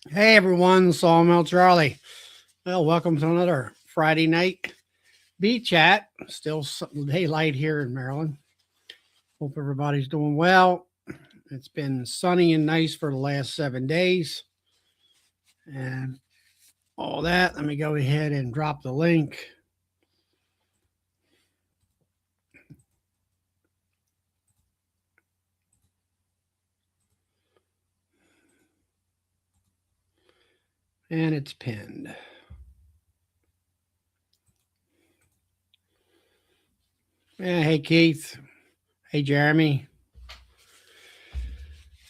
Hey everyone, Sawmill Charlie. Well, welcome to another Friday night bee chat. Still daylight here in Maryland. Hope everybody's doing well. It's been sunny and nice for the last 7 days, and all that. Let me go ahead and drop the link. And it's pinned. Yeah, hey Keith. Hey Jeremy.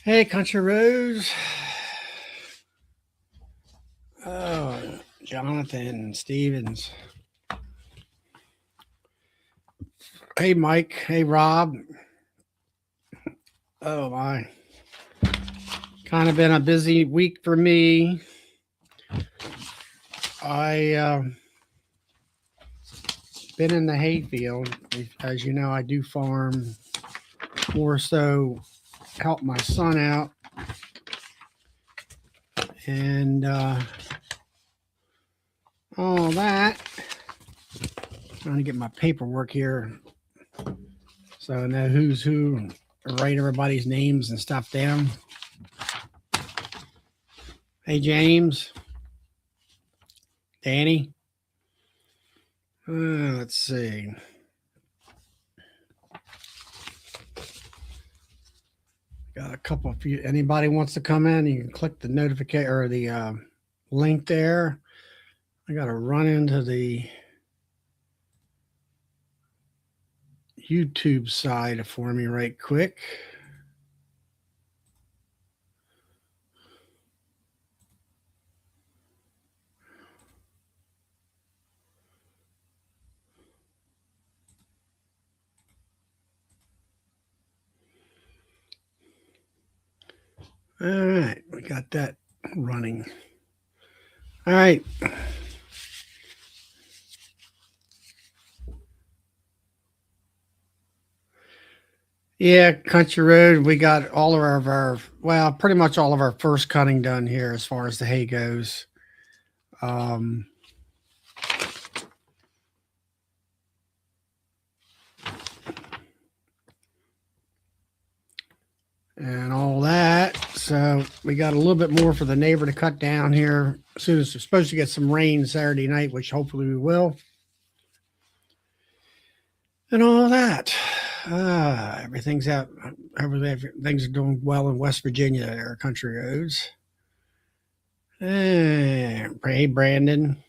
Hey Country Rose. Oh, Jonathan Stevens. Hey Mike. Hey Rob. Oh my. Kind of been a busy week for me. I been in the hayfield. As you know, I do farm more so help my son out, and all that. Trying to get my paperwork here so I know who's who, write everybody's names and stuff down. Hey James, Danny. Let's see. Got a couple of you. Anybody wants to come in? You can click the notification or the link there. I got to run into the YouTube side for me right quick. All right, we got that running. All right. Yeah, Country Road, we got all of well, pretty much all of our first cutting done here as far as the hay goes. Um, and all that. So we got a little bit more for the neighbor to cut down here as soon as we're supposed to get some rain Saturday night, which hopefully we will. And all that. Everything's out. Everything's doing well in West Virginia. Our country roads. Hey, Brandon.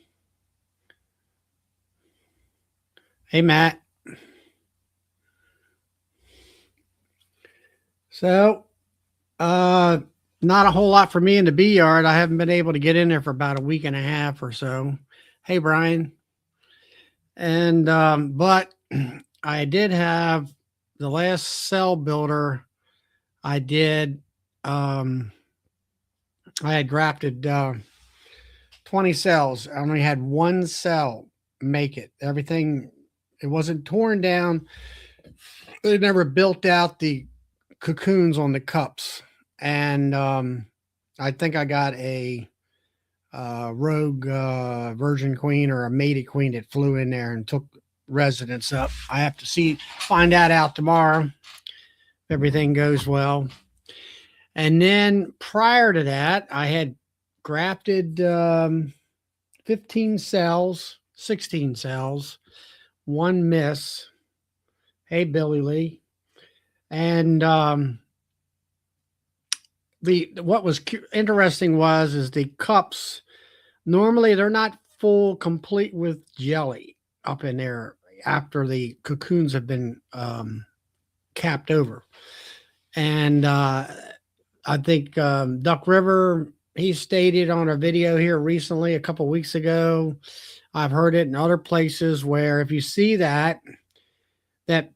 Hey, Matt. So, not a whole lot for me in the bee yard. I haven't been able to get in there for about a week and a half or so. Hey, Brian. And, but I did have the last cell builder I did. I had grafted 20 cells. I only had one cell make it. Everything, it wasn't torn down. They never built out the cocoons on the cups. And I think I got a rogue virgin queen or a mated queen that flew in there and took residence up. I have to find that out tomorrow if everything goes well. And then prior to that, I had grafted 15 cells, 16 cells, one miss. Hey, Billy Lee. And what was interesting is the cups. Normally, they're not full, complete with jelly up in there after the cocoons have been capped over. And I think Duck River, he stated on a video here recently, a couple weeks ago. I've heard it in other places where if you see that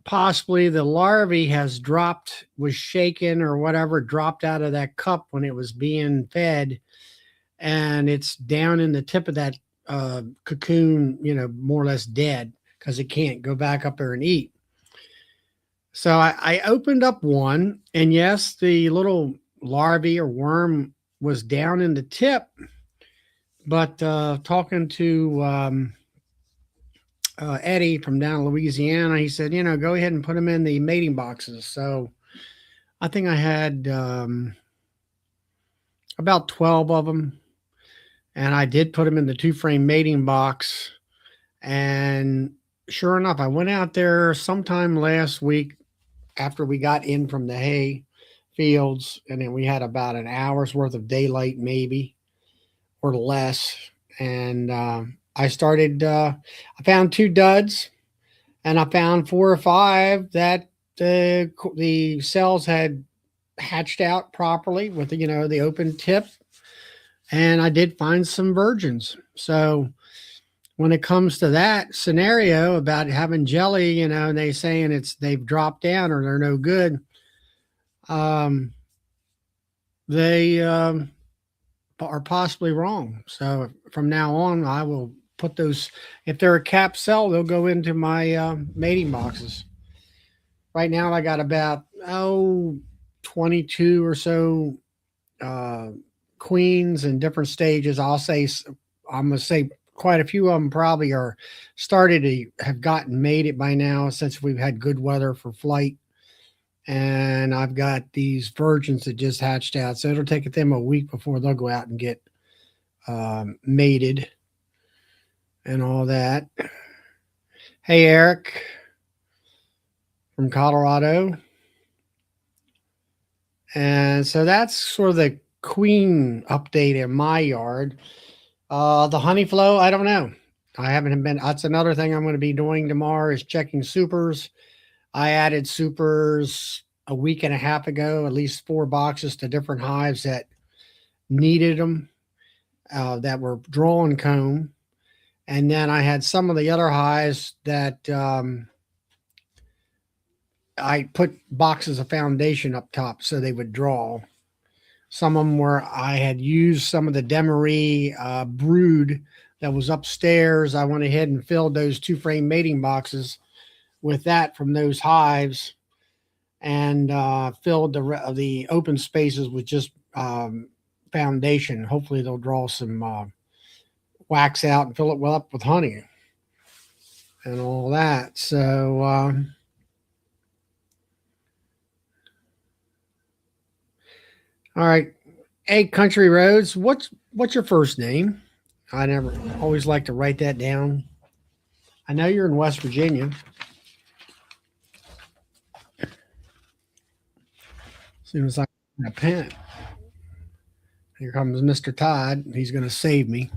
possibly the larvae has was shaken or whatever, dropped out of that cup when it was being fed, and it's down in the tip of that cocoon, more or less dead because it can't go back up there and eat. So I opened up one, and yes, the little larvae or worm was down in the tip, but talking to Eddie from down in Louisiana, he said, go ahead and put them in the mating boxes. So I think I had about 12 of them, and I did put them in the 2-frame mating box. And sure enough, I went out there sometime last week after we got in from the hay fields, and then we had about an hour's worth of daylight, maybe or less. And I started. I found 2 duds, and I found 4 or 5 that the cells had hatched out properly with the open tip, and I did find some virgins. So when it comes to that scenario about having jelly, and they saying they've dropped down or they're no good, they are possibly wrong. So from now on, I will put those. If they're a cap cell, they'll go into my mating boxes. Right now, I got about 22 or so queens in different stages. I'm gonna say quite a few of them probably are started to have gotten mated by now since we've had good weather for flight. And I've got these virgins that just hatched out, so it'll take them a week before they'll go out and get mated and all that. Hey, Eric from Colorado. And so that's sort of the queen update in my yard. The honey flow, I don't know. I haven't been. That's another thing I'm going to be doing tomorrow is checking supers. I added supers a week and a half ago, at least 4 boxes to different hives that needed them, that were drawing comb. And then I had some of the other hives that I put boxes of foundation up top so they would draw. Some of them where I had used some of the Demery brood that was upstairs. I went ahead and filled those 2-frame mating boxes with that from those hives, and filled the open spaces with just foundation. Hopefully they'll draw some wax out and fill it well up with honey and all that. So all right. Hey, Country Roads, what's your first name? I never always like to write that down. I know you're in West Virginia. As soon as I get a pen, here comes Mr. Todd. He's going to save me.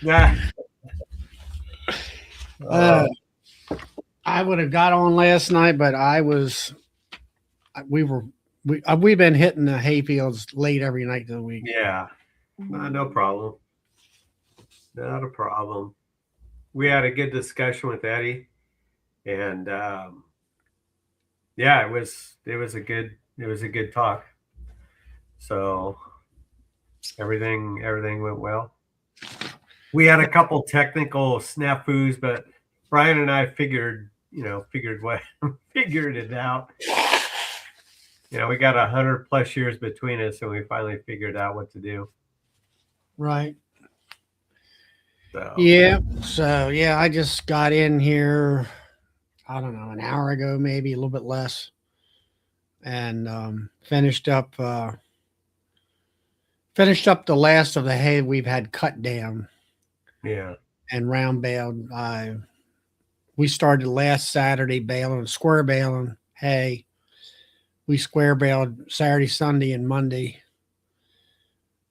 Yeah. I would have got on last night, but we've been hitting the hay fields late every night of the week. Yeah. No problem. Not a problem. We had a good discussion with Eddie, and yeah, it was a good talk. So everything went well. We had a couple technical snafus, but Brian and I figured it out. We got 100+ years between us, and we finally figured out what to do. Right. So yeah, I just got in here, I don't know, an hour ago, maybe a little bit less, and finished up the last of the hay we've had cut down. Yeah. And round baled. We started last Saturday square baling hay. We square baled Saturday, Sunday, and Monday,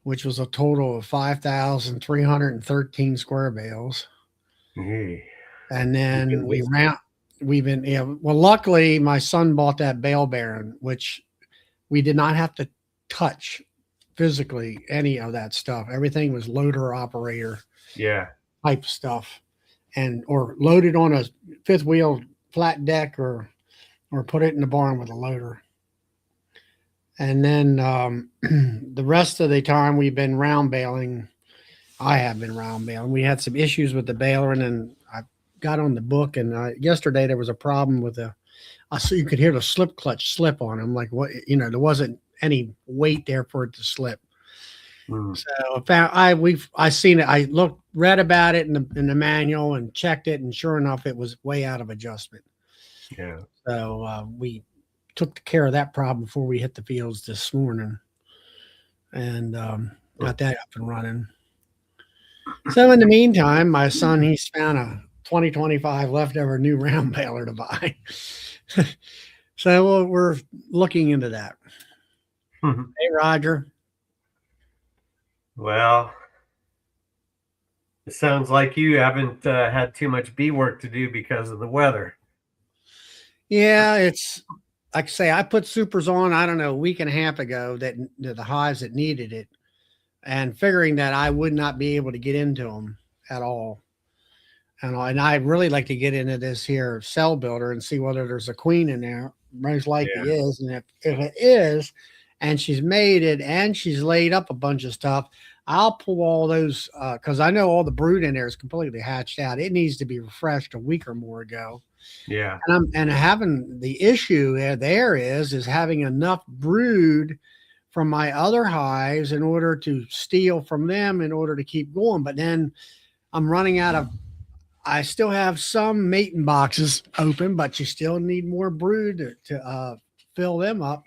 which was a total of 5,313 square bales. Hey. And then luckily my son bought that bale bearing, which we did not have to touch physically any of that stuff. Everything was loader operator type stuff, or loaded on a 5th wheel flat deck or put it in the barn with a loader. And then the rest of the time we've been round baling. I have been round baling. We had some issues with the baler, and then I got on the book, and yesterday there was a problem with so you could hear the slip clutch slip on them. Like, what, there wasn't any weight there for it to slip. Mm, So I seen it. I read about it in the manual and checked it, and sure enough, it was way out of adjustment. yeah. So we took care of that problem before we hit the fields this morning, and got that up and running. So in the meantime, my son, he's found a 2025 leftover new round baler to buy. So we're looking into that. Hey, Roger. Well, it sounds like you haven't had too much bee work to do because of the weather. Yeah, it's like I say, I put supers on, I don't know, a week and a half ago that the hives that needed it, and figuring that I would not be able to get into them at all. And I really like to get into this here cell builder and see whether there's a queen in there. Most likely Yeah. is. And if it is, and she's mated and she's laid up a bunch of stuff, I'll pull all those because I know all the brood in there is completely hatched out. It needs to be refreshed a week or more ago. Yeah. And having the issue there is having enough brood from my other hives in order to steal from them in order to keep going. But then I'm running out of. I still have some mating boxes open, but you still need more brood to fill them up.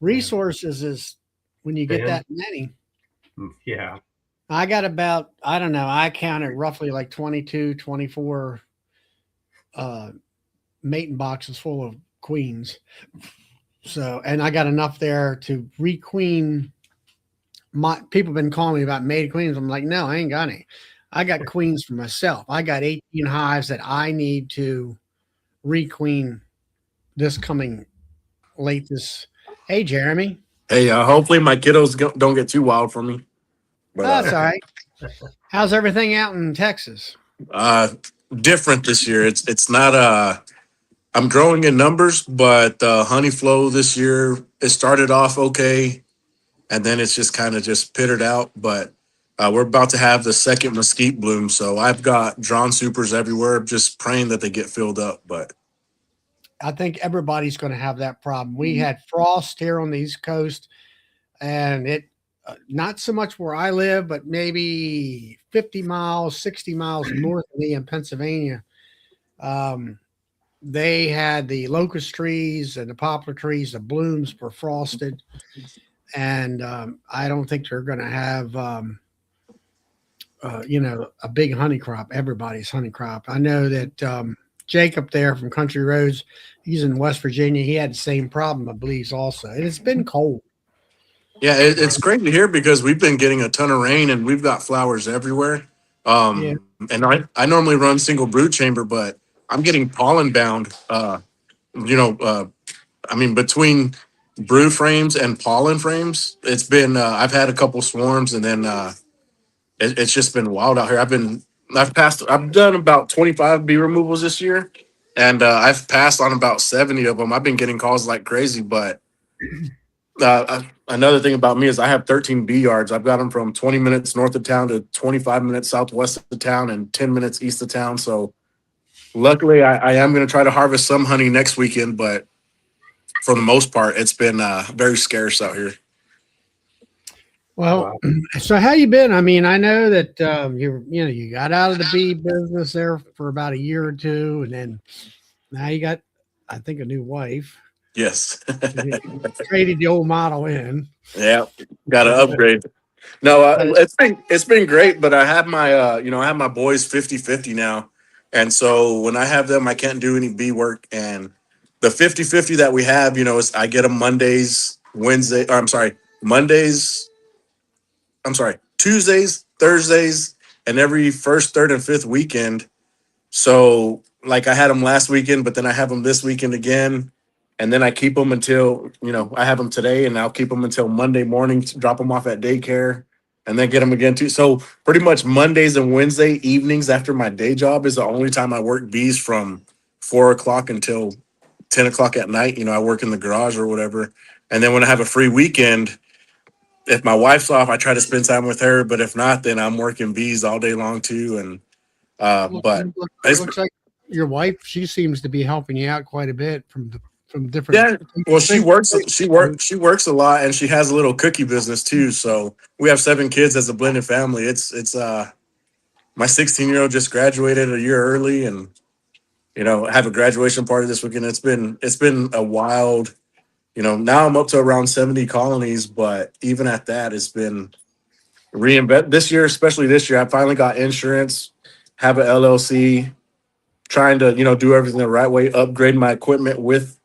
Resources is when you get that many. Yeah. I got about, I don't know, I counted roughly like 22, 24 mating boxes full of queens. So, and I got enough there to requeen. People have been calling me about mated queens. I'm like, no, I ain't got any. I got queens for myself. I got 18 hives that I need to requeen this coming late this. Hey, Jeremy. Hey, hopefully my kiddos don't get too wild for me. But That's all right. How's everything out in Texas? different this year. It's not I'm growing in numbers, but honey flow this year it started off okay, and then it's just kind of just pittered out. But we're about to have the second mesquite bloom, so I've got drawn supers everywhere, just praying that they get filled up. But I think everybody's going to have that problem. We had frost here on the East Coast, and it not so much where I live, but maybe 50 miles, 60 miles north of me in Pennsylvania. They had the locust trees and the poplar trees, the blooms were frosted. And I don't think they're going to have, a big honey crop, everybody's honey crop. I know that Jacob there from Country Roads, he's in West Virginia. He had the same problem, I believe, also. And it's been cold. yeah, it's great to hear because we've been getting a ton of rain and we've got flowers everywhere. Yeah. And I normally run single brood chamber, but I'm getting pollen bound. I mean, between brood frames and pollen frames, it's been I've had a couple swarms, and then it's just been wild out here. I've done about 25 bee removals this year, and I've passed on about 70 of them. I've been getting calls like crazy, but another thing about me is I have 13 bee yards. I've got them from 20 minutes north of town to 25 minutes southwest of town and 10 minutes east of town. So luckily, I am going to try to harvest some honey next weekend, but for the most part, it's been very scarce out here. Well, so how you been? I mean, I know that you got out of the bee business there for about a year or two, and then now you got, I think, a new wife. Yes. Traded the old model in. Yeah, got to upgrade. No, it's been great, but I have my I have my boys 50-50 now, and so when I have them, I can't do any bee work. And the 50-50 that we have, is I get them Tuesdays, Thursdays, and every first, third, and fifth weekend. So like I had them last weekend, but then I have them this weekend again. And then I keep them until, I have them today, and I'll keep them until Monday morning to drop them off at daycare and then get them again too. So pretty much Mondays and Wednesday evenings after my day job is the only time I work bees from 4 o'clock until 10 o'clock at night. I work in the garage or whatever. And then when I have a free weekend, if my wife's off, I try to spend time with her. But if not, then I'm working bees all day long too. And, It looks like your wife, she seems to be helping you out quite a bit from from different. Yeah. Well, she works a lot, and she has a little cookie business too. So we have 7 kids as a blended family. It's my 16-year-old just graduated a year early, and have a graduation party this weekend. It's been a wild. Now I'm up to around 70 colonies, but even at that, it's been reinvent this year, especially this year. I finally got insurance, have an LLC, trying to do everything the right way, upgrade my equipment with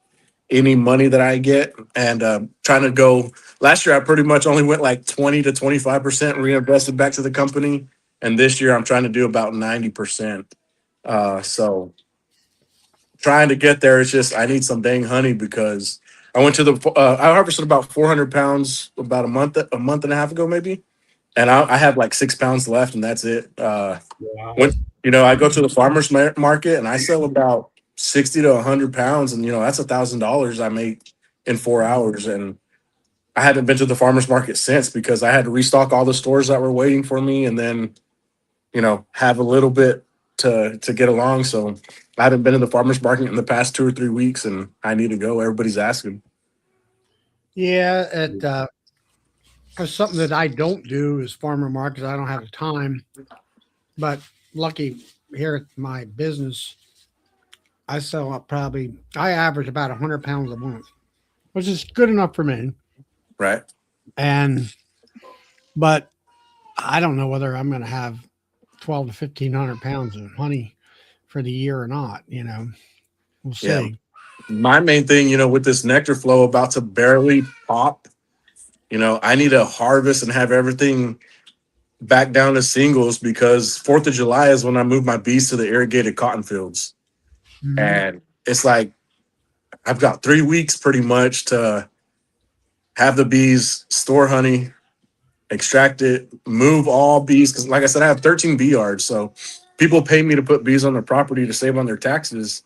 any money that I get, and trying to go. Last year, I pretty much only went like 20 to 25% reinvested back to the company, and this year I'm trying to do about 90%. So trying to get there. It's just I need some dang honey because I went to I harvested about 400 pounds about a month and a half ago maybe, and I have like 6 pounds left, and that's it. Wow. When I go to the farmers market and I sell about 60 to 100 pounds, and that's $1,000 I make in 4 hours, and I haven't been to the farmers market since because I had to restock all the stores that were waiting for me, and then have a little bit to get along. So I haven't been to the farmers market in the past 2 or 3 weeks, and I need to go. Everybody's asking. Yeah, it's something that I don't do is farmer markets. I don't have the time, but lucky here at my business, I sell up I average about 100 pounds a month, which is good enough for me. Right. But I don't know whether I'm going to have 12 to 1500 pounds of honey for the year or not. We'll see. Yeah. My main thing, with this nectar flow about to barely pop, I need to harvest and have everything back down to singles because 4th of July is when I move my bees to the irrigated cotton fields. Mhm. And it's like I've got 3 weeks pretty much to have the bees store honey, extract it, move all bees. Because like I said, I have 13 bee yards. So people pay me to put bees on their property to save on their taxes.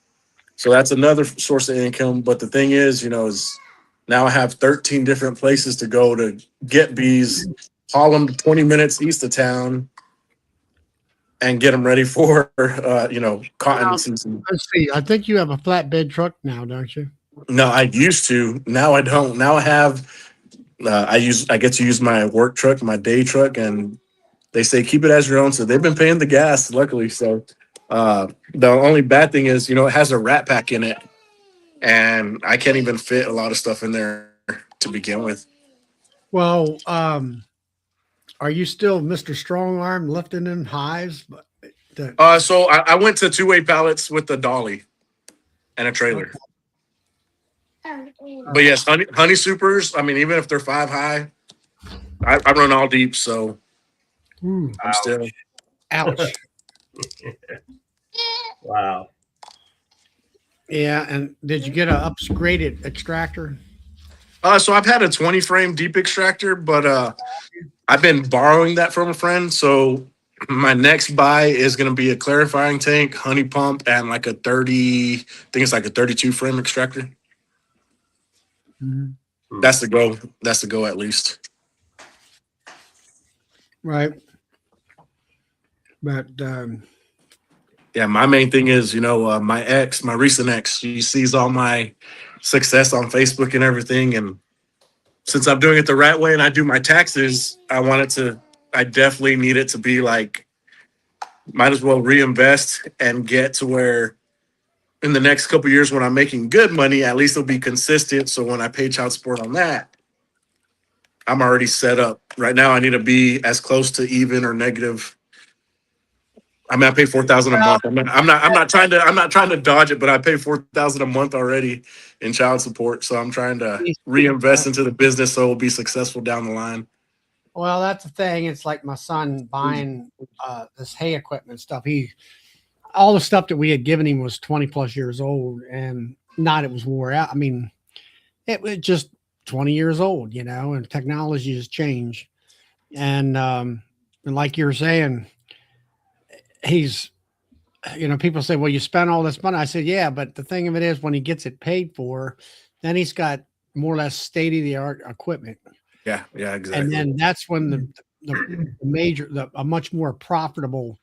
So that's another source of income. But the thing is, is now I have 13 different places to go to get bees, haul them 20 minutes east of town, and get them ready for, cotton Now, season. let's see. I think you have a flatbed truck now, don't you? No, I used to. Now I don't. Now I have. I get to use my work truck, my day truck, and they say keep it as your own. So they've been paying the gas, luckily. So the only bad thing is, it has a rat pack in it, and I can't even fit a lot of stuff in there to begin with. Well, are you still Mr. Strong Arm lifting in hives? So I went to 2-way pallets with the dolly and a trailer. But yes, honey supers. I mean, even if they're 5 high, I run all deep. So Ooh, I'm still. ouch. Wow. Yeah, and did you get an upgraded extractor? So I've had a 20 frame deep extractor, but I've been borrowing that from a friend. So my next buy is going to be a clarifying tank, honey pump, and like a 30. I think it's like a 32 frame extractor. Mm-hmm. That's the go. That's the go at least. Right. But Yeah, my main thing is, my recent ex, she sees all my success on Facebook and everything. And since I'm doing it the right way and I do my taxes, I definitely need it to be like, might as well reinvest and get to where in the next couple of years when I'm making good money, at least it'll be consistent. So when I pay child support on that, I'm already set up. Right now, I need to be as close to even or negative. I mean, I pay $4,000 a month. I'm not trying to dodge it, but I pay $4,000 a month already in child support. So I'm trying to reinvest into the business so it'll be successful down the line. well, that's the thing. It's like my son buying this hay equipment stuff. All the stuff that we had given him was 20 plus years old, and not it was wore out. I mean, it was just 20 years old, and technology has changed. And like you're saying, he's, people say, well, you spent all this money. I said, yeah, but the thing of it is when he gets it paid for, then he's got more or less state of the art equipment. Yeah, exactly. And then that's when a much more profitable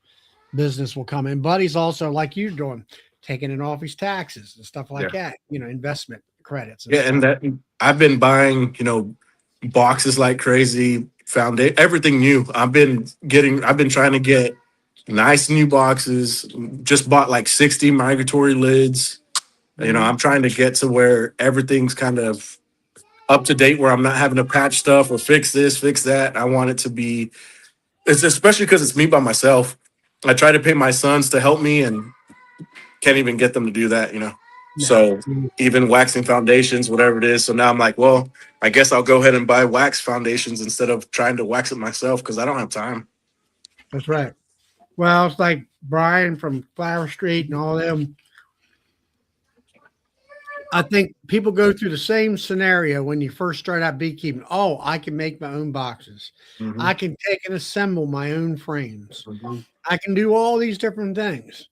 business will come in. But he's also, like you're doing, taking it off his taxes and stuff like that, investment credits. Yeah, and stuff. that I've been buying, boxes like crazy, found it, everything new. I've been trying to get nice new boxes. Just bought like 60 migratory lids. I'm trying to get to where everything's kind of up to date, where I'm not having to patch stuff or fix this, fix that. I want it to be, it's especially because it's me by myself. I try to pay my sons to help me and can't even get them to do that. No. So even waxing foundations, whatever it is. So now I'm like, well, I guess I'll go ahead and buy wax foundations instead of trying to wax it myself because I don't have time. That's right. Well, it's like Brian from Flower Street and all them. I think people go through the same scenario when you first start out beekeeping. Oh, I can make my own boxes. Mhm. I can take and assemble my own frames. Mhm. I can do all these different things.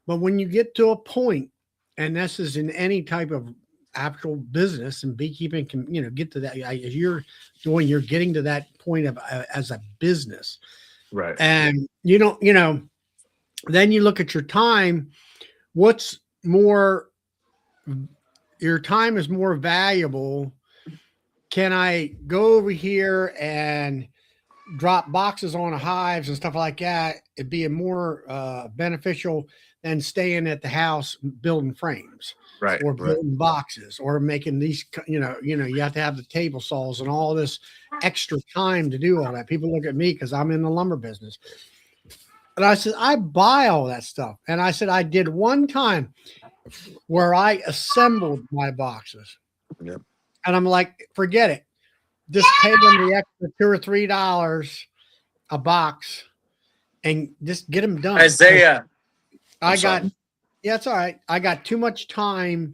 But when you get to a point, and this is in any type of actual business, and beekeeping can, get to that as you're doing, you're getting to that point of as a business. Right. And then you look at your time. What's more, your time is more valuable. Can I go over here and drop boxes on hives and stuff like that? It'd be a more beneficial than staying at the house building frames Right. or Right. building boxes or making these, you have to have the table saws and all this extra time to do all that. People look at me because I'm in the lumber business. And I said, I buy all that stuff. And I said, I did one time where I assembled my boxes. Yep. And I'm like, forget it. Just pay them the extra $2 or $3 a box and just get them done. Isaiah. I I'm got, sorry. yeah, it's all right. I got too much time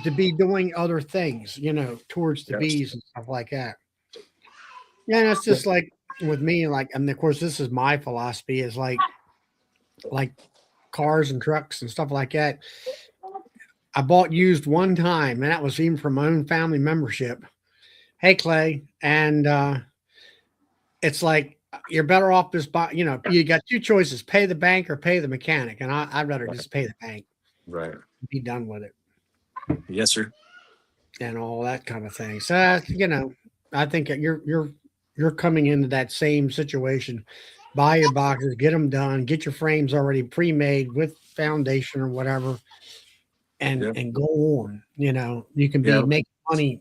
to be doing other things, towards the Yes. bees and stuff like that. Yeah, and it's just like with me, and of course, this is my philosophy is like cars and trucks and stuff like that. I bought used one time, and that was even from my own family membership. Hey, Clay, and it's like you're better off just buy. You got two choices: pay the bank or pay the mechanic. And I'd rather just pay the bank, Right. be done with it, Yes, sir. and all that kind of thing. So I think that you're coming into that same situation. Buy your boxes, get them done, get your frames already pre-made with foundation or whatever, and Yeah. and go on. You can be Yeah. making money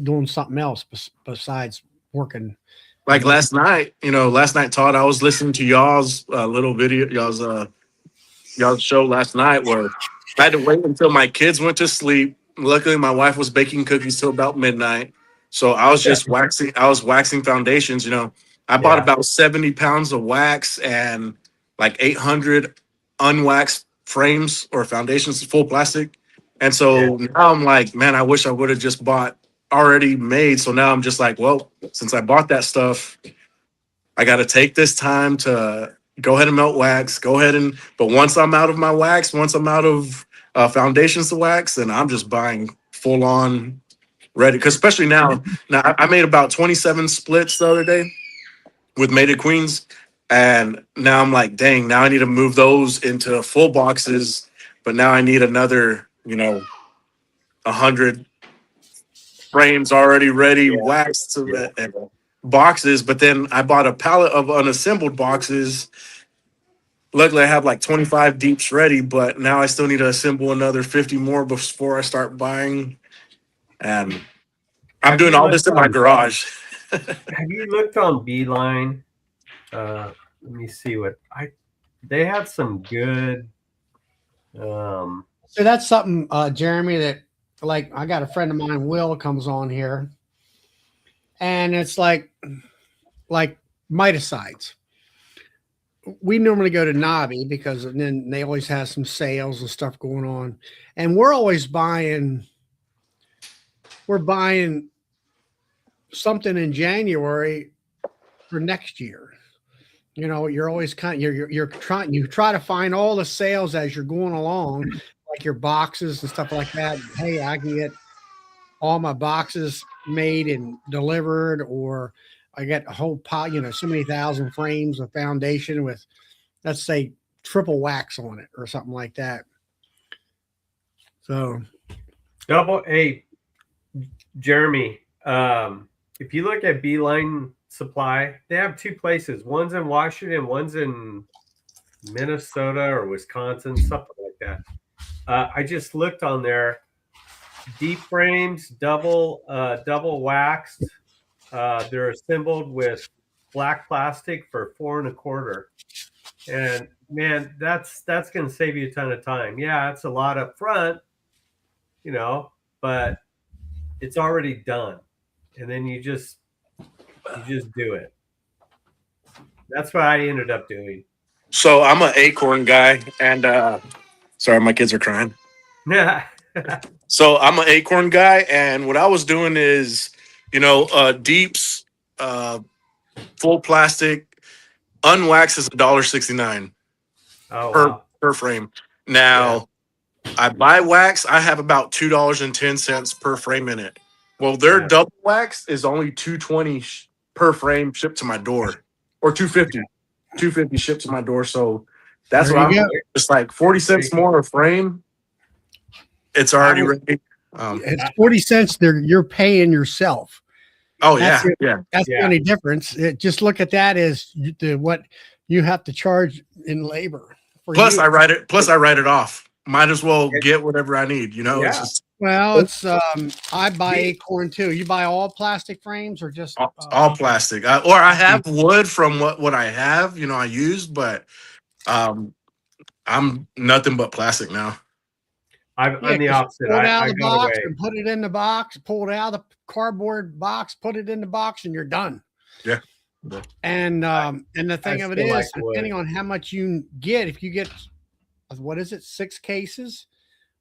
doing something else besides working. Like last night, Todd, I was listening to y'all's little video, y'all's show last night where I had to wait until my kids went to sleep. Luckily, my wife was baking cookies till about midnight. So I was just waxing. I was waxing foundations. I bought Yeah. about 70 pounds of wax and like 800 unwaxed frames or foundations, full plastic. And so now I'm like, man, I wish I would have just bought already made. So now I'm just like, well, since I bought that stuff, I got to take this time to go ahead and melt wax, but once I'm out of my wax, once I'm out of foundations to wax, then I'm just buying full on ready. Cause especially now I made about 27 splits the other day with mated queens. And now I'm like, dang, now I need to move those into full boxes. But now I need another, 100 frames already ready, waxed and boxes. But then I bought a pallet of unassembled boxes. Luckily, I have like 25 deeps ready, but now I still need to assemble another 50 more before I start buying. And I'm Have doing you all this looked in my on garage. Have you looked on Beeline? Let me see what they have some good. So that's something, Jeremy, that like I got a friend of mine, Will, comes on here, and it's like miticides. We normally go to Nobby because then they always have some sales and stuff going on, and we're always buying. We're buying something in January for next year. You're always you're trying, you try to find all the sales as you're going along, like your boxes and stuff like that. Hey, I can get all my boxes made and delivered, or I get a whole pile, so many thousand frames of foundation with, let's say, triple wax on it or something like that. So Double A, Jeremy. If you look at Beeline Supply, they have two places. One's in Washington, one's in Minnesota or Wisconsin, something like that. I just looked on there. Deep frames, double waxed. They're assembled with black plastic for $4.25. And man, that's going to save you a ton of time. Yeah, it's a lot up front, but it's already done, and then you just do it. That's what I ended up doing. So I'm an Acorn guy, and sorry, my kids are crying. Yeah. So I'm an Acorn guy, and what I was doing is, Deeps, full plastic, unwaxed is $1.69 Oh, per wow. per frame. Now, I buy wax. I have about $2.10 per frame in it. Well, their double wax is only $2.20 per frame shipped to my door, or $2.50 shipped to my door. So that's There what you I'm. go. It's like 40 cents more a frame. It's already ready. It's 40 cents there you're paying yourself. Oh That's yeah. That's the only difference. Just look at that as what you have to charge in labor. Plus, I write it off. Might as well get whatever I need. It's just it's I buy Acorn too. You buy all plastic frames or just all plastic. I have wood from what I have. I used, but I'm nothing but plastic now. I'm the opposite. Pull it out I of the got box away. and put it in the box. Pull it out of the cardboard box. Put it in the box, and you're done. Yeah. And the thing of it is, like depending on how much you get, if you get 6 cases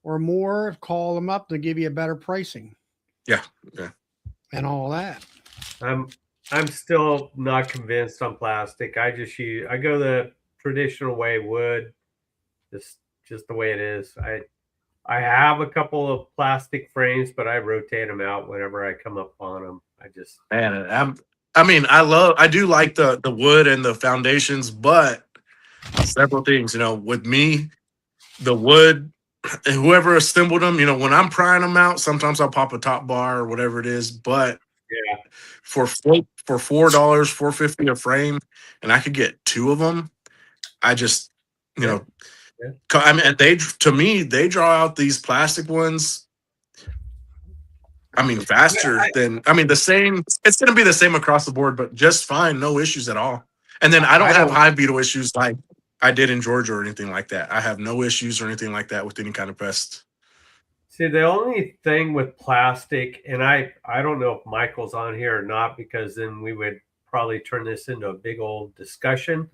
or more, call them up. They'll give you a better pricing. Yeah. And all that. I'm still not convinced on plastic. I go the traditional way, wood, just the way it is. I have a couple of plastic frames, but I rotate them out whenever I come up on them. I do like the wood and the foundations, but several things, with me, the wood, whoever assembled them, when I'm prying them out, sometimes I'll pop a top bar or whatever it is, but for $4, $4.50 a frame, and I could get 2 of them, I just, they draw out these plastic ones. Faster than the same. It's going to be the same across the board, but just fine, no issues at all. And then I don't have hive beetle issues like I did in Georgia or anything like that. I have no issues or anything like that with any kind of pest. See, the only thing with plastic, and I don't know if Michael's on here or not, because then we would probably turn this into a big old discussion,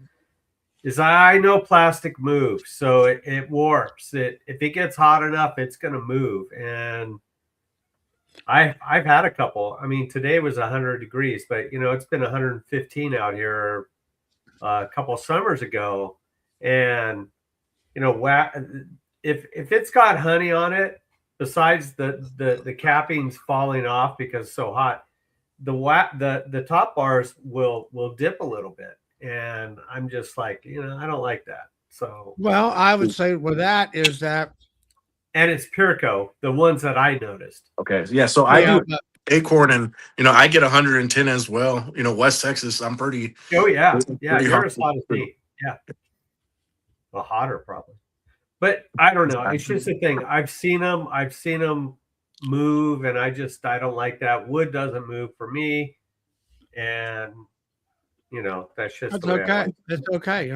is I know plastic moves, so it warps. If it gets hot enough, it's going to move. And I've had a couple. Today was 100 degrees, but it's been 115 out here a couple of summers ago. And if it's got honey on it, besides the cappings falling off because it's so hot, the top bars will dip a little bit, and I'm just like, I don't like that. So I would say with that is that, and it's Purco, the ones that I noticed. Okay, yeah. So I do Acorn, and I get 110 as well. West Texas, I'm pretty. Oh yeah, pretty you're as hot as me. Yeah, well, hotter probably. But I don't know. It's just a thing. I've seen them move, and I don't like that. Wood doesn't move for me, and that's just the way okay. I like. It's okay.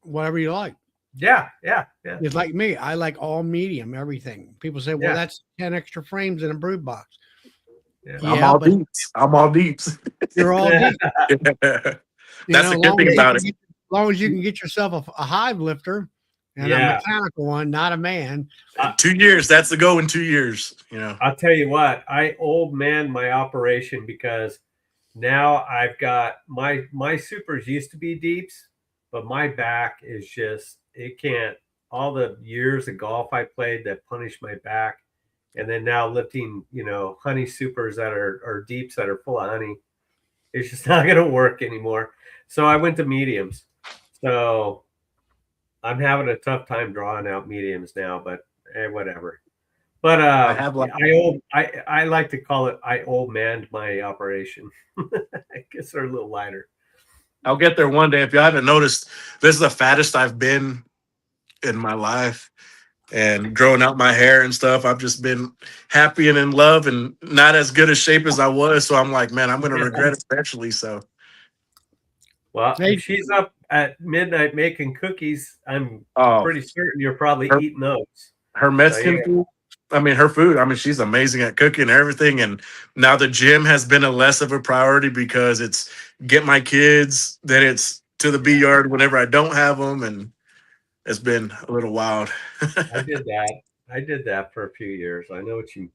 Whatever you like. Yeah. It's like me. I like all medium, everything. People say, well, that's 10 extra frames in a brood box. Yeah. I'm all deeps. You're all deep. That's the good thing about it. As long as you can get yourself a hive lifter and a mechanical one, not a man. 2 years. That's the go in 2 years. I'll tell you what. I old man my operation because now I've got my supers used to be deeps, but my back is just, it can't. All the years of golf I played that punished my back, and then now lifting, honey supers that are deeps that are full of honey, it's just not going to work anymore. So I went to mediums. So I'm having a tough time drawing out mediums now, but whatever. But I have like I like to call it I old manned my operation. I guess they're a little lighter. I'll get there one day. If you haven't noticed, this is the fattest I've been in my life. And growing out my hair and stuff, I've just been happy and in love and not as good a shape as I was. So I'm like, man, I'm gonna regret it eventually. So Well, Hey, if she's up at midnight making cookies, I'm oh, pretty certain you're probably her, eating those. her So yeah, Mexican food, I mean her food, I mean, she's amazing at cooking and everything. And now the gym has been a less of a priority because it's get my kids, then it's to the B yard whenever I don't have them, and it's been a little wild. I did that. I did that for a few years. I know what you.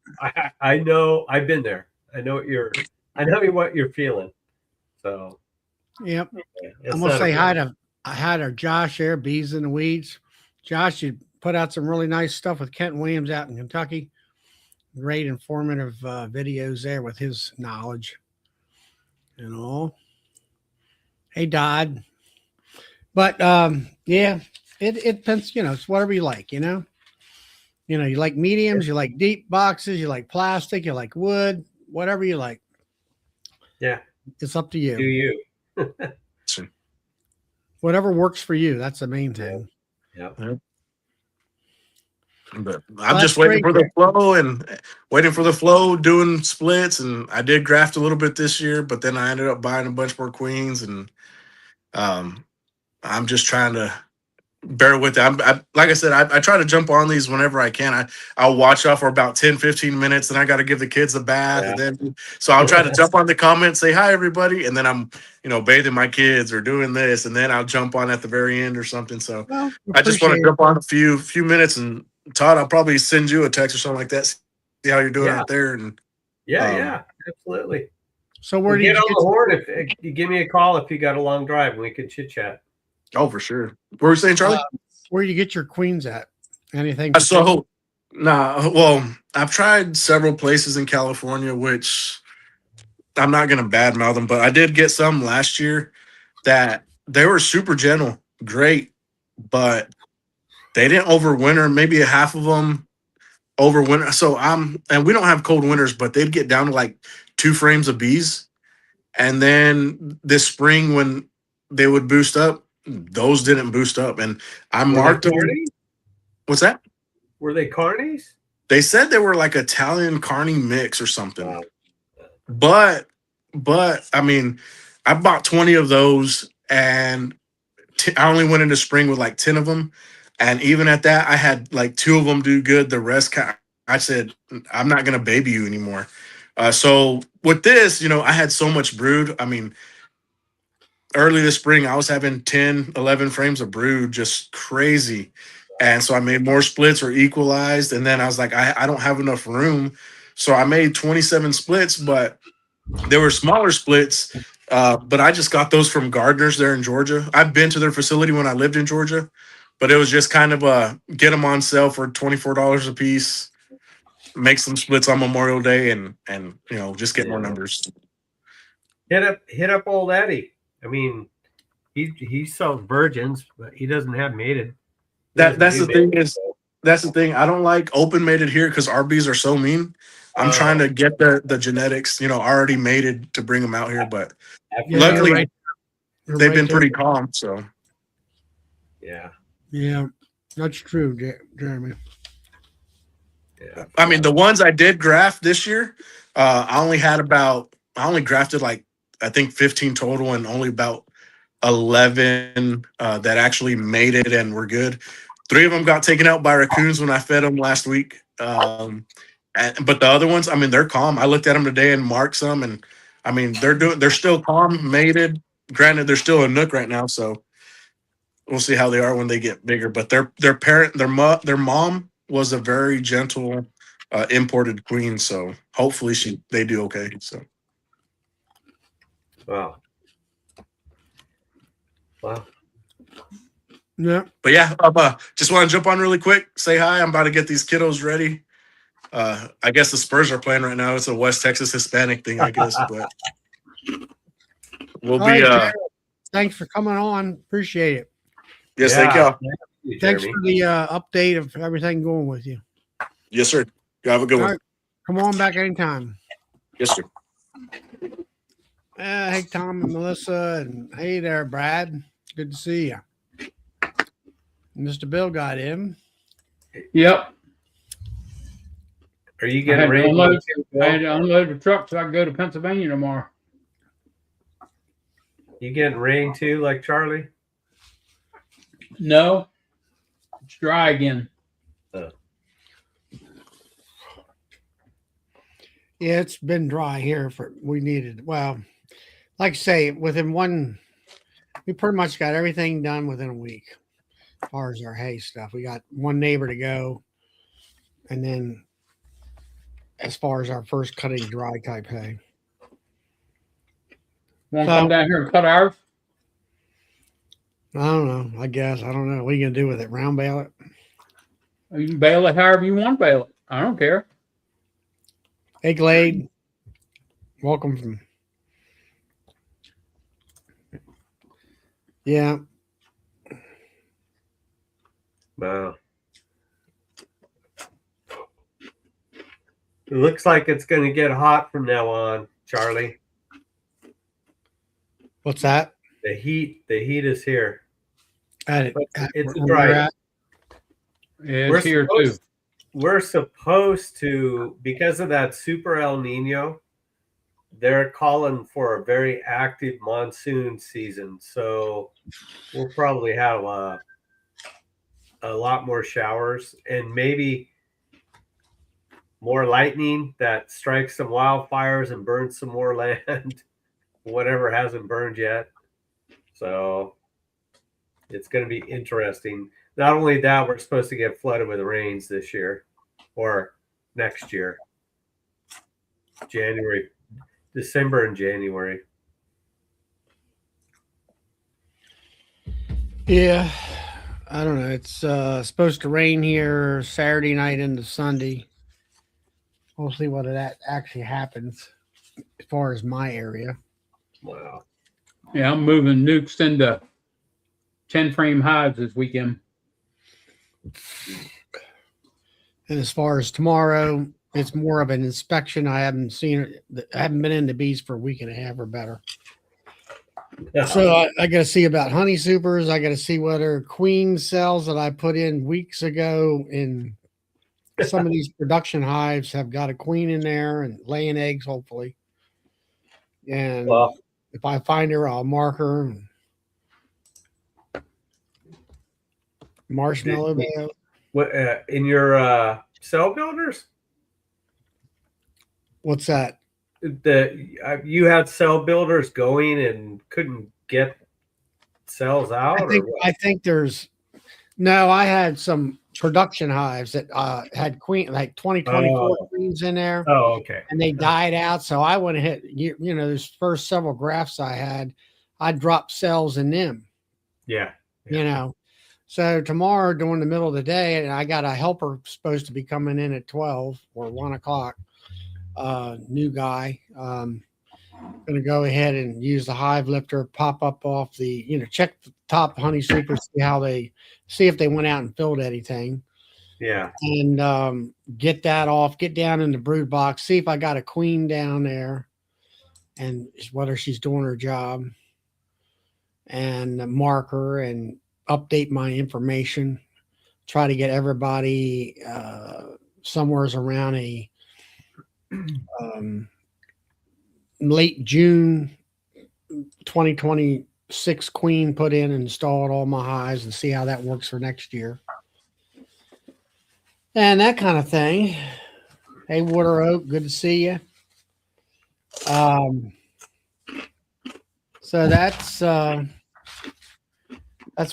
I know. I've been there. I know what you're. I know what you're feeling. So yep. yeah, I'm it's gonna not a say hi good. to Josh there, Bees in the Weeds. Josh, you put out some really nice stuff with Kent Williams out in Kentucky. Great informative videos there with his knowledge and all. Hey, Dodd. But yeah, it depends. You know, it's whatever you like. You know, you like mediums, you like deep boxes, you like plastic, you like wood, whatever you like. Yeah. It's up to Do you. you? Whatever works for you. That's the main thing. Yeah. But Well, I'm that's just waiting great. for the flow and waiting for the flow, doing splits. And I did graft a little bit this year, but then I ended up buying a bunch more queens. And um, I'm just trying to bear with it. Like I said, I try to jump on these whenever I can. I'll watch off for about 10, 15 minutes. And I got to give the kids a bath. And then, so I'll try to jump on the comments, say hi, everybody. And then I'm, bathing my kids or doing this. And then I'll jump on at the very end or something. So Well, I just want to appreciate it. jump on a few minutes. And Todd, I'll probably send you a text or something like that. See how you're doing Yeah. out there. And Yeah. Absolutely. So where Well, did get you on get the horn if you give me a call if you got a long drive and we can chit chat. oh, for sure. What were you saying, Charlie? where you get your queens at? Anything particular? So, nah, well, I've tried several places in California, which I'm not going to badmouth them, but I did get some last year that they were super gentle, great, but they didn't overwinter. Maybe a half of them overwinter. So and we don't have cold winters, but they'd get down to like 2 frames of bees. And then this spring, when they would boost up, those didn't boost up. And I Were they marked them. carnies? What's that? Were they carnies? They said they were like Italian carny mix or something. Wow. But I mean, I bought 20 of those and I only went into spring with like 10 of them. And even at that, I had like 2 of them do good. The rest, I said, I'm not going to baby you anymore. So with this, I had so much brood. I mean, early this spring, I was having 10, 11 frames of brood, just crazy. And so I made more splits or equalized. And then I was like, I don't have enough room. So I made 27 splits, but they were smaller splits. But I just got those from gardeners there in Georgia. I've been to their facility when I lived in Georgia, but it was just kind of get them on sale for $24 a piece, make some splits on Memorial Day and just get more numbers. Hit up old Eddie. I mean, he sells virgins, but he doesn't have mated. That's the thing. I don't like open mated here because our bees are so mean. I'm trying to get the genetics, already mated to bring them out here, but luckily they've been pretty calm. So yeah, that's true, Jeremy. Yeah. I mean, the ones I did graft this year, I only grafted like I think 15 total, and only about 11 that actually made it and were good. 3 of them got taken out by raccoons when I fed them last week. But the other ones, I mean, they're calm. I looked at them today and marked some, and I mean, they're still calm, mated. Granted, they're still a nook right now, so we'll see how they are when they get bigger. But their mom was a very gentle imported queen, so hopefully they do okay. So Wow. Yeah. But yeah, just want to jump on really quick, say hi. I'm about to get these kiddos ready. I guess the Spurs are playing right now. It's a West Texas Hispanic thing, I guess. But we'll be. Thanks for coming on. Appreciate it. Yes, thank y'all. Thanks for the update of everything going with you. Yes, sir. You have a good All one. right. Come on back anytime. Yes, sir. Hey, Tom and Melissa, and hey there, Brad. Good to see you. Mr. Bill got in. Yep. Are you I getting had, to rain? unload, too, I had Bill? to unload the truck so I can go to Pennsylvania tomorrow. You getting rain too, like Charlie? No, it's dry again. Yeah, it's been dry here we needed, well, like I say, we pretty much got everything done within a week as far as our hay stuff. We got one neighbor to go. And then as far as our first cutting dry type hay. Want to come down here and cut ours? I don't know. I guess. I don't know. What are you going to do with it? Round bale it? You can bale it however you want to bale it. I don't care. Hey, Glade. Welcome from. Yeah. Wow. It looks like it's going to get hot from now on, Charlie. What's that? The heat is here. It's where dry. we're at? Yeah, it's here too. We're supposed to, because of that super El Nino, they're calling for a very active monsoon season. So we'll probably have a lot more showers and maybe more lightning that strikes some wildfires and burns some more land, whatever hasn't burned yet. So it's going to be interesting. Not only that, we're supposed to get flooded with rains this year or next year. December and January. Yeah. I don't know. It's supposed to rain here Saturday night into Sunday. We'll see what that actually happens as far as my area. Wow. Yeah, I'm moving nukes into 10 frame hives this weekend. And as far as tomorrow, it's more of an inspection. I haven't been in the bees for a week and a half or better. So I got to see about honey supers. I got to see whether queen cells that I put in weeks ago in some of these production hives have got a queen in there and laying eggs, hopefully. And if I find her, I'll mark her. Marshmallow bale. What in your cell builders? What's that? You had cell builders going and couldn't get cells out. I think there's no. I had some production hives that had queen like 2024 queens in there. Oh, okay. And they died out, so I went ahead. You know, those first several grafts I had, I dropped cells in them. Yeah. You know. So tomorrow during the middle of the day, and I got a helper supposed to be coming in at 12 or 1 o'clock. New guy. Gonna go ahead and use the hive lifter, pop up off the, check the top honey super, see if they went out and filled anything. Yeah. And get that off, get down in the brood box, see if I got a queen down there and whether she's doing her job, and mark her and update my information. Try to get everybody somewheres around a late June 2026 queen put in and installed all my hives and see how that works for next year. And that kind of thing. Hey, Water Oak, good to see you. So that's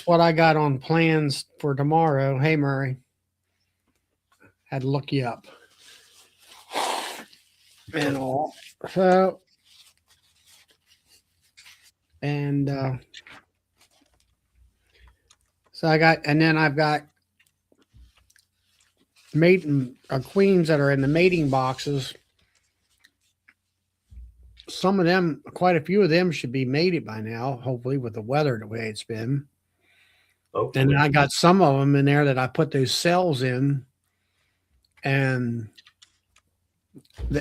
what I got on plans for tomorrow. Hey, Murray. Had to look you up. And all. So, and so I've got mating queens that are in the mating boxes. Some of them, quite a few of them should be mated by now, hopefully, with the weather the way it's been. Okay. And I got some of them in there that I put those cells in, and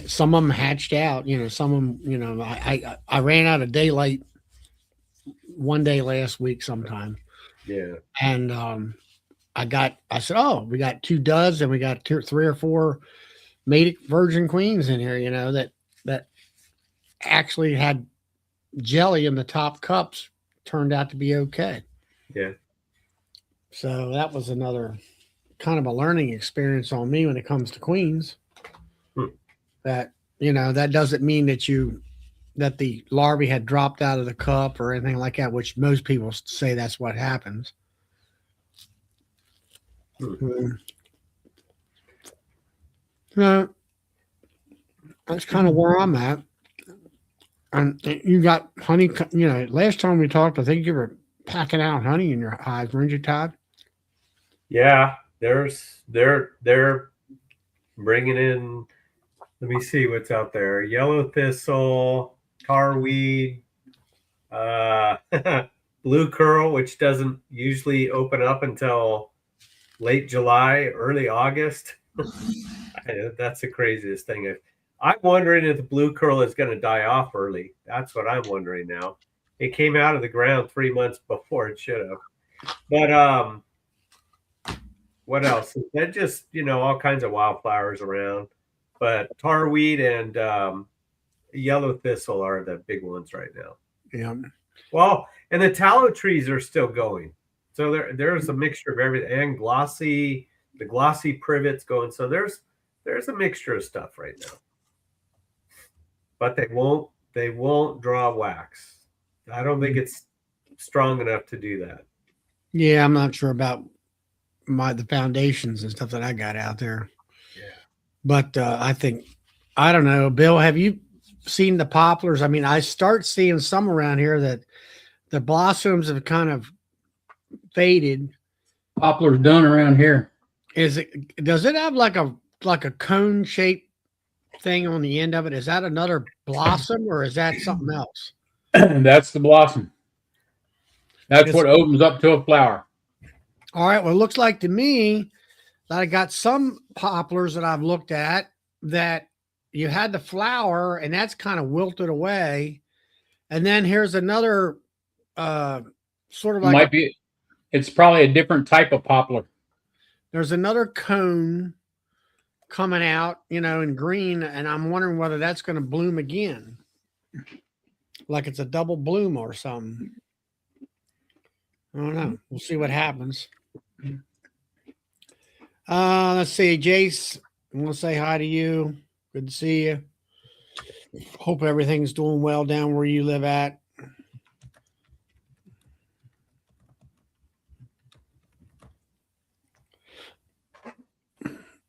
some of them hatched out. You know, some of them. You know, I ran out of daylight one day last week sometime, Yeah. and I said, oh, we got 2 duds and we got 3 or 4 mated virgin queens in here. You know that actually had jelly in the top cups. Turned out to be okay. Yeah. So that was another kind of a learning experience on me when it comes to queens. Hmm. That, you know, that doesn't mean that the larvae had dropped out of the cup or anything like that, which most people say that's what happens. Hmm. That's kind of where I'm at. And you got honey, you know, last time we talked, I think you were packing out honey in your hives, weren't you, Todd? Yeah. They're bringing in. Let me see what's out there. Yellow thistle, tarweed, blue curl, which doesn't usually open up until late July, early August. That's the craziest thing. I'm wondering if the blue curl is going to die off early. That's what I'm wondering now. It came out of the ground 3 months before it should have. But what else? That just, you know, all kinds of wildflowers around. But tarweed and yellow thistle are the big ones right now. Yeah. Well, and the tallow trees are still going. So there's a mixture of everything, and the glossy privets going. So there's a mixture of stuff right now. But they won't draw wax. I don't think it's strong enough to do that. Yeah, I'm not sure about the foundations and stuff that I got out there. Yeah. But I don't know, Bill, have you seen the poplars? I mean, I start seeing some around here that the blossoms have kind of faded. Poplar's done around here. Does it have like a cone shaped thing on the end of it? Is that another blossom or is that something else? That's the blossom. That's what opens up to a flower. All right. Well, it looks like to me that I got some poplars that I've looked at that you had the flower and that's kind of wilted away. And then here's another sort of like it's probably a different type of poplar. There's another cone coming out, you know, in green, and I'm wondering whether that's going to bloom again. Like it's a double bloom or something. I don't know. We'll see what happens. Let's see. Jace, I want to say hi to you. Good to see you. Hope everything's doing well down where you live at.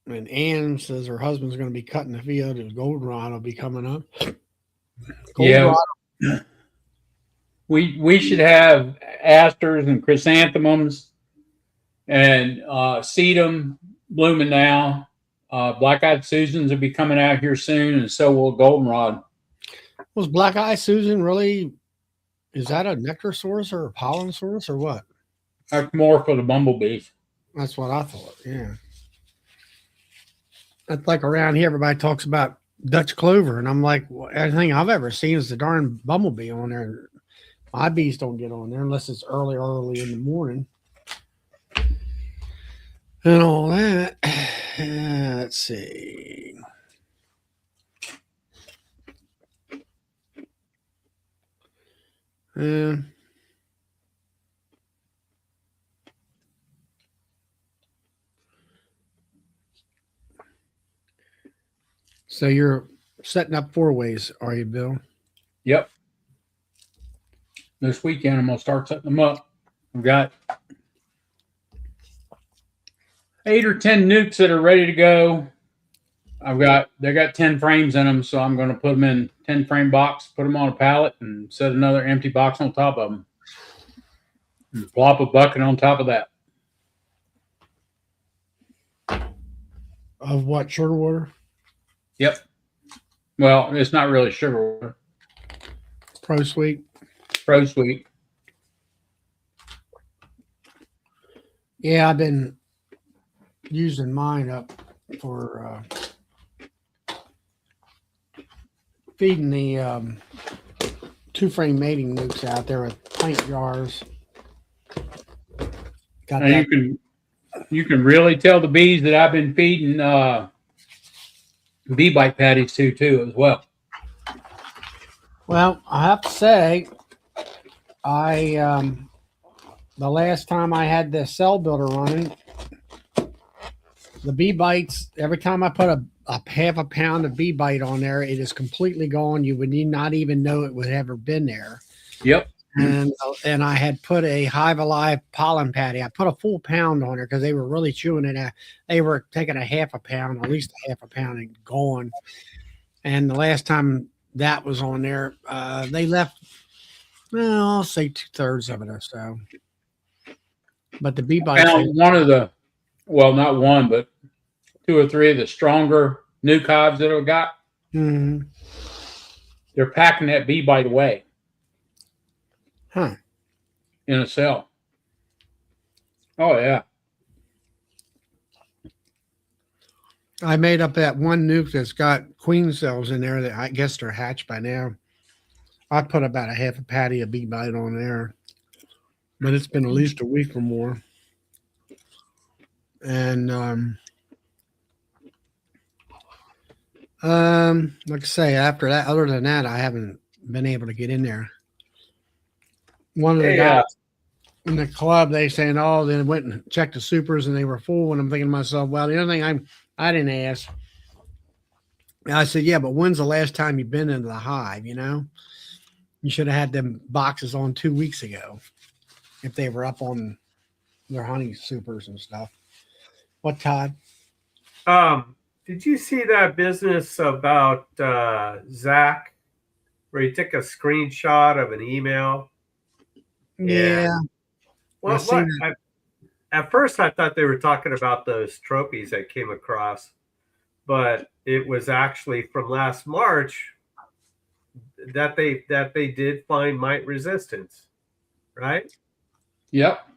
And Ann says her husband's going to be cutting the field. His goldenrod will be coming up. Yeah. We should have asters and chrysanthemums and sedum blooming now. Black-eyed Susans will be coming out here soon, and so will goldenrod. Was black-eyed Susan really? Is that a nectar source or a pollen source or what? That's more for the bumblebees. That's what I thought. Yeah. That's like around here, everybody talks about Dutch clover, and I'm like, well, everything I've ever seen is the darn bumblebee on there. My bees don't get on there unless it's early in the morning. And all that. Let's see. So you're setting up 4-ways, are you, Bill? Yep. This weekend, I'm going to start setting them up. I've got 8 or 10 nukes that are ready to go. They got 10 frames in them, so I'm going to put them in 10 frame box, put them on a pallet, and set another empty box on top of them. And plop a bucket on top of that. Of what, sugar water? Yep. Well, it's not really sugar water. Pro Sweet. Pro Sweet. Yeah, I've been using mine up for feeding the 2-frame mating nukes out there with pint jars. Got And that. you can really tell the bees that I've been feeding bee bite patties too as well. Well, I have to say, I the last time I had the cell builder running, the bee bites, every time I put a half a pound of bee bite on there, it is completely gone. You would not even know it would ever been there. Yep. And I had put a Hive Alive pollen patty. I put a full pound on there because they were really chewing it out. They were taking a half a pound, at least a half a pound, and gone. And the last time that was on there, they left, well, I'll say 2/3 of it or so. But the bee bites, Found one of the, well, not one, but 2 or 3 of the stronger nuke hives that I've got. Mhm. They're packing that bee bite away Huh. in a cell. Oh yeah. I made up that one nuke that's got queen cells in there that I guess they're hatched by now. I put about a half a patty of bee bite on there, but it's been at least a week or more. And like I say, after that, other than that, I haven't been able to get in there. One of the Hey, guys in the club, they saying, "Oh, they went and checked the supers and they were full." And I'm thinking to myself, well, the other thing I didn't ask. I said, "Yeah, but when's the last time you've been into the hive? You know, you should have had them boxes on 2 weeks ago if they were up on their honey supers and stuff." What, Todd? Did you see that business about Zach, where he took a screenshot of an email? Yeah, Well, I've seen that. At first I thought they were talking about those trophies I came across, but it was actually from last March that they did find mite resistance, right? Yep.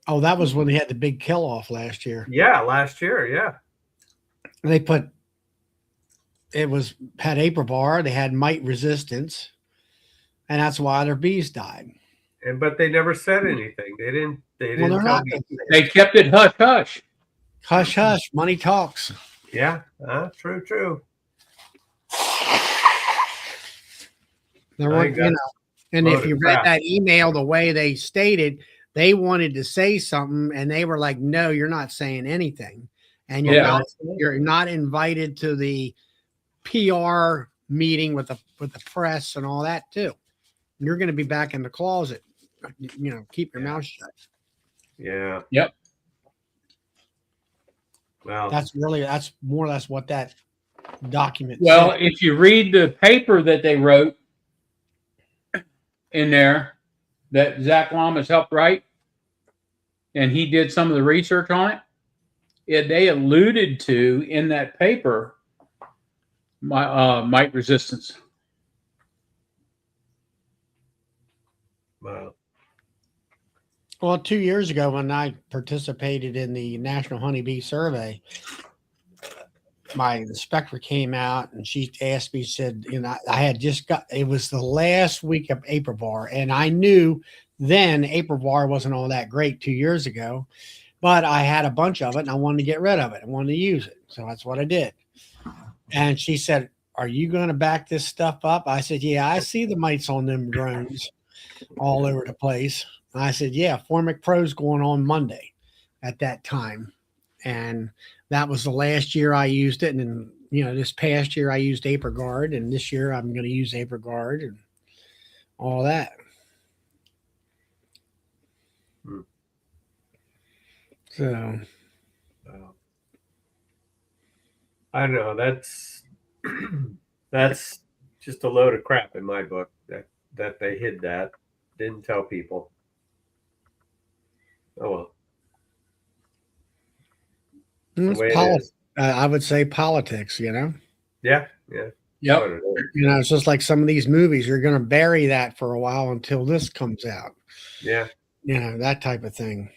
Oh, that was when they had the big kill off last year. Yeah, last year, yeah. They put had aprivar, they had mite resistance, and that's why their bees died. But they never said anything. They Well, didn't they're tell not. me. They kept it hush hush. Hush, hush. Money talks. Yeah, true. There I weren't, think and load if of you read crap. that email the way they stated, they wanted to say something, and they were like, "No, you're not saying anything, and Yeah. you're not invited to the PR meeting with the press and all that too. You're going to be back in the closet. Keep your Yeah. mouth shut." Yeah. Yep. Well, That's more or less what that document Well, said. if you read the paper that they wrote in there that Zach Lamas helped write, and he did some of the research on it, they alluded to in that paper mite resistance. well, Well, 2 years ago when I participated in the National Honeybee Survey, my inspector came out and she asked me, said, I had just it was the last week of aprivar, and I knew then aprivar wasn't all that great 2 years ago, but I had a bunch of it and I wanted to get rid of it. I wanted to use it. So that's what I did. And she said, "Are you going to back this stuff up?" I said, "Yeah, I see the mites on them drones all over the place." And I said, "Yeah, Formic Pro's going on Monday at that time." And that was the last year I used it. And then, this past year I used ApriGuard, and this year I'm going to use ApriGuard and all that. Hmm. So I don't know. That's just a load of crap in my book that they hid that, didn't tell people. Oh well. it's The way it politics. is. I would say politics, Yeah. Yep. What it is. It's just like some of these movies, you're going to bury that for a while until this comes out. Yeah. That type of thing.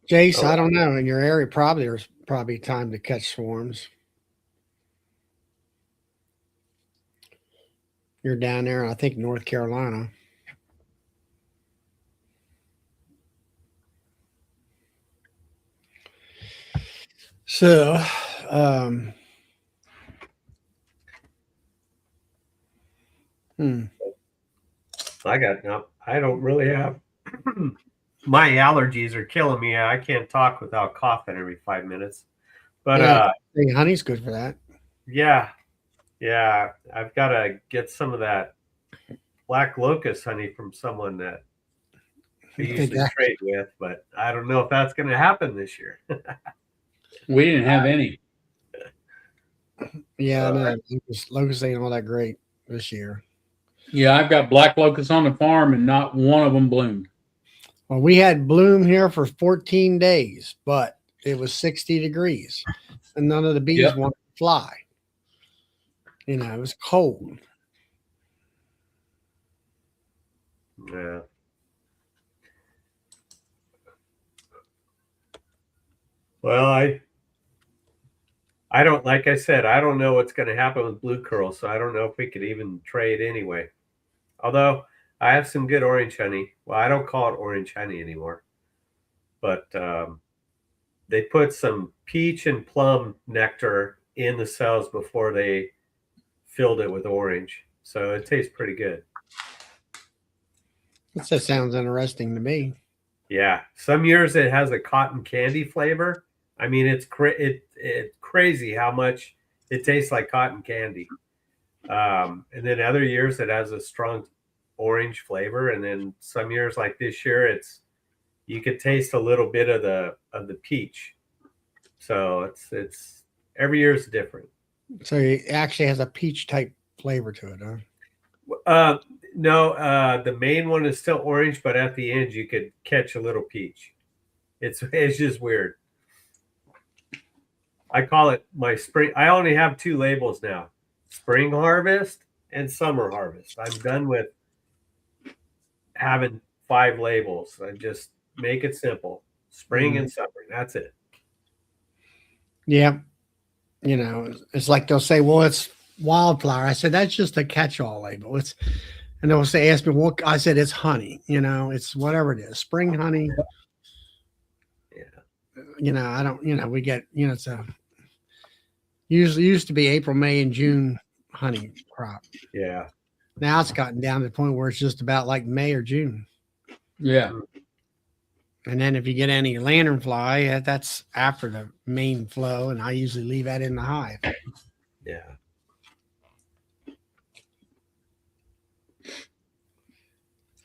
Jace, Oh. I don't know. In your area, there's probably time to catch swarms. You're down there, I think, North Carolina. So, um, I don't really have. My allergies are killing me. I can't talk without coughing every 5 minutes. But yeah, honey's good for that. yeah, I've got to get some of that black locust honey from someone that I usually trade with, but I don't know if that's going to happen this year. We didn't have any. Yeah, no, locust ain't all that great this year. Yeah, I've got black locusts on the farm, and not one of them bloomed. Well, we had bloom here for 14 days, but it was 60 degrees, and none of the bees wanted to fly. You know, it was cold. Yeah. Well, I don't, like I said, I don't know what's going to happen with blue curl, so I don't know if we could even trade anyway. Although I have some good orange honey. Well, I don't call it orange honey anymore, but they put some peach and plum nectar in the cells before they filled it with orange, so it tastes pretty good. That sounds interesting to me. Yeah, some years it has a cotton candy flavor. I mean, it's crazy how much it tastes like cotton candy. And then other years it has a strong orange flavor, and then some years like this year, you could taste a little bit of the peach. So it's every year is different. So it actually has a peach type flavor to it, huh? No, the main one is still orange, but at the end you could catch a little peach. It's just weird. I call it my spring. I only have 2 labels now: spring harvest and summer harvest. I'm done with having 5 labels. I just make it simple: spring and summer. That's it. Yeah. You know, it's like they'll say, well, it's wildflower. I said, that's just a catch-all label. And they'll say, ask me what, I said, it's honey, you know, it's whatever it is, spring honey. Yeah. You know, I don't, you know, we get, you know, it's usually used to be April, May, and June honey crop. Yeah. Now it's gotten down to the point where it's just about like May or June. Yeah. And then if you get any lanternfly, that's after the main flow, and I usually leave that in the hive. Yeah.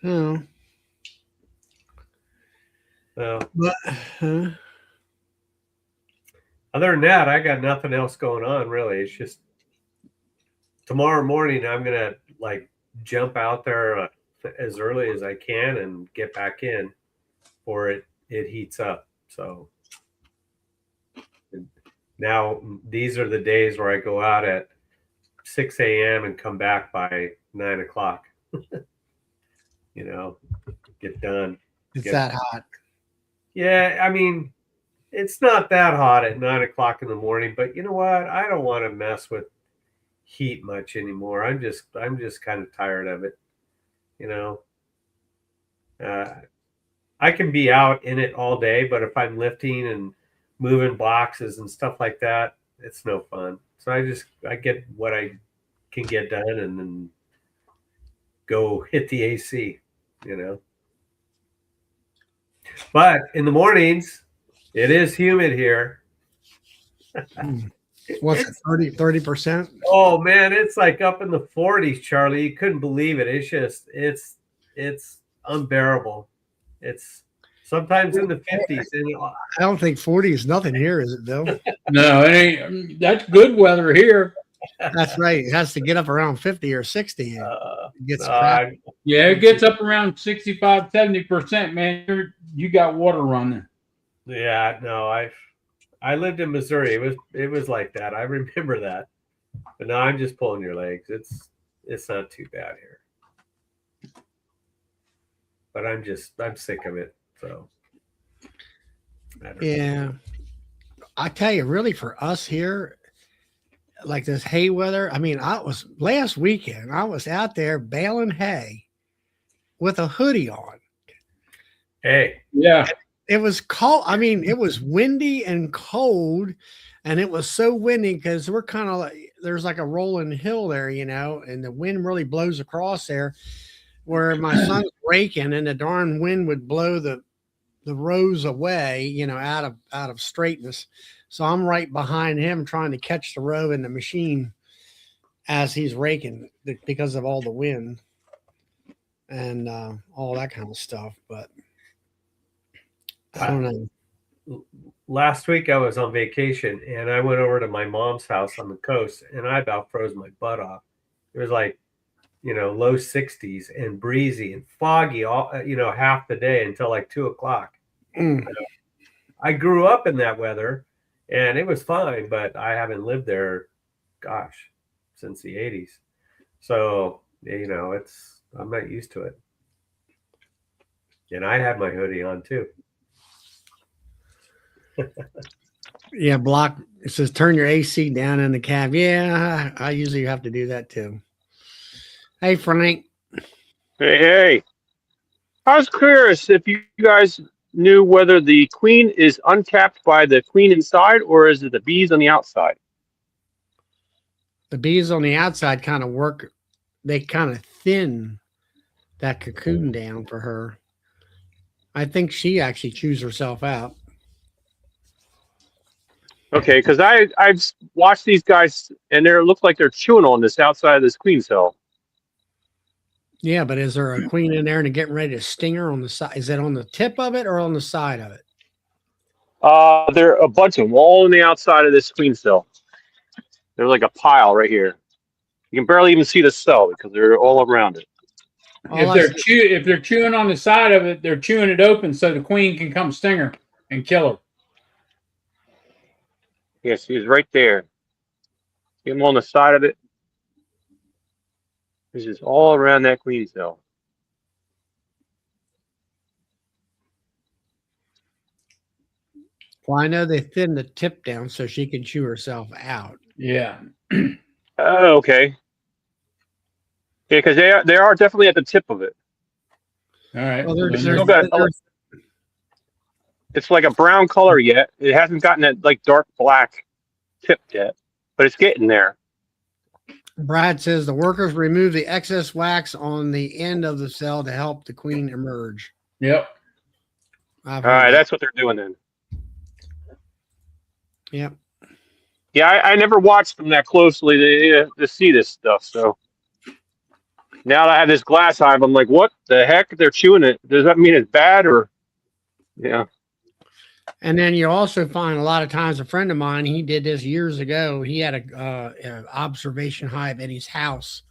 Oh. Well, But, other than that, I got nothing else going on really. It's just tomorrow morning I'm gonna like jump out there as early as I can and get back in before it heats up. So now these are the days where I go out at 6 a.m. and come back by 9 o'clock. You know, get done. it's that hot. Yeah, I mean, it's not that hot at 9 o'clock in the morning, but you know what? I don't want to mess with heat much anymore. I'm just kind of tired of it. You know, I can be out in it all day, but if I'm lifting and moving boxes and stuff like that, it's no fun. So I get what I can get done and then go hit the AC, you know. But in the mornings, it is humid here. What's it, 30%? Oh man, it's like up in the 40s, Charlie. You couldn't believe it. It's just it's unbearable. It's sometimes in the 50s. And I don't think 40 is nothing here, is it, Bill? No, it ain't. That's good weather here. That's right. It has to get up around 50 or 60. It gets Yeah, it gets up around 65, 70%, man. You got water running. Yeah, no, I lived in Missouri. It was like that. I remember that. But now I'm just pulling your legs. It's not too bad here. But I'm sick of it. So better. Yeah. I tell you, really, for us here, like this hay weather, I mean, last weekend, I was out there baling hay with a hoodie on. Hey, Yeah. It was cold. I mean, it was windy and cold, and it was so windy because we're kind of like there's like a rolling hill there, and the wind really blows across there. Where my son's raking, and the darn wind would blow the rows away, out of straightness. So I'm right behind him trying to catch the row in the machine as he's raking because of all the wind and all that kind of stuff. But I don't know. last week I was on vacation and I went over to my mom's house on the coast and I about froze my butt off. It was like, low 60s and breezy and foggy all, half the day until like 2:00. Mm. I grew up in that weather and it was fine, but I haven't lived there, gosh, since the 80s. So, I'm not used to it. And I had my hoodie on too. Yeah, block. It says turn your AC down in the cab. Yeah, I usually have to do that too. Hey, Frank. Hey. I was curious if you guys knew whether the queen is uncapped by the queen inside or is it the bees on the outside? The bees on the outside kind of work. They kind of thin that cocoon down for her. I think she actually chews herself out. Okay, because I've watched these guys and they look like they're chewing on this outside of this queen cell. Yeah, but is there a queen in there and getting ready to sting her on the side? Is it on the tip of it or on the side of it? There are a bunch of them all on the outside of this queen cell. They're like a pile right here. You can barely even see the cell because they're all around it. If they're chewing on the side of it, they're chewing it open so the queen can come sting her and kill her. Yes, he's right there. See him on the side of it. This is all around that queen cell. Well, I know they thin the tip down so she can chew herself out. Yeah. Oh, okay. Yeah, because they are definitely at the tip of it. All right. Well, It's like a brown color yet. It hasn't gotten that like dark black tip yet, but it's getting there. Brad says the workers remove the excess wax on the end of the cell to help the queen emerge. Yep. All right, that's what they're doing then. Yep. Yeah, I never watched them that closely to see this stuff. So now that I have this glass hive, I'm like, what the heck? They're chewing it. Does that mean it's bad or? Yeah. And then you also find a lot of times, a friend of mine, he did this years ago. He had an observation hive in his house,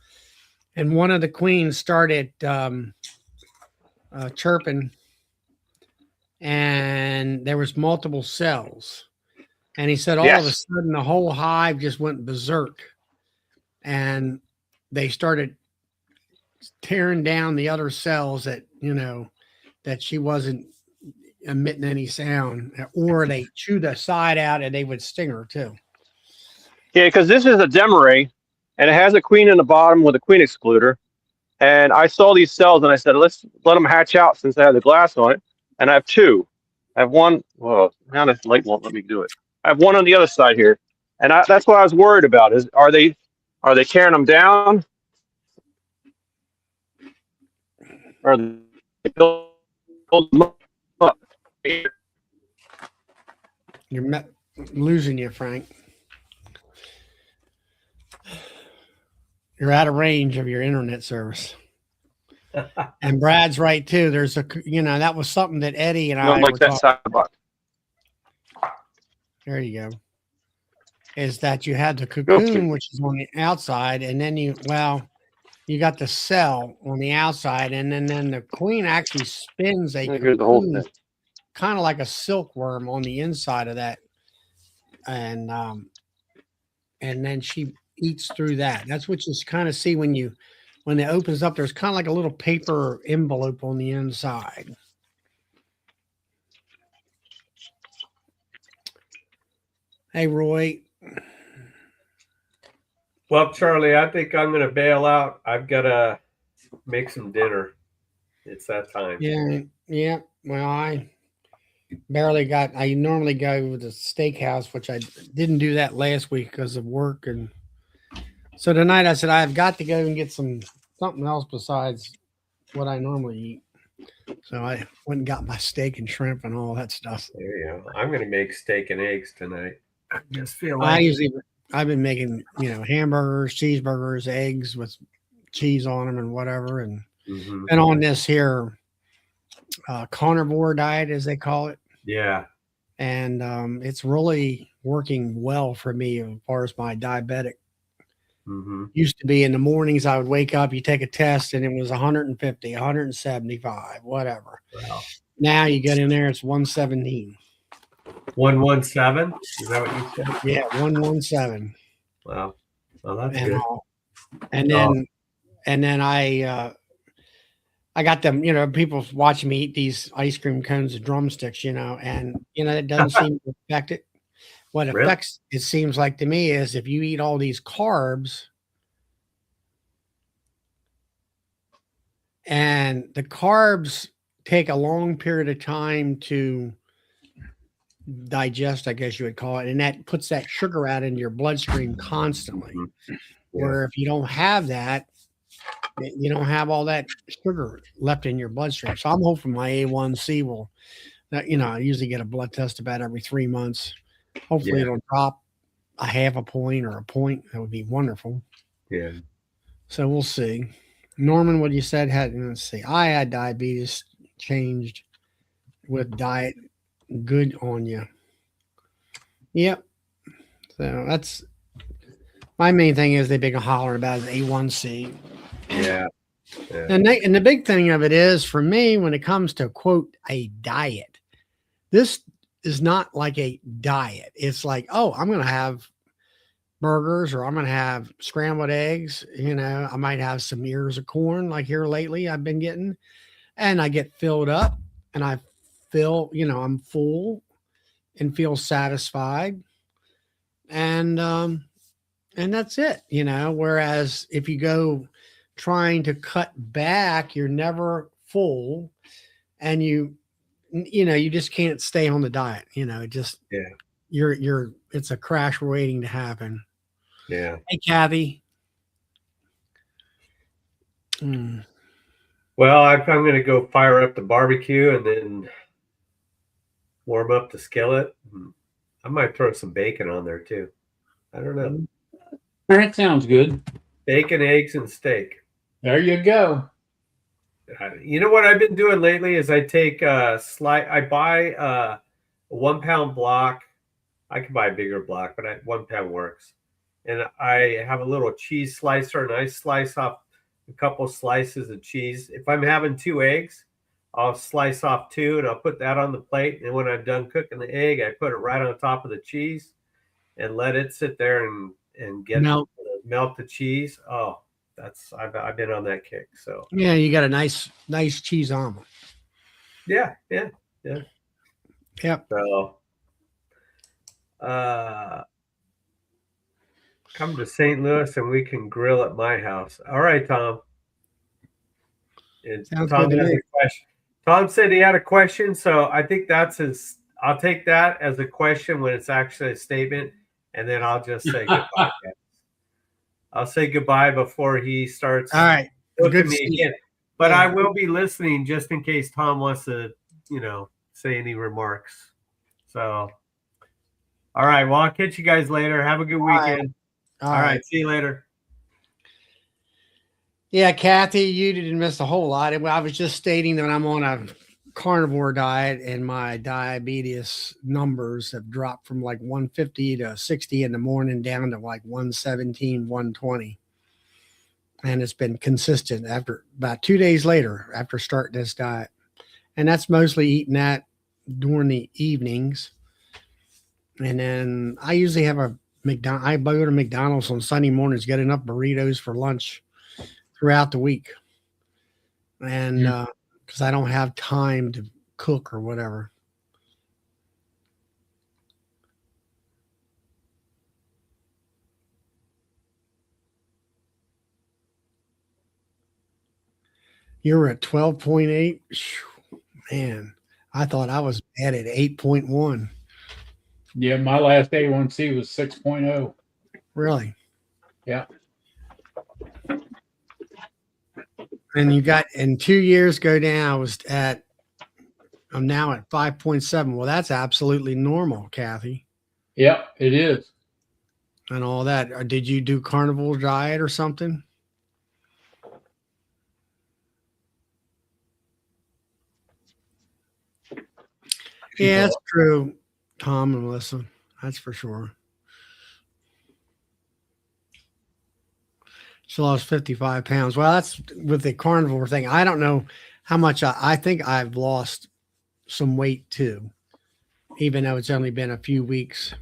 and one of the queens started chirping, and there was multiple cells. And he said all of a sudden the whole hive just went berserk, and they started tearing down the other cells that that she wasn't emitting any sound, or they chew the side out and they would sting her too. Yeah, because this is a Demeray, and it has a queen in the bottom with a queen excluder. And I saw these cells, and I said, let's let them hatch out since they have the glass on it. And I have two. I have one. Well, now this light won't let me do it. I have one on the other side here, and that's what I was worried about. Is are they tearing them down? Or are they building them up? You're losing you, Frank. You're out of range of your internet service. And Brad's right too. There's that was something that Eddie and I Don't like were that talking. side box. There you go. Is that you had the cocoon, which is on the outside, and then you got the cell on the outside, and then the queen actually spins a Here's the whole cocoon, thing. kind of like a silkworm on the inside of that, and then she eats through that. That's what you kind of see when it opens up. There's kind of like a little paper envelope on the inside. Hey, Roy. Well, Charlie, I think I'm going to bail out. I've got to make some dinner. It's that time. Yeah, yeah. Well, I barely got. I normally go to the steakhouse, which I didn't do that last week because of work, and so tonight I said I've got to go and get something else besides what I normally eat. So I went and got my steak and shrimp and all that stuff. There you go. I'm going to make steak and eggs tonight. I just feel I like usually I've been making hamburgers, cheeseburgers, eggs with cheese on them and whatever, and Mhm. been on this here carnivore diet as they call it, Yeah. and it's really working well for me as far as my diabetic. Hmm. Used to be in the mornings I would wake up, you take a test, and it was 150, 175, whatever. Wow. Now you get in there, it's 117. 117? Is that what you said? Yeah, 117. Wow. Well, that's And good. and then and then I got them, people watching me eat these ice cream cones and drumsticks, and it doesn't seem to affect it. What Really? affects it seems like to me is if you eat all these carbs, and the carbs take a long period of time to digest, I guess you would call it, and that puts that sugar out into your bloodstream constantly. Mhm. Yeah. Where if you don't have that, you don't have all that sugar left in your bloodstream. So I'm hoping my A1C will, I usually get a blood test about every 3 months. Hopefully Yeah. it'll drop a half a point or a point. That would be wonderful. Yeah. So we'll see. Norman, what you said let's see. I had diabetes, changed with diet. Good on you. Yep. So that's my main thing is they've been hollering about is A1C. Yeah. And the big thing of it is for me, when it comes to quote a diet, this is not like a diet. It's like, oh, I'm going to have burgers or I'm going to have scrambled eggs. I might have some ears of corn like here lately I've been getting, and I get filled up and I feel, I'm full and feel satisfied. And that's it, whereas if you go trying to cut back, you're never full, and you just can't stay on the diet. Yeah. It's a crash waiting to happen. Yeah. Hey, Kathy. Mm. Well, I'm going to go fire up the barbecue and then warm up the skillet. I might throw some bacon on there too. I don't know. That sounds good. Bacon, eggs, and steak. There you go. You know what I've been doing lately is I take I buy a 1 pound block. I could buy a bigger block, but 1 pound works. And I have a little cheese slicer, and I slice off a couple slices of cheese. If I'm having 2 eggs, I'll slice off 2 and I'll put that on the plate. And when I'm done cooking the egg, I put it right on top of the cheese and let it sit there and melt the cheese. Oh, I've been on that kick. So Yeah, you got a nice cheese omelet. yeah. Yep. So come to St. Louis and we can grill at my house. All right, Tom. And Sounds Tom good to has me. a question. Tom said he had a question, so I think that's his. I'll take that as a question when it's actually a statement, and then I'll just say goodbye. I'll say goodbye before he starts All right. looking Good at to me see you. again. But Yeah. I will be listening just in case Tom wants to, say any remarks. So, all right. Well, I'll catch you guys later. Have a good weekend. All All right. right. See you later. Yeah, Kathy, you didn't miss a whole lot. I was just stating that I'm on a carnivore diet and my diabetes numbers have dropped from like 150 to 60 in the morning down to like 117, 120. And it's been consistent after about 2 days later after starting this diet. And that's mostly eating that during the evenings. And then I usually have I go to McDonald's on Sunday mornings, get enough burritos for lunch throughout the week. And because I don't have time to cook or whatever. You were at 12.8. Man, I thought I was bad at 8.1. Yeah, my last A1C was 6.0. Really? Yeah. And you got in 2 years ago now, I'm now at 5.7. Well, that's absolutely normal, Kathy, Yeah, it is. and all that. Or did you do carnivore diet or something? Yeah, that's true, Tom and Melissa. That's for sure. She lost 55 pounds. Well, that's with the carnivore thing. I don't know how much I think I've lost some weight too, even though it's only been a few weeks.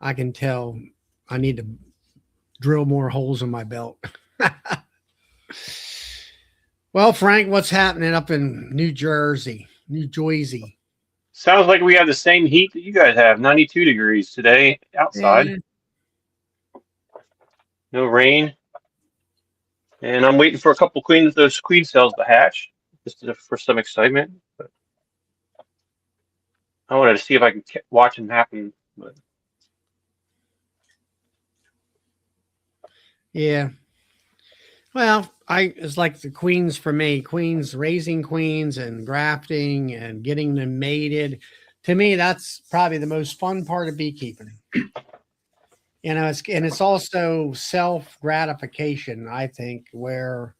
I can tell I need to drill more holes in my belt. Well, Frank, what's happening up in New Jersey? Sounds like we have the same heat that you guys have, 92 degrees today outside. Eh, No rain. And I'm waiting for a couple those queen cells to hatch, just for some excitement. But I wanted to see if I can watch them happen. But yeah. Well, it's like the queens for me. Queens, raising queens and grafting and getting them mated. To me, that's probably the most fun part of beekeeping. It's also self gratification. I think where,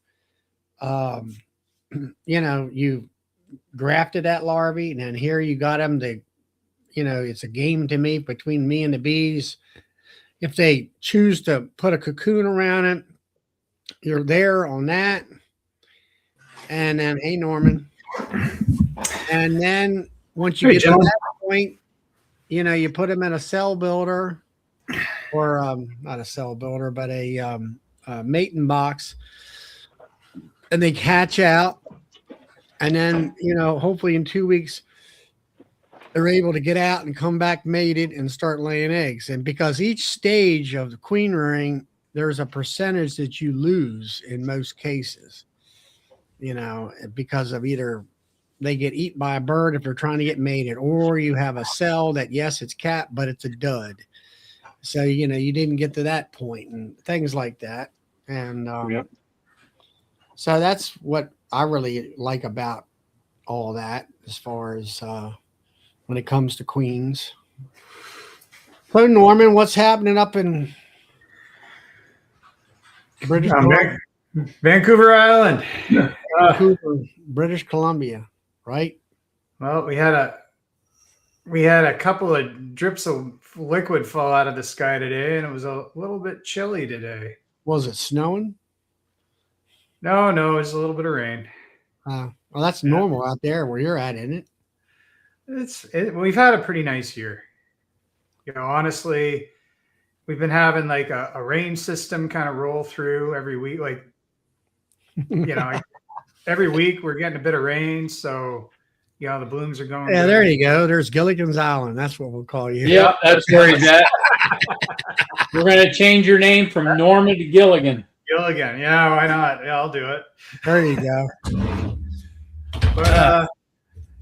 you grafted that larvae, and then here you got them to, it's a game to me between me and the bees. If they choose to put a cocoon around it, you're there on that. And then, hey, Norman. And then once you get to that point, you put them in a cell builder or not a cell builder, but a mating box, and they hatch out. And then, hopefully in 2 weeks, they're able to get out and come back mated and start laying eggs. And because each stage of the queen rearing, there's a percentage that you lose in most cases, because of either they get eaten by a bird if they're trying to get mated, or you have a cell that, yes, it's capped, but it's a dud. So, you didn't get to that point and things like that. And Yep. So that's what I really like about all that as far as when it comes to queens. So, Norman, what's happening up in British Columbia? Vancouver Island. Vancouver, British Columbia, right? Well, we had a couple of drips of liquid fall out of the sky today, and it was a little bit chilly today. Was it snowing? No, it was a little bit of rain. Well, that's normal out there where you're at, isn't it? We've had a pretty nice year. Honestly, we've been having like a rain system kind of roll through every week. Like, every week we're getting a bit of rain. So, the blooms are going. Yeah, good. there you go. There's Gilligan's Island. That's what we'll call you. Yeah, that's where he's at. We're going to change your name from Norman to Gilligan. Gilligan. Yeah, why not? Yeah, I'll do it. There you go. But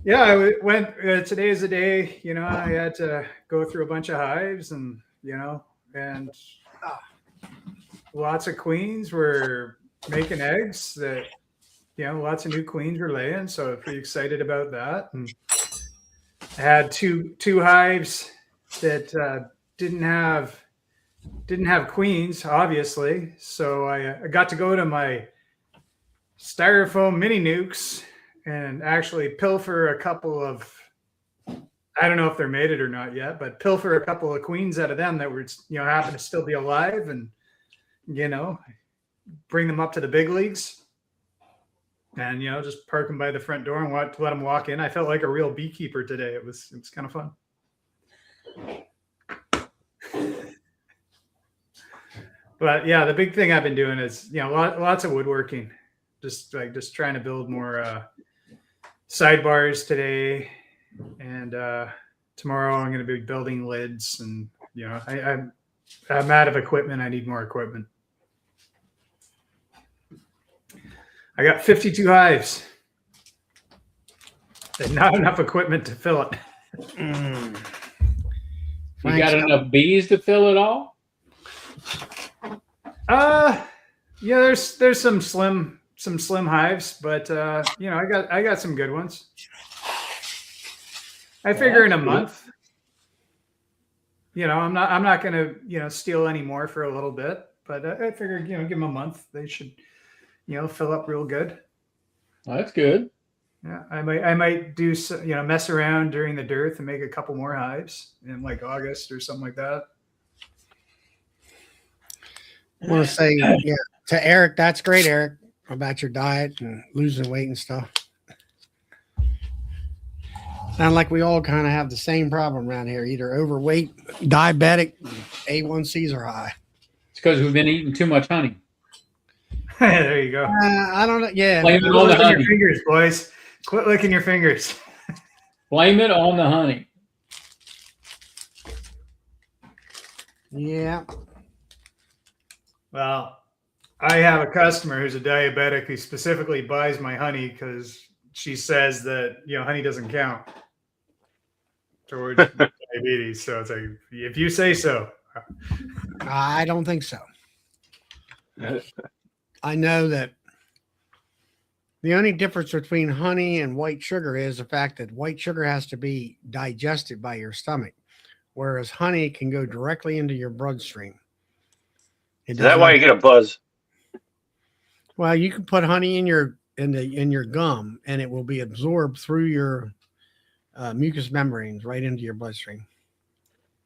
I went. Today is the day. I had to go through a bunch of hives, and and lots of queens were making eggs. That lots of new queens were laying. So I'm pretty excited about that. And I had two hives that didn't have queens, obviously. So I got to go to my styrofoam mini nukes and actually pilfer a couple of, I don't know if they're mated or not yet, but pilfer a couple of queens out of them that were, happen to still be alive, and, bring them up to the big leagues and, just park them by the front door and let them walk in. I felt like a real beekeeper today. It was kind of fun. But yeah, the big thing I've been doing is, lots of woodworking, just trying to build more sidebars today, and tomorrow I'm going to be building lids, and I'm out of equipment. I need more equipment. I got 52 hives and not enough equipment to fill it. Mm. You Frank's got enough bees to fill it all? Yeah, there's some slim hives, but I got some good ones. I figure in a month. I'm not gonna steal any more for a little bit, but I figure give them a month. They should fill up real good. Well, that's good. Yeah, I might do mess around during the dearth and make a couple more hives in like August or something like that. I want to say, yeah, to Eric, that's great, Eric, about your diet and losing weight and stuff. Sound like we all kind of have the same problem around here, either overweight, diabetic, A1Cs are high. It's because we've been eating too much honey. There you go. I don't know. Yeah. Blame it Quit on the licking your honey. fingers, boys. Quit licking your fingers. Blame it on the honey. Yeah. Well, I have a customer who's a diabetic who specifically buys my honey because she says that honey doesn't count towards diabetes. So it's like, if you say so. I don't think so. I know that the only difference between honey and white sugar is the fact that white sugar has to be digested by your stomach, whereas honey can go directly into your bloodstream. Is that why you get a buzz? Well, you can put honey in your gum, and it will be absorbed through your mucous membranes right into your bloodstream.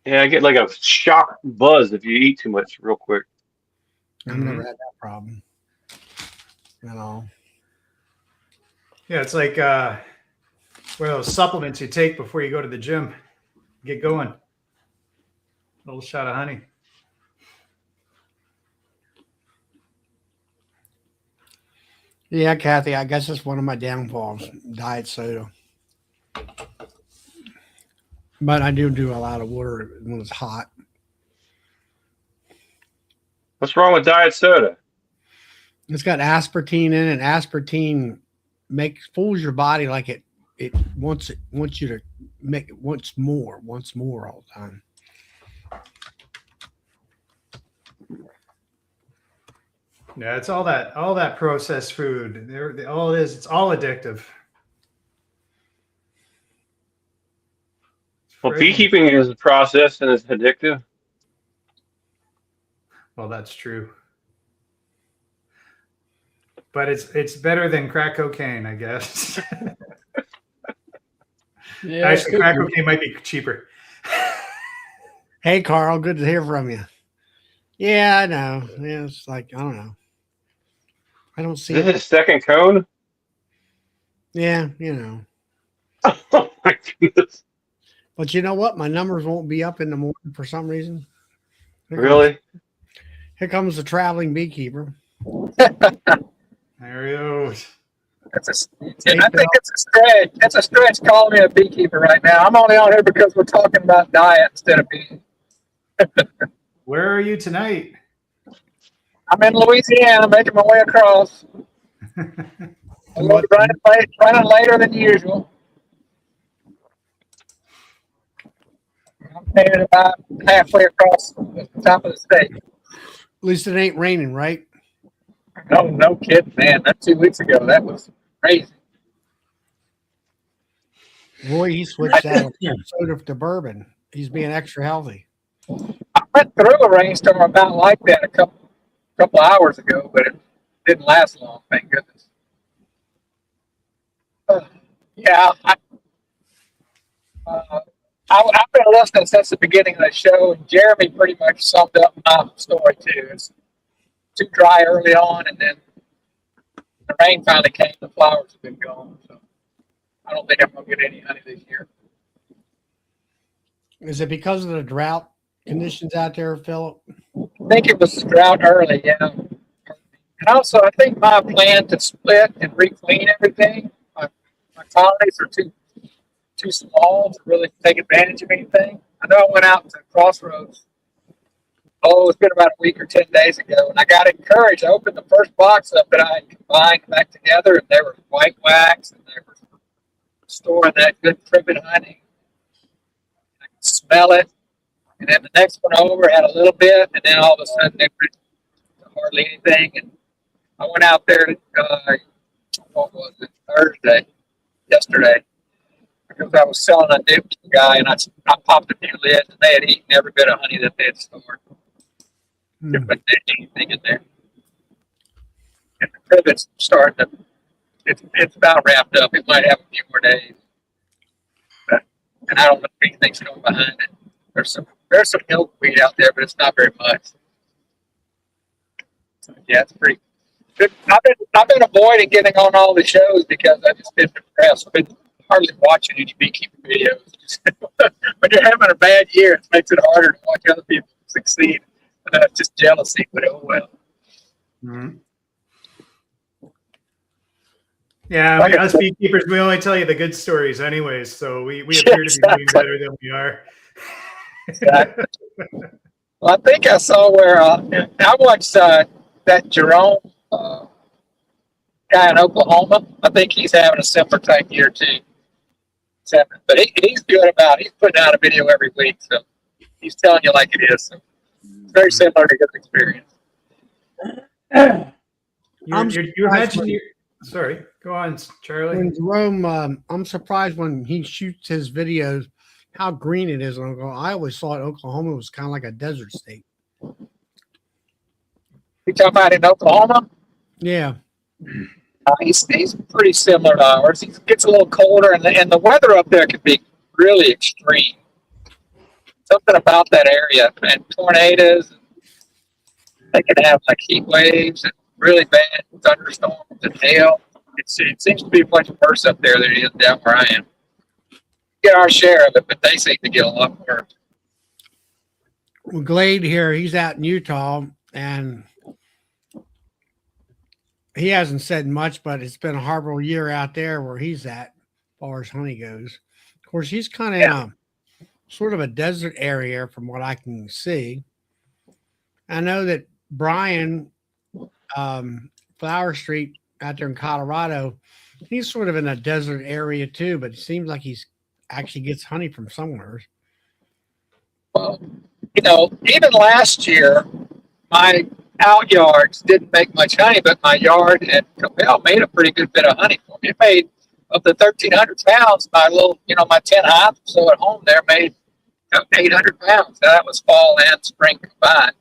Yeah, I get like a shock buzz if you eat too much real quick. I've never had that problem. Yeah, it's like one of those supplements you take before you go to the gym. Get going. A little shot of honey. Yeah, Kathy, I guess it's one of my downfalls, diet soda. But I do a lot of water when it's hot. What's wrong with diet soda? It's got aspartame in it. Aspartame fools your body like it wants you to make it wants more all the time. Yeah, it's all that processed food. It's all addictive. Well, beekeeping is a process and it's addictive. Well, that's true. But it's better than crack cocaine, I guess. Yeah, Actually, crack cocaine might be cheaper. Hey, Carl, good to hear from you. Yeah, I know. Yeah, it's like, I don't know. I don't see Is it. this a second cone? Yeah, Oh my goodness. But you know what? My numbers won't be up in the morning for some reason. Really? Here comes the traveling beekeeper. There he goes. I think it's a stretch. It's a stretch calling me a beekeeper right now. I'm only on here because we're talking about diet instead of bees. Where are you tonight? I'm in Louisiana, making my way across. I'm running later than usual. I'm headed about halfway across the top of the state. At least it ain't raining, right? No kidding, man. That's 2 weeks ago. That was crazy. Roy, he switched out of soda to bourbon. He's being extra healthy. I went through a rainstorm about like that a couple hours ago, but it didn't last long, thank goodness. Yeah, I've been listening since the beginning of the show, and Jeremy pretty much summed up my story too. It's too dry early on, and then the rain finally came. The flowers have been gone, so I don't think I'm gonna get any honey this year. Is it because of the drought conditions out there, Philip? I think it was drought early, yeah. And also, I think my plan to split and re-clean everything, my colonies are too small to really take advantage of anything. I know I went out to Crossroads oh, it's been about a week or 10 days ago, and I got encouraged. I opened the first box up that I had combined back together, and they were white wax, and they were storing that good privet honey. I could smell it, and then the next one over had a little bit, and then all of a sudden they were hardly anything. And I went out there, what was it, yesterday, because I was selling a dip to a guy, and I popped a few lids, and they had eaten every bit of honey that they had stored. Didn't put anything in there. And the privet's starting to, it's about wrapped up. It might have a few more days. But, and I don't know if anything's going behind it. There's some milkweed out there, but it's not very much. So, yeah, it's pretty good. I've been avoiding getting on all the shows because I've just been depressed. I've been hardly watching any beekeeping videos. When you're having a bad year, it makes it harder to watch other people succeed. It's just jealousy, but oh well. Mm-hmm. Yeah, I mean, us beekeepers, we only tell you the good stories anyways, so we appear to be doing better than we are. Exactly. Well, I think I saw where I watched that Jerome guy in Oklahoma. I think he's having a similar type year too. But he's good about it. He's putting out a video every week, so he's telling you like it is. So it's very similar to his experience. You mentioned sorry, go on, Charlie. When Jerome, I'm surprised when he shoots his videos how green it is in Oklahoma. I always thought Oklahoma was kind of like a desert state. You talking about in Oklahoma? Yeah. He's pretty similar to ours. He gets a little colder, and the weather up there can be really extreme. Something about that area, and tornadoes. They can have like heat waves and really bad thunderstorms and hail. It seems to be much worse up there than it is down where I am. Get our share of it, but they seem to get a lot worse. Well, Glade here, he's out in Utah, and he hasn't said much, but it's been a horrible year out there where he's at as far as honey goes. Of course, he's kind of sort of a desert area from what I can see. I know that Brian, Flower Street out there in Colorado, he's sort of in a desert area too, but it seems like he's actually gets honey from somewhere. Well, even last year, my out yards didn't make much honey, but my yard at Cobell made a pretty good bit of honey for me. It made of the 1,300 pounds, my little, my 10 hives so at home there made 800 pounds. Now, that was fall and spring combined.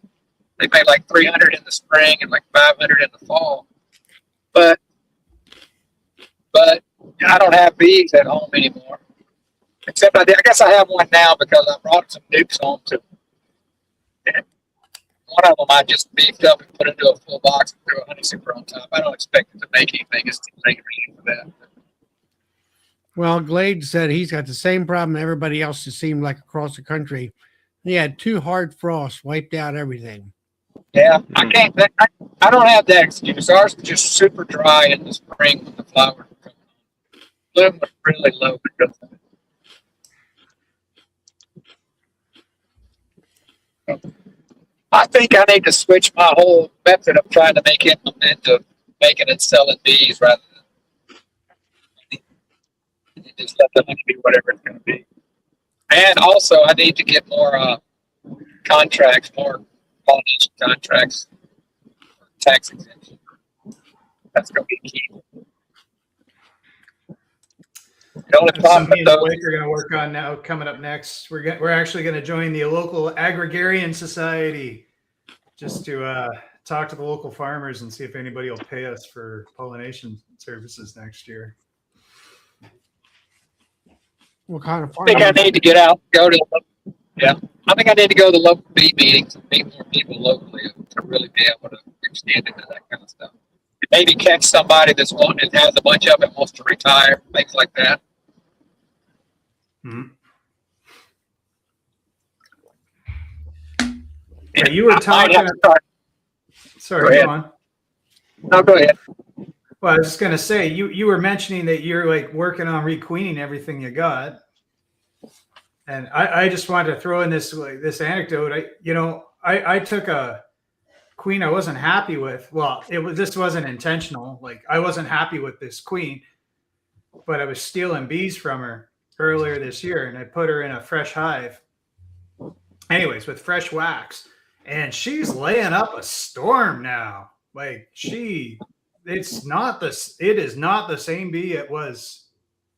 They made like 300 in the spring and like 500 in the fall. But I don't have bees at home anymore. Except I guess I have one now because I brought some nukes home too. And one of them I just beefed up and put into a full box and threw a honey super on top. I don't expect it to make anything. It's too late for that. Well, Glade said he's got the same problem everybody else has seemed like across the country. He had 2 hard frosts, wiped out everything. Yeah, I don't have that excuse. Ours was just super dry in the spring when the flowers were coming. Bloom was really low because of it. I think I need to switch my whole method of trying to make it into making and selling bees rather than just let the honey be whatever it's going to be. And also, I need to get more contracts, more pollination contracts, tax exemption. That's going to be key. The only problem with those we're going to work on now coming up next. We're actually going to join the local agrarian society just to talk to the local farmers and see if anybody will pay us for pollination services next year. What kind of I think I need to get out, I think I need to go to the local bee meetings and meet more people locally to really be able to extend into that kind of stuff. Maybe catch somebody that has a bunch of it, wants to retire, things like that. Mm-hmm. Yeah, you were talking. Sorry, go on. No, go ahead. Well, I was just going to say, you were mentioning that you're like working on requeening everything you got. And I just wanted to throw in this anecdote. I took a queen I wasn't happy with. Well, this wasn't intentional. Like I wasn't happy with this queen, but I was stealing bees from her earlier this year, and I put her in a fresh hive. Anyways, with fresh wax, and she's laying up a storm now. Like it's not this. It is not the same bee it was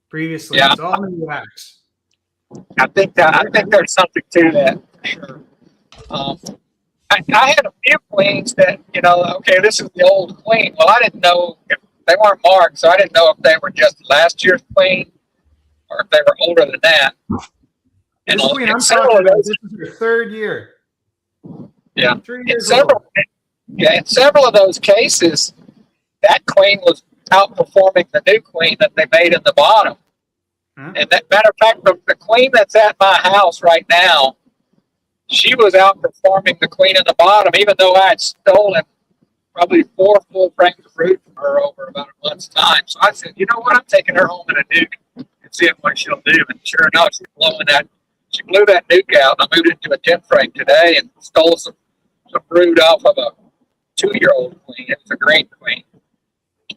previously. Yeah. It's all new wax. I think there's something to that for sure. I had a few queens that, okay, this is the old queen. Well, I didn't know if they weren't marked, so I didn't know if they were just last year's queen or if they were older than that. And This queen I'm talking about, this is her third year. Yeah. 3 years old. In several of those cases, that queen was outperforming the new queen that they made in the bottom. Huh? And that matter of fact, the queen that's at my house right now, she was outperforming the queen in the bottom, even though I had stolen probably 4 full frames of brood from her over about a month's time. So I said, you know what? I'm taking her home in a nuke and seeing what she'll do. And sure enough, she blew that nuke out. I moved it into a 10 frame today and stole some brood off of a 2-year-old queen. It was a green queen.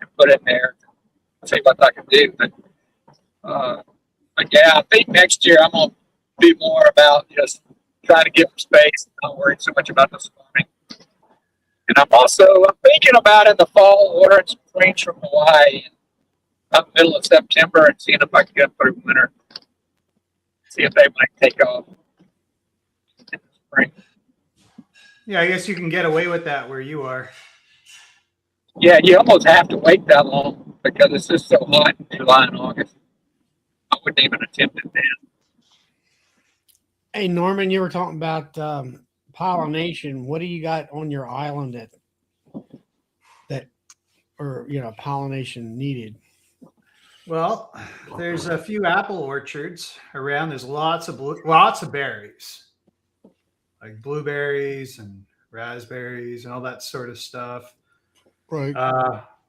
And put it in there. See what I can do. But yeah, I think next year I'm going to be more about just trying to give them space and not worry so much about the swarming. And I'm thinking about in the fall ordering some queens from Hawaii about the middle of September and seeing if I can get them through winter. See if they might take off in the spring. Yeah, I guess you can get away with that where you are. Yeah, you almost have to wait that long because it's just so hot in July and August. I wouldn't even attempt it then. Hey, Norman, you were talking about pollination. What do you got on your island that pollination needed? Well, there's a few apple orchards around. There's lots of berries, like blueberries and raspberries and all that sort of stuff. Right.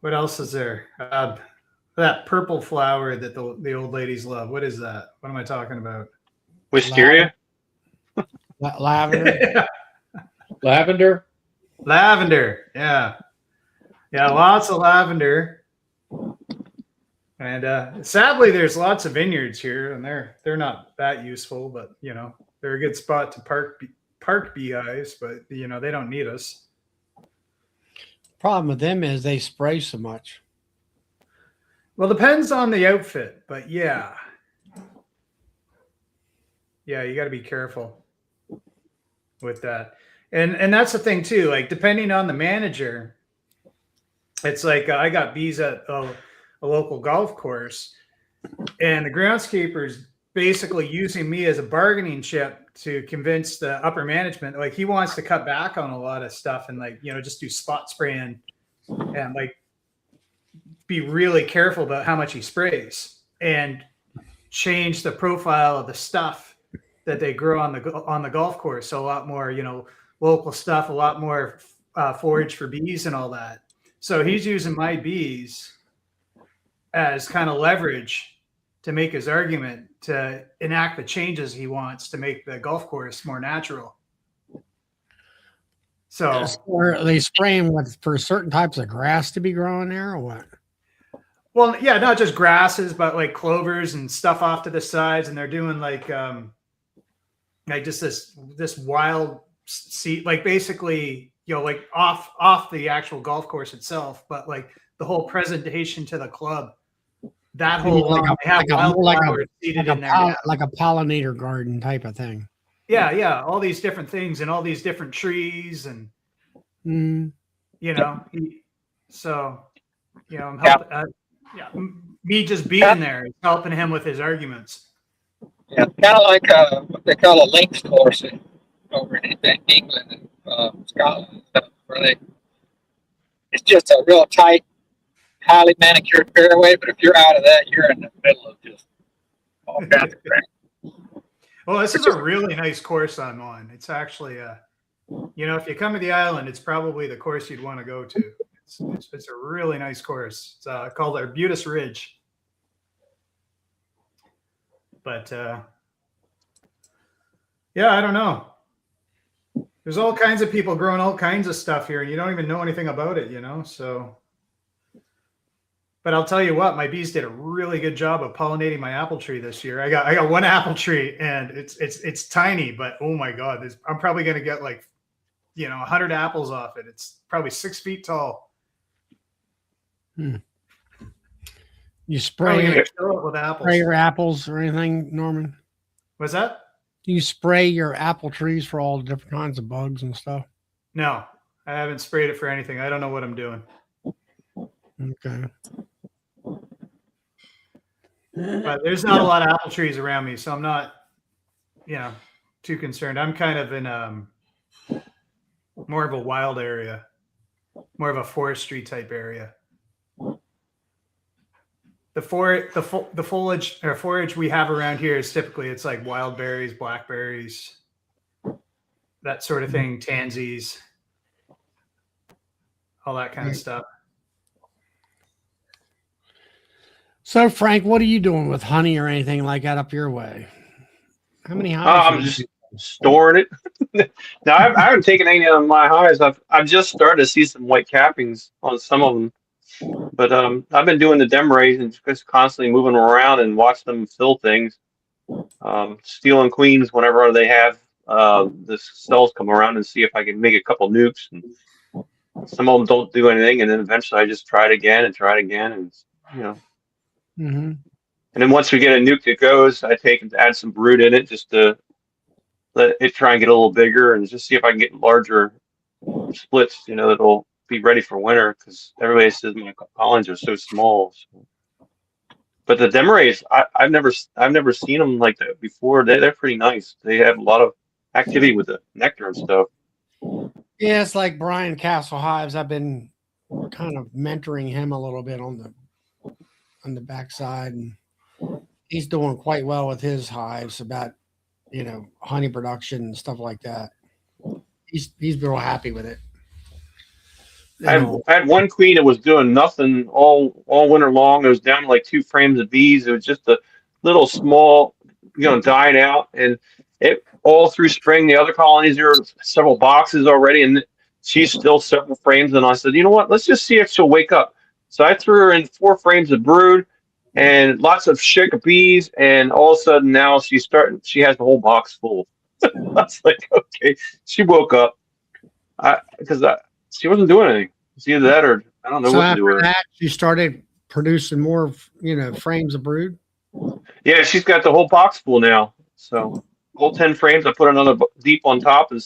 What else is there? That purple flower that the old ladies love. What is that? What am I talking about? Wisteria. Lavender. Lavender. Lavender. Yeah. Lots of lavender. And sadly, there's lots of vineyards here, and they're not that useful, but they're a good spot to park beehives, but they don't need us. Problem with them is they spray so much. Well, depends on the outfit, but yeah, you got to be careful with that, and that's the thing too. Like depending on the manager, it's like I got bees at a local golf course, and the groundskeeper's basically using me as a bargaining chip to convince the upper management. Like he wants to cut back on a lot of stuff and just do spot spraying and like be really careful about how much he sprays and change the profile of the stuff that they grow on the golf course. So a lot more, local stuff, a lot more forage for bees and all that. So he's using my bees as kind of leverage to make his argument to enact the changes he wants to make the golf course more natural. So are they spraying for certain types of grass to be growing there or what? Well, yeah, not just grasses, but like clovers and stuff off to the sides. And they're doing like just this wild seed, like basically, like off the actual golf course itself, but like the whole presentation to the club. That whole like a pollinator garden type of thing. Yeah, all these different things and all these different trees and I'm helping. Me just being there is helping him with his arguments. Yeah, kind of like what they call a links course over in England and Scotland and stuff, where it's just a real tight, highly manicured fairway, but if you're out of that, you're in the middle of just all kinds of crap. Well, this is a really nice course I'm on. It's actually, if you come to the island, it's probably the course you'd want to go to. It's a really nice course. It's called Arbutus Ridge. But, I don't know. There's all kinds of people growing all kinds of stuff here, and you don't even know anything about it, so. But I'll tell you what, my bees did a really good job of pollinating my apple tree this year. I got one apple tree, and it's tiny, but oh my God, I'm probably going to get like, 100 apples off it. It's probably 6 feet tall. You Probably spray, gonna fill it with apples. spray your apples or anything, Norman? What's that? You spray your apple trees for all the different kinds of bugs and stuff? No, I haven't sprayed it for anything. I don't know what I'm doing. Okay. But there's not a lot of apple trees around me, so I'm not, too concerned. I'm kind of in more of a wild area, more of a forestry type area. The foliage or forage we have around here is typically it's like wild berries, blackberries, that sort of thing, tansies, all that kind of stuff. So, Frank, what are you doing with honey or anything like that up your way? How many hives? I'm just storing it. Now I haven't taken any of my hives. I've just started to see some white cappings on some of them, but I've been doing the demaries and just constantly moving them around and watch them fill things. Stealing queens whenever they have the cells come around and see if I can make a couple nukes. And some of them don't do anything, and then eventually I just try it again and Mm-hmm. And then once we get a nuke that goes, I take and add some brood in it just to let it try and get a little bigger and just see if I can get larger splits, that'll be ready for winter because everybody says my colonies are so small. So. But the demaries, I've never seen them like that before. They're pretty nice. They have a lot of activity with the nectar and stuff. Yeah, it's like Brian Castle Hives. I've been kind of mentoring him a little bit on the backside, and he's doing quite well with his hives about honey production and stuff like that. He's real happy with it. I had one queen that was doing nothing all winter long. It was down to like 2 frames of bees. It was just a little small, dying out, and it all through spring. The other colonies, there were several boxes already, and she's still several frames. And I said, you know what? Let's just see if she'll wake up. So I threw her in 4 frames of brood and lots of chick bees, and all of a sudden now she has the whole box full. I was like, okay, she woke up because she wasn't doing anything. It's either that or I don't know so what to do with her. That, you started producing more, frames of brood. Yeah, she's got the whole box full now. So whole 10 frames. I put another deep on top, and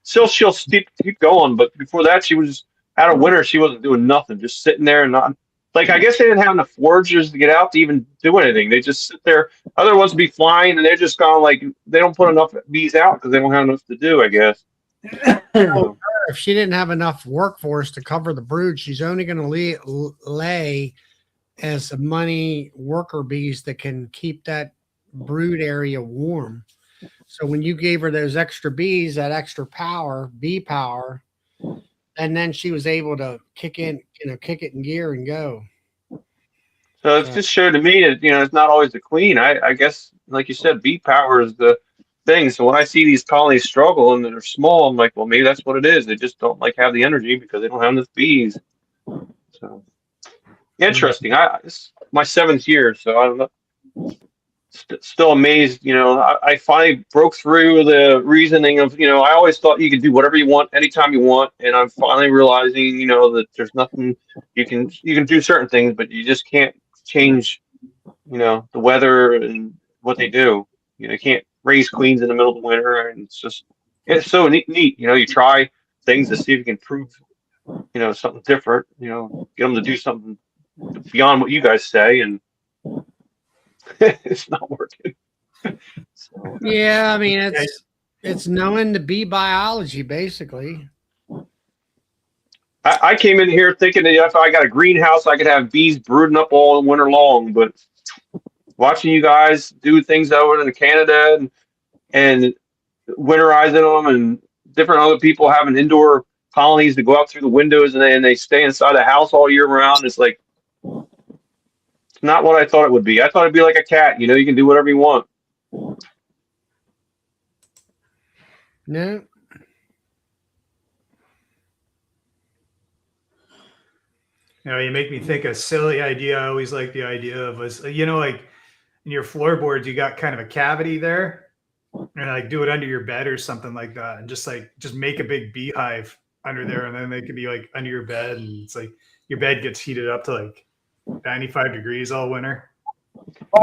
still she'll keep going. But before that, she was out of winter. She wasn't doing nothing, just sitting there and not. Like, I guess they didn't have enough foragers to get out to even do anything. They just sit there. Other ones would be flying, and they're just gone. Like, they don't put enough bees out because they don't have enough to do, I guess. Well, if she didn't have enough workforce to cover the brood, she's only going to lay as many worker bees that can keep that brood area warm. So when you gave her those extra bees, that extra power, bee power, and then she was able to kick it in gear and go. So it just showed to me that, it's not always the queen. I guess, like you said, bee power is the thing. So when I see these colonies struggle and they're small, I'm like, well, maybe that's what it is. They just don't have the energy because they don't have enough bees. So interesting. It's my 7th year, so I don't know. Still amazed, I finally broke through the reasoning of, I always thought you could do whatever you want, anytime you want. And I'm finally realizing, that there's nothing you can do certain things, but you just can't change, the weather and what they do. You can't raise queens in the middle of the winter. And it's so neat. You try things to see if you can prove, something different, get them to do something beyond what you guys say. And it's not working. So, yeah, I mean it's knowing the bee biology basically. I came in here thinking that if I got a greenhouse, I could have bees brooding up all winter long. But watching you guys do things over in Canada and winterizing them, and different other people having indoor colonies to go out through the windows and they stay inside the house all year round, it's like. Not what I thought it would be. I thought it'd be like a cat. You can do whatever you want. No. You make me think a silly idea. I always like the idea of us, like in your floorboards, you got kind of a cavity there, and like do it under your bed or something like that, and just make a big beehive under there, and then they could be like under your bed, and it's like your bed gets heated up to like 95 degrees all winter.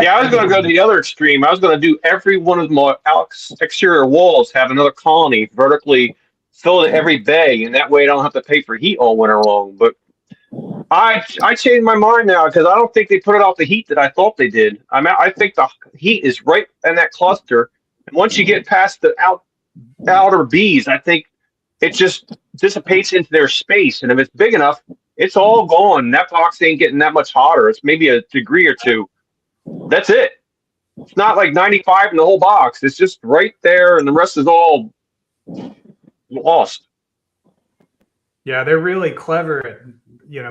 Yeah, I was going to go to the other extreme. I was going to do every one of my exterior walls have another colony vertically filled to every bay, and that way I don't have to pay for heat all winter long. But I changed my mind now because I don't think they put it out the heat that I thought they did. I think the heat is right in that cluster, and once you get past the outer bees, I think it just dissipates into their space, and if it's big enough, it's all gone. That box ain't getting that much hotter. It's maybe a degree or two. That's it. It's not like 95 in the whole box. It's just right there, and the rest is all lost. Yeah, they're really clever at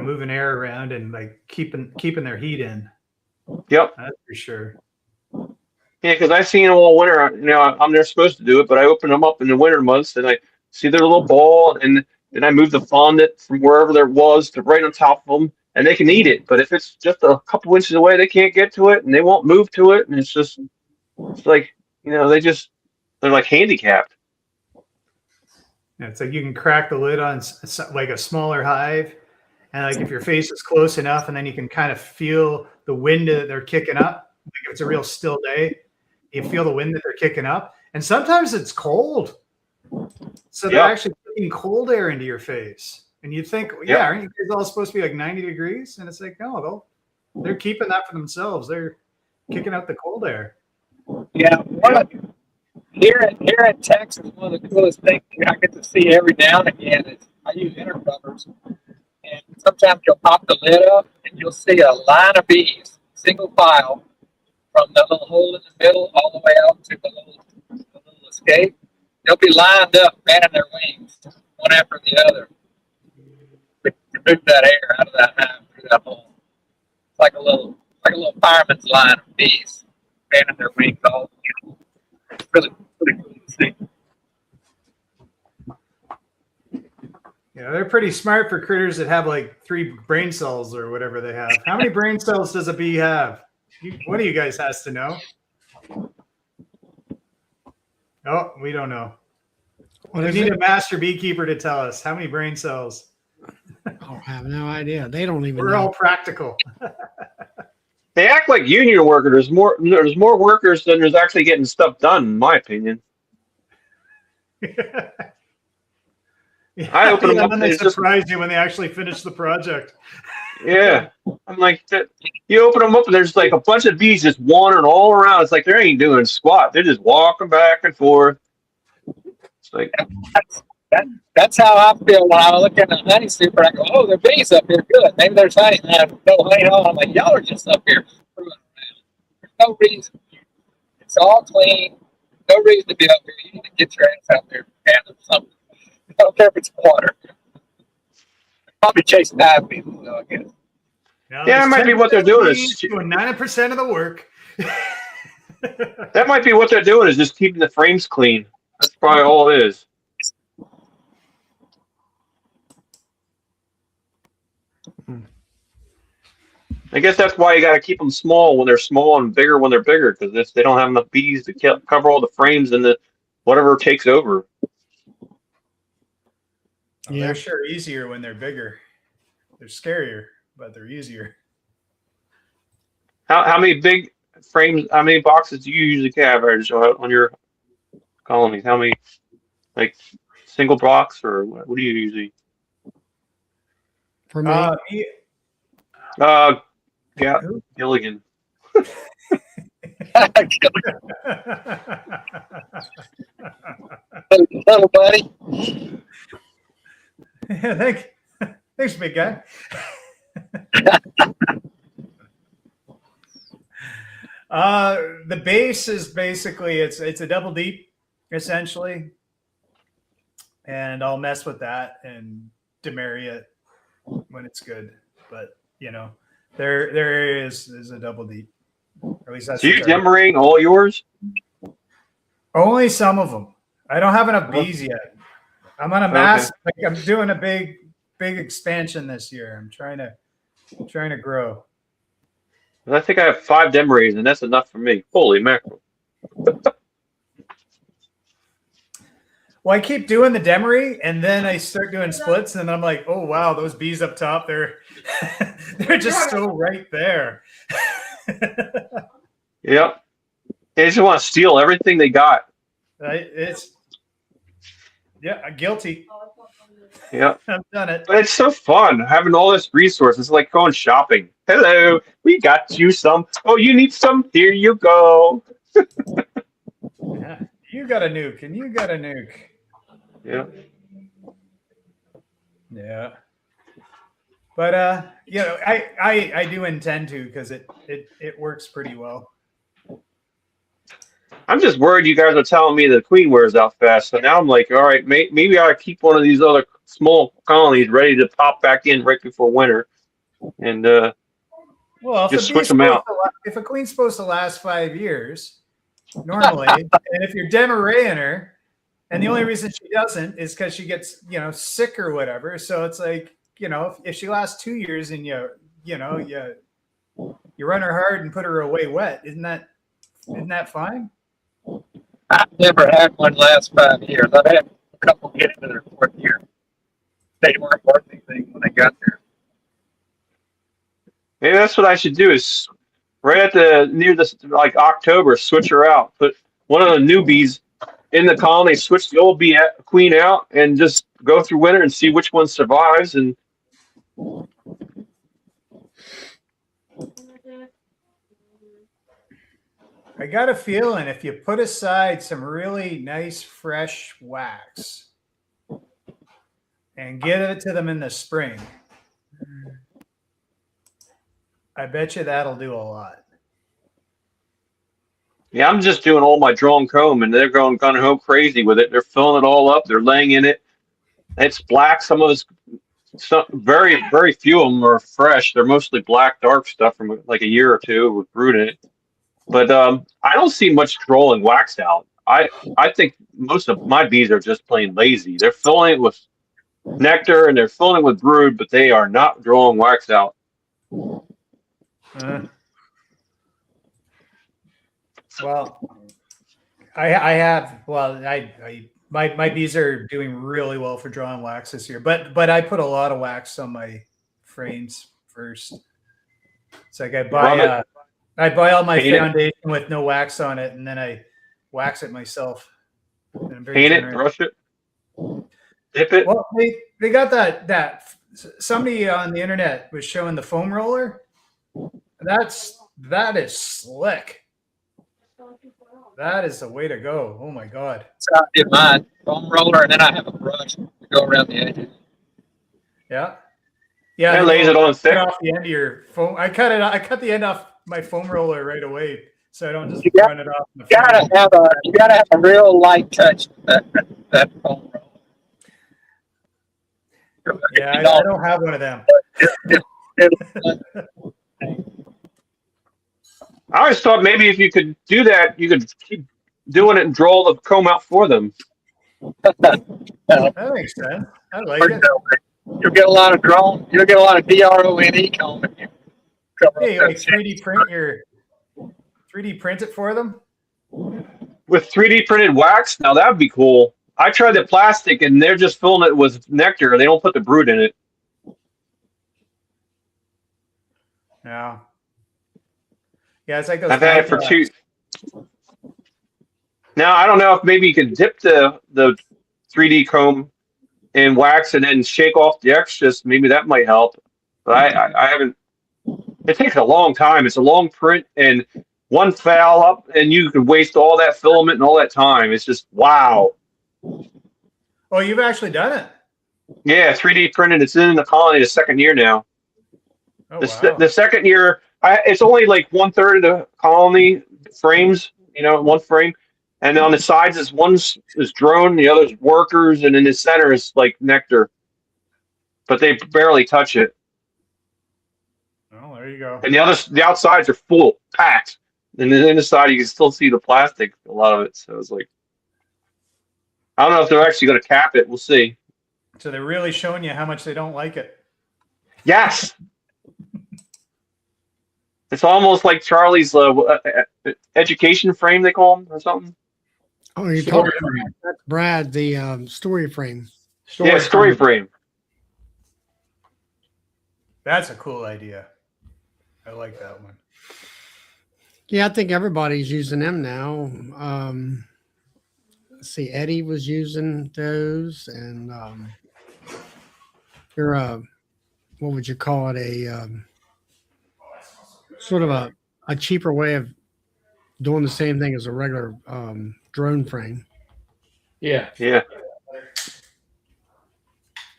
moving air around and like keeping their heat in. Yep, that's for sure. Yeah, because I've seen them all winter. They're supposed to do it, but I open them up in the winter months, and I see their little ball, and then I move the fondant from wherever there was to right on top of them, and they can eat it. But if it's just a couple inches away, they can't get to it, and they won't move to it, and it's like they're like handicapped. Yeah, it's like you can crack the lid on like a smaller hive, and like if your face is close enough, and then you can kind of feel the wind that they're kicking up. Like if it's a real still day, you feel the wind that they're kicking up, and sometimes it's cold. So they're actually putting cold air into your face. And you think, aren't you guys all supposed to be like 90 degrees? And it's like, no, they're keeping that for themselves. They're kicking out the cold air. Yeah. Here in Texas, one of the coolest things I get to see every now and again is I use intercovers. And sometimes you'll pop the lid up and you'll see a line of bees, single file, from the little hole in the middle all the way out to the little escape. They'll be lined up, fanning their wings, one after the other, to move that air out of that hive through that hole. It's like a little fireman's line of bees, fanning their wings all. It's really cool to see. Yeah, they're pretty smart for critters that have like 3 brain cells or whatever they have. How many brain cells does a bee have? One of you guys has to know. Oh, we don't know. We need a master beekeeper to tell us how many brain cells. I have no idea. They don't even We're know. all practical. They act like union workers. There's more workers than there's actually getting stuff done, in my opinion. I open them up and they surprise you when they actually finish the project. Yeah, I'm like that. You open them up and there's like a bunch of bees just wandering all around. It's like they ain't doing squat. They're just walking back and forth. It's like that's how I feel when I look at the honey super. I go, oh, there are bees up here. Good. Maybe there's honey. And I have no honey at all. I'm like, y'all are just up here screwing around. There's no reason. It's all clean. No reason to be up here. You need to get your ass out there and gather something. I don't care if it's water. Probably chasing hive beetles, though, I guess. Yeah, it might be what they're doing is doing 90% of the work. That might be what they're doing is just keeping the frames clean. That's probably all it is. I guess that's why you got to keep them small when they're small and bigger when they're bigger, because if they don't have enough bees to cover all the frames and the whatever takes over. Yeah, they're sure easier when they're bigger. They're scarier, but they're easier. How many big frames? How many boxes do you usually average on your colonies? How many, like single box, or what do you usually? For me, Yeah, Gilligan. Little buddy. Yeah, thanks, big guy. The base is basically it's a double deep, essentially, and I'll mess with that and demarry it when it's good. But their area is a double deep. Or at least that's. So you demarrying all yours? Only some of them. I don't have enough bees yet. I'm on a mass. Like I'm doing a big expansion this year. I'm trying to Trying to grow. I think I have 5 demeries, and that's enough for me. Holy mackerel! Well, I keep doing the demery, and then I start doing splits, and I'm like, oh wow, those bees up top, they're they're just so right there. Yep. They just want to steal everything they got. It's guilty. Yep. I've done it. But it's so fun having all this resources. It's like going shopping. Hello, we got you some. Oh, you need some? Here you go. Yeah. You got a nuke, and you got a nuke. Yeah. Yeah. But you know, I do intend to, because it works pretty well. I'm just worried you guys are telling me the queen wears out fast. So now I'm like, all right, maybe I keep one of these other small colonies ready to pop back in right before winter, and Well, just switch them out. If a queen's supposed to last 5 years, normally, and if you're demeraying her, and the only reason she doesn't is because she gets, you know, sick or whatever. So it's like, you know, if she lasts 2 years and you run her hard and put her away wet, isn't that fine? I've never had one last 5 years. I've had a couple get into their 4th year. They weren't worth anything when they got there. Maybe that's what I should do. Is right at near this like October, switch her out. Put one of the newbies in the colony, switch the old queen out, and just go through winter and see which one survives. And I got a feeling if you put aside some really nice fresh wax and give it to them in the spring, I bet you that'll do a lot. yeah, I'm just doing all my drawn comb, and they're going gun ho crazy with it. They're filling it all up. They're laying in it. It's black. Some of it's very, very few of them are fresh. They're mostly black, dark stuff from like a year or two with brood in it. But I don't see much drawing wax out. I think most of my bees are just plain lazy. They're filling it with nectar and they're filling it with brood, but they are not drawing wax out. Well, my bees are doing really well for drawing wax this year, but I put a lot of wax on my frames first. It's like I buy all my foundation with no wax on it, and then I wax it myself. Paint it, brush it, dip it. Well, they got that somebody on the internet was showing the foam roller. That is slick. That is the way to go. Oh my god! So I did mine foam roller, and then I have a brush to go around the edges. Yeah. That lays it on thick. Cut off the end of your foam. I cut the end off my foam roller right away, so I don't just run it off. You gotta have a real light touch that foam roller. Yeah, I don't have one of them. I always thought maybe if you could do that, you could keep doing it and draw the comb out for them. That makes sense. I like it. You'll get a lot of drone. You'll get a lot of DRONE comb. Hey, like 3D print it for them. With 3D printed wax, now that would be cool. I tried the plastic, and they're just filling it with nectar. They don't put the brood in it. Yeah. Yeah, it's like those. I've had it for 2. Now I don't know if maybe you could dip the 3D comb in wax and then shake off the extras. Maybe that might help. But I haven't. It takes a long time. It's a long print, and one foul up, and you could waste all that filament and all that time. It's just wow. Oh, you've actually done it? Yeah, 3D printed. It's in the colony the 2nd year now. Oh, The wow. 2nd year, it's only like 1/3 of the colony frames, one frame. And on the sides, one's drone, the other's workers, and in the center is like nectar. But they barely touch it. Oh, there you go. And the outsides are full, packed. And then inside, you can still see the plastic, a lot of it. So it's like, I don't know if they're actually going to cap it. We'll see. So they're really showing you how much they don't like it. Yes. It's almost like Charlie's education frame, they call them, or something. Oh, you're Story talking frame. about that's Brad, the story frame. Yeah, story frame. That's a cool idea. I like that one. Yeah, I think everybody's using them now. Let's see, Eddie was using those, and you're what would you call it? Sort of a cheaper way of doing the same thing as a regular drone frame. Yeah. Yeah.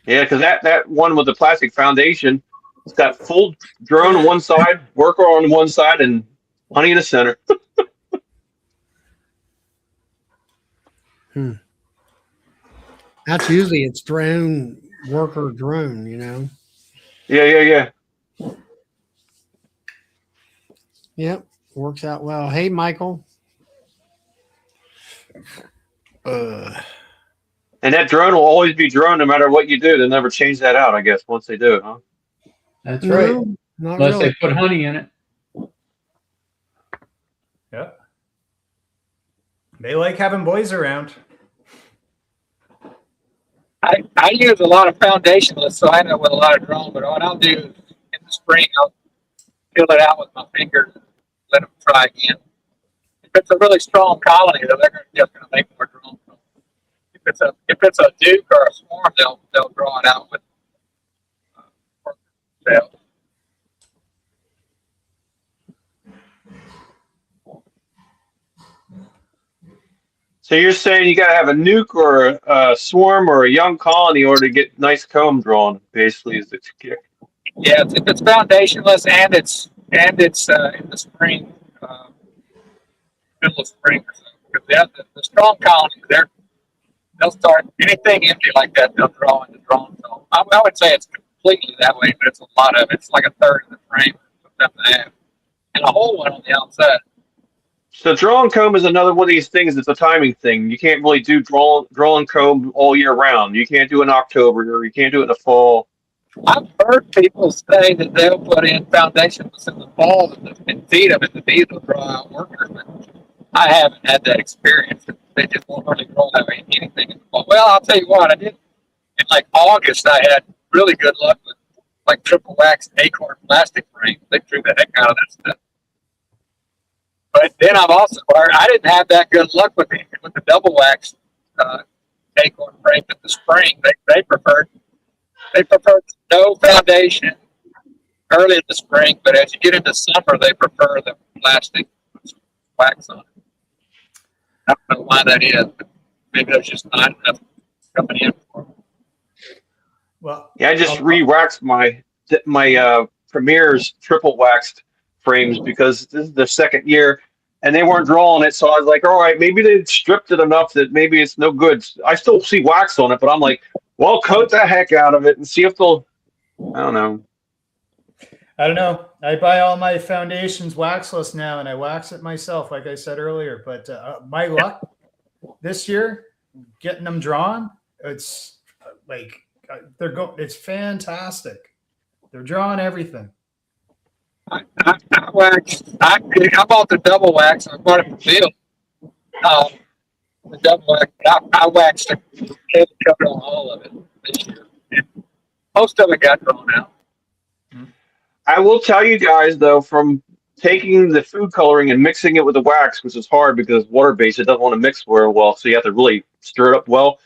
Yeah, because that one with the plastic foundation, it's got full drone on one side, worker on one side, and honey in the center. That's usually it's drone worker drone, you know. Yeah. Yep, works out well. Hey, Michael. And that drone will always be drone no matter what you do. They'll never change that out, I guess, once they do it, huh? That's right. No, not Unless really. they put honey in it. Yeah. They like having boys around. I use a lot of foundationless, so I end up with a lot of drone. But what I'll do is in the spring, I'll fill it out with my finger and let them try again. If it's a really strong colony, though, they're just going to make more drone. If it's a duke or a swarm, they'll draw it out with cells. So you're saying you got to have a nuke or a swarm or a young colony in order to get nice comb drawn, basically, is the kick. Yeah, if it's foundationless and it's in the spring, middle of spring or something. Because the strong colonies, they'll start anything empty like that. They'll draw into drone. So I would say it's completely that way, but it's a lot of it. It's like a third of the frame, and a whole one on the outside. So draw and comb is another one of these things. It's a timing thing. You can't really do draw and comb all year round. You can't do it in October or you can't do it in the fall. I've heard people say that they'll put in foundationless in the fall and feed them, and the bees will draw out workers. But I haven't had that experience. They just won't really draw out anything in the fall. Well, I'll tell you what, I did in like August. I had really good luck with like triple wax acorn plastic frames. They drew the heck out of that stuff. But then I've also heard I didn't have that good luck with the double wax acorn frame in the spring. They preferred no foundation early in the spring, but as you get into summer, they prefer the plastic wax on it. I don't know why that is, but maybe there's just not enough coming in for them. Well, Yeah, I just re-waxed my Premier's triple waxed frames because this is the second year and they weren't drawing it. So I was like, all right, maybe they stripped it enough that maybe it's no good. I still see wax on it, but I'm like, well, coat the heck out of it and see if they'll, I don't know. I buy all my foundations waxless now, and I wax it myself, like I said earlier. But my luck this year, getting them drawn, it's like it's fantastic. They're drawing everything. I bought the double wax. I bought it from Bill. The double wax. I waxed it, covered on all of it this year. And most of it got drawn out. I will tell you guys though, from taking the food coloring and mixing it with the wax, which is hard because it's water-based, it doesn't want to mix very well, so you have to really stir it up well.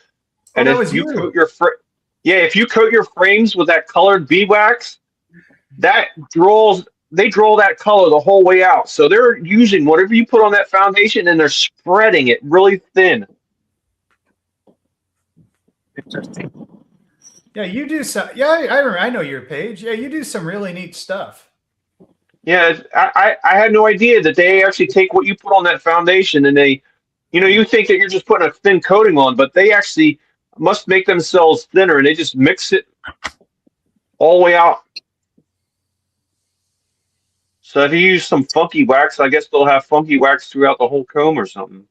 And if you coat your if you coat your frames with that colored bee wax, they draw that color the whole way out. So they're using whatever you put on that foundation and they're spreading it really thin. Interesting. Yeah, you do some. Yeah, I know your page. Yeah, you do some really neat stuff. Yeah, I had no idea that they actually take what you put on that foundation and they, you think that you're just putting a thin coating on, but they actually must make themselves thinner and they just mix it all the way out. So if you use some funky wax, I guess they'll have funky wax throughout the whole comb or something.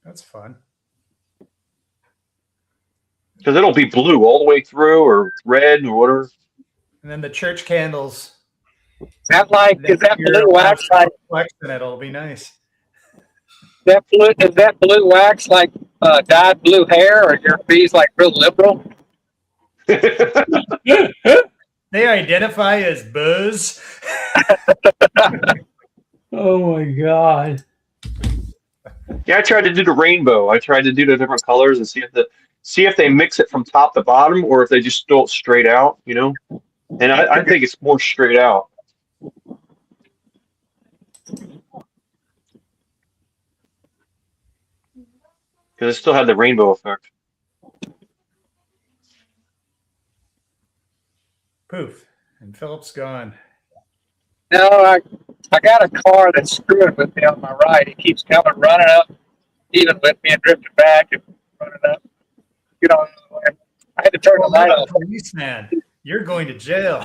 That's fun. Because it'll be blue all the way through or red or whatever. And then the church candles Is that blue wax like Flexing it'll be nice. is that blue wax like dyed blue hair, or your bees like real liberal? They identify as buzz. Oh my god. Yeah, I tried to do the rainbow. I tried to do the different colors and see if they mix it from top to bottom or if they just do it straight out, you know. And I think it's more straight out. Because it still had the rainbow effect. Poof. And Philip's gone. No, I got a car that's screwing with me on my right. He keeps coming running up, even with me and drifting back and running up. Get on. I had to turn the light off. Policeman, you're going to jail.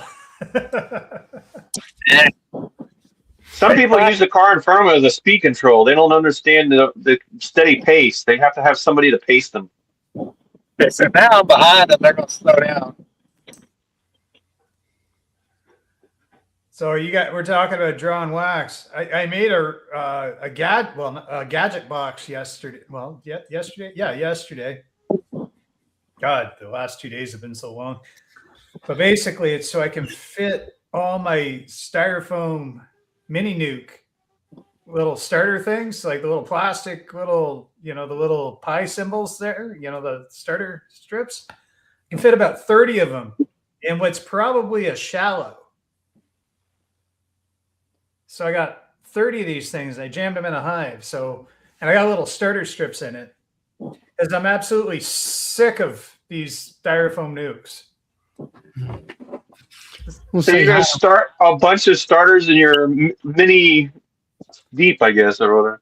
Some people use the car in front of them as a speed control. They don't understand the steady pace. They have to have somebody to pace them. So now I'm behind them. They're going to slow down. So we're talking about drawn wax. I made a gadget box yesterday. Well, yesterday. Yeah, yesterday. God, the last 2 days have been so long. But basically, it's so I can fit all my styrofoam mini nuke little starter things, like the little plastic little, the little pie symbols there, the starter strips. I can fit about 30 of them in what's probably a shallow. So I got 30 of these things. I jammed them in a hive. And I got little starter strips in it because I'm absolutely sick of these styrofoam nukes. So you're going to start a bunch of starters in your mini deep, I guess, or whatever.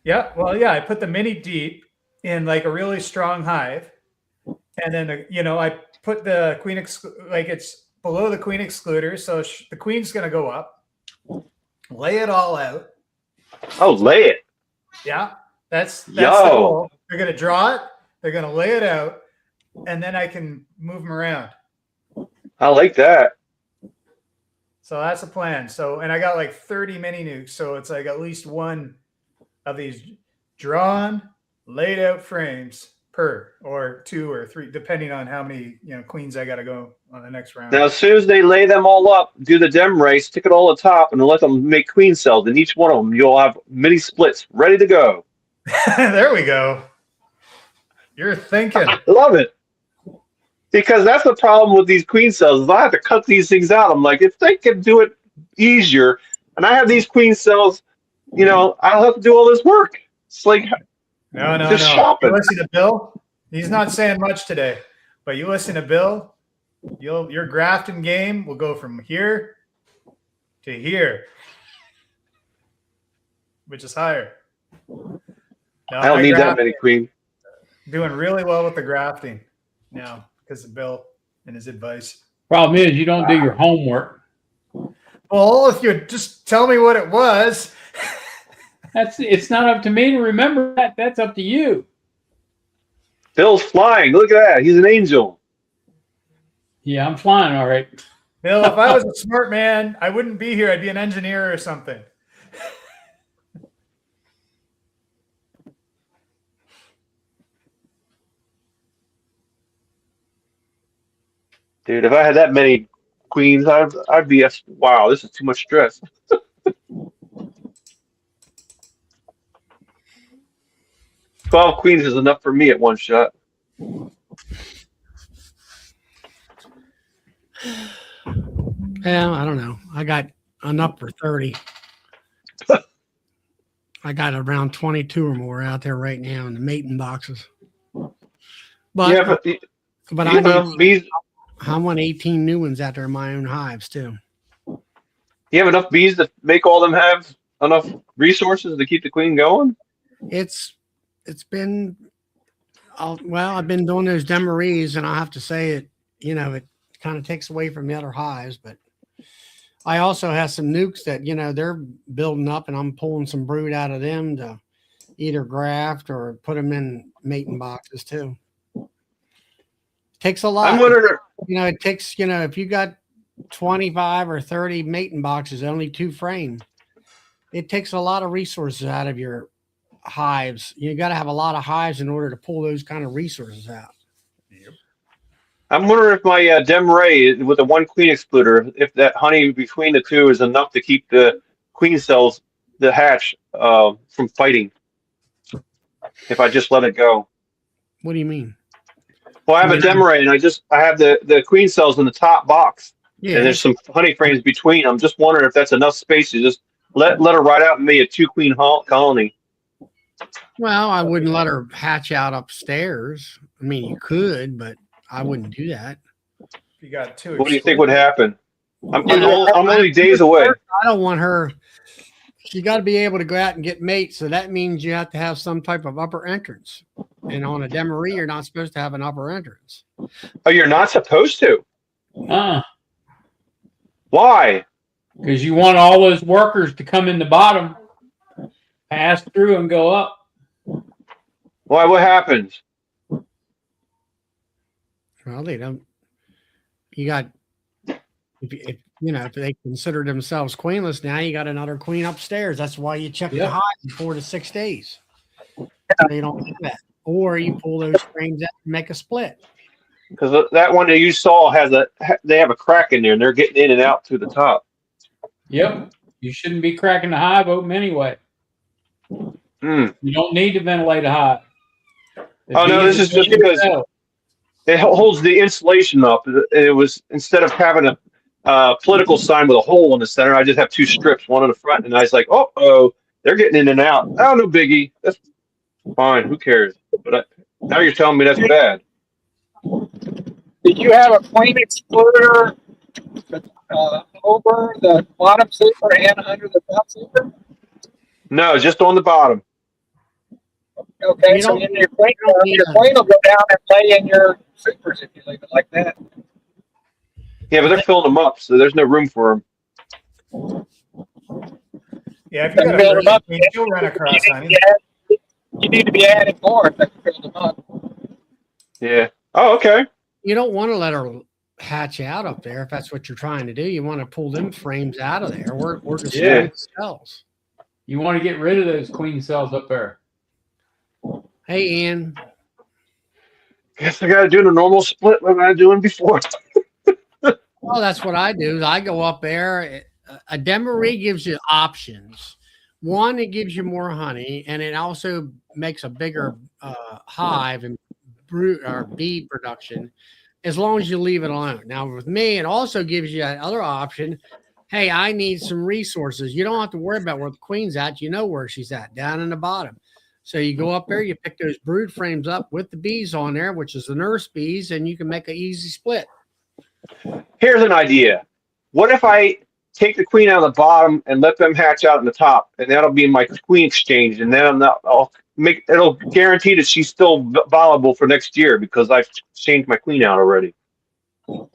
Yeah. Well, yeah. I put the mini deep in like a really strong hive. And then, I put the queen, like it's below the queen excluder. So the queen's going to go up, lay it all out. Oh, lay it. Yeah. That's the goal. They're going to draw it. They're going to lay it out. And then I can move them around. I like that. So that's the plan. And I got like 30 mini nukes. So it's like at least one of these drawn, laid out frames per, or 2 or 3, depending on how many, queens I got to go on the next round. Now, as soon as they lay them all up, do the dem race, stick it all at the top, and let them make queen cells. In each one of them, you'll have mini splits ready to go. There we go. You're thinking. I love it. Because that's the problem with these queen cells. Is I have to cut these things out. I'm like, if they can do it easier, and I have these queen cells, I'll have to do all this work. It's like no. shopping. You listen to Bill. He's not saying much today, but you listen to Bill. Your grafting game will go from here to here, which is higher. Now, I don't need that many queen. Doing really well with the grafting now because of Bill and his advice. Problem is, you don't do your homework. Well, if you just tell me what it was. It's not up to me to remember that. That's up to you. Bill's flying. Look at that. He's an angel. Yeah, I'm flying all right. Bill, if I was a smart man, I wouldn't be here. I'd be an engineer or something. Dude, if I had that many queens, I'd be wow, this is too much stress. 12 queens is enough for me at one shot. Yeah, I don't know. I got enough for 30. I got around 22 or more out there right now in the mating boxes. But Yeah, but I want 18 new ones out there in my own hives too. you have enough bees to make all them have enough resources to keep the queen going? It's been I've been doing those demorees, and I have to say it kind of takes away from the other hives, but I also have some nukes that they're building up, and I'm pulling some brood out of them to either graft or put them in mating boxes too. Takes a lot. I'm wondering. It takes if you got 25 or 30 mating boxes, only 2 frame. It takes a lot of resources out of your hives. You got to have a lot of hives in order to pull those kind of resources out. I'm wondering if my Demray with the one queen excluder, if that honey between the two is enough to keep the queen cells, the hatch, from fighting. If I just let it go. What do you mean? Well, I have a Demray, and I have the queen cells in the top box, Yeah. and there's some honey frames between. I'm just wondering if that's enough space to just let her ride out and make a 2 queen colony. Well, I wouldn't let her hatch out upstairs. I mean, you could, but I wouldn't do that. If you got 2 What do you think would happen? I'm Yeah, only days away. I don't want her. She got to be able to go out and get mates. So that means you have to have some type of upper entrance. And on a Demery, you're not supposed to have an upper entrance. Oh, you're not supposed to? Why? Because you want all those workers to come in the bottom, pass through, and go up. Why? What happens? Well, they don't. You got, if they consider themselves queenless, now you got another queen upstairs. That's why you check the hive in 4 to 6 days. So you don't do that. Or you pull those frames out and make a split. Because that one that you saw they have a crack in there, and they're getting in and out through the top. Yep. You shouldn't be cracking the hive open anyway. You don't need to ventilate a hive. No, this is just because it holds the insulation up. It was, instead of having a political sign with a hole in the center, I just have 2 strips, one on the front, and I was like, oh, they're getting in and out. Oh, no biggie. That's fine. Who cares? But now you're telling me that's bad. Did you have a queen excluder over the bottom super and under the top super? No, just on the bottom. Okay, so in your queen will go down and lay in your supers if you leave it like that. Yeah, but they're filling them up, so there's no room for them. Yeah, if you got a up, you'll run across honey. You need to be adding more if they can fill them up. Yeah. Oh, okay. You don't want to let her hatch out up there if that's what you're trying to do. You want to pull them frames out of there. We're destroying cells. You want to get rid of those queen cells up there. Hey, Ian. Guess I got to do the normal split like I was doing before. Well, that's what I do. I go up there. A Demery gives you options. One, it gives you more honey, and it also makes a bigger hive and bee production, as long as you leave it alone. Now, with me, it also gives you another option. Hey, I need some resources. You don't have to worry about where the queen's at. You know where she's at, down in the bottom. So you go up there, you pick those brood frames up with the bees on there, which is the nurse bees, and you can make an easy split. Here's an idea. What if I take the queen out of the bottom and let them hatch out in the top, and that'll be my queen exchange, and then it'll guarantee that she's still viable for next year because I've changed my queen out already. Well,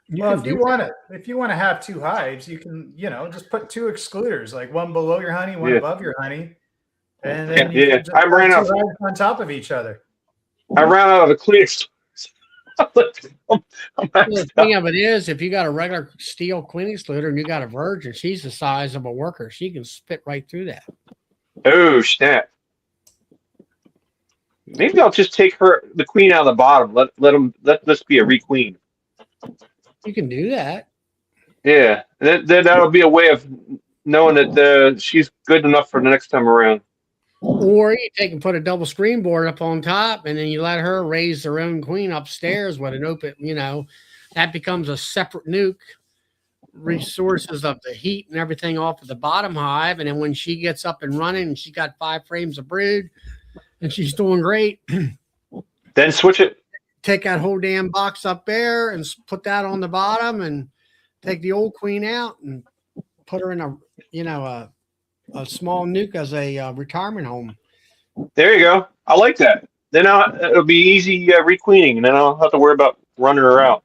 if you want to have 2 hives, you can, just put 2 excluders, like one below your honey, one above your honey, and then you can just I ran out 2 hives on top of each other. I ran out of the queen excluders. The thing of it is, if you got a regular steel queen excluder and you got a virgin, she's the size of a worker. She can spit right through that. Oh, snap. Maybe I'll just take the queen out of the bottom. Let this be a requeen. You can do that. Yeah, then that'll be a way of knowing that she's good enough for the next time around. Or you take and put a double screen board up on top, and then you let her raise her own queen upstairs with an open, that becomes a separate nuke. Resources of the heat and everything off of the bottom hive. And then when she gets up and running and she's got 5 frames of brood and she's doing great, then switch it. Take that whole damn box up there and put that on the bottom and take the old queen out and put her in a small nuke as a retirement home. There you go. I like that. Then it'll be easy requeening, and then I'll have to worry about running her out.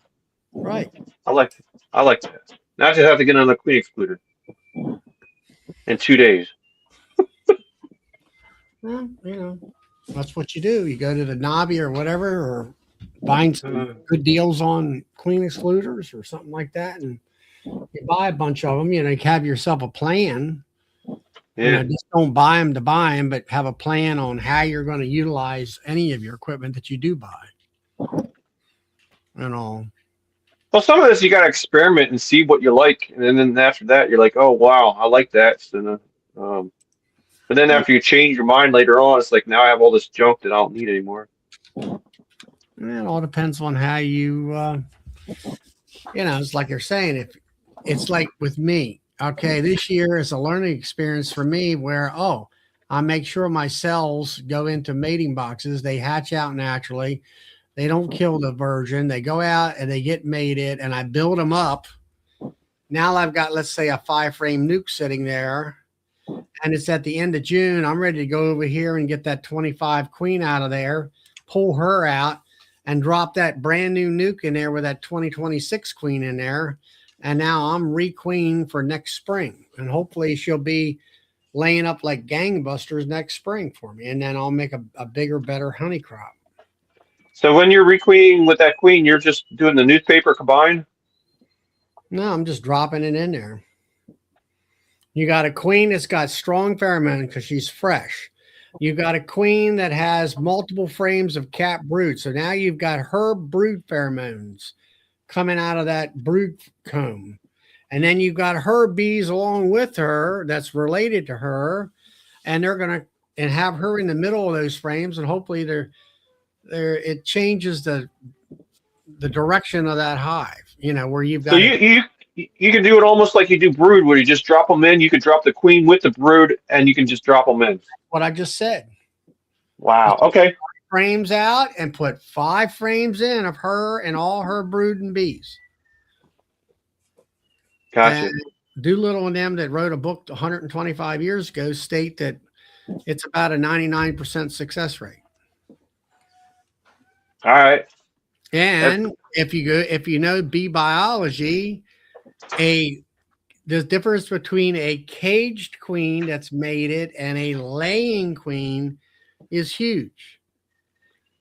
Right. I like that. Now I just have to get on the queen excluder in 2 days. Well, that's what you do. You go to the Nobby or whatever, or find some good deals on queen excluders or something like that, and you buy a bunch of them, you know, you have yourself a plan. You know, Yeah. just don't buy them to buy them, but have a plan on how you're going to utilize any of your equipment that you do buy. And all. Well, some of this you got to experiment and see what you like, and then after that, you're like, oh wow, I like that. So, but then after you change your mind later on, it's like now I have all this junk that I don't need anymore. It all depends on how you, you know, it's like you're saying, if it's like with me, okay, this year is a learning experience for me where, oh, I make sure my cells go into mating boxes. They hatch out naturally. They don't kill the virgin. They go out and they get mated, and I build them up. Now I've got, let's say, a 5-frame nuke sitting there, and it's at the end of June. I'm ready to go over here and get that 25 queen out of there, pull her out, and drop that brand new nuke in there with that 2026 queen in there. And now I'm requeen for next spring. And hopefully she'll be laying up like gangbusters next spring for me. And then I'll make a bigger, better honey crop. So when you're requeening with that queen, you're just doing the newspaper combine? No, I'm just dropping it in there. You got a queen that's got strong pheromone because she's fresh. You got a queen that has multiple frames of cap brood. So now you've got her brood pheromones coming out of that brood comb. And then you've got her bees along with her that's related to her. And they're going to and have her in the middle of those frames. And hopefully it changes the direction of that hive, you know, where you've got. So you can do it almost like you do brood, where you just drop them in. You could drop the queen with the brood, and you can just drop them in. What I just said. Wow. Okay. Frames out and put 5 frames in of her and all her brood and bees. Gotcha. And Doolittle and them that wrote a book 125 years ago state that it's about a 99% success rate. All right. And if you know bee biology, the difference between a caged queen that's mated and a laying queen is huge.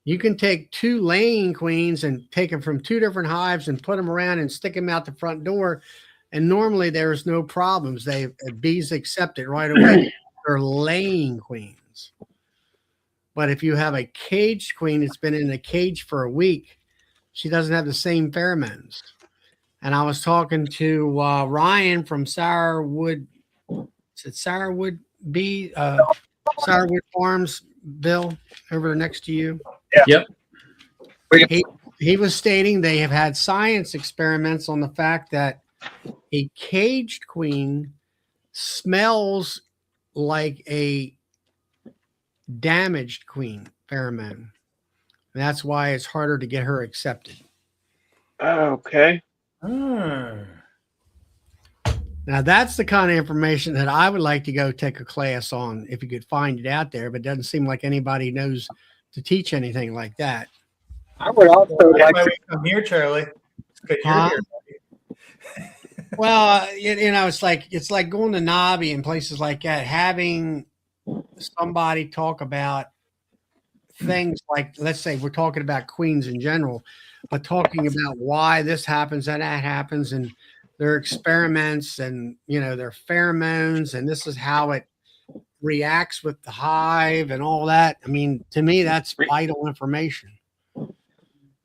You can take 2 laying queens and take them from 2 different hives and put them around and stick them out the front door. And normally there's no problems. Bees accept it right away. They're laying queens. But if you have a caged queen that's been in a cage for a week, she doesn't have the same pheromones. And I was talking to Ryan from Sourwood. Is it Sourwood Bee? Sourwood Farms, Bill, over next to you. Yeah. Yep. He was stating they have had science experiments on the fact that a caged queen smells like a damaged queen pheromone. That's why it's harder to get her accepted. Okay. Hmm. Now, that's the kind of information that I would like to go take a class on if you could find it out there, but it doesn't seem like anybody knows to teach anything like that. I would also That's like why to, we come here, Charlie. Because you're Huh? here. Well, you know, it's like going to Nobby and places like that, having somebody talk about things like, let's say we're talking about queens in general, but talking about why this happens and that happens and their experiments and, you know, their pheromones and this is how it reacts with the hive and all that. I mean, to me, that's vital information.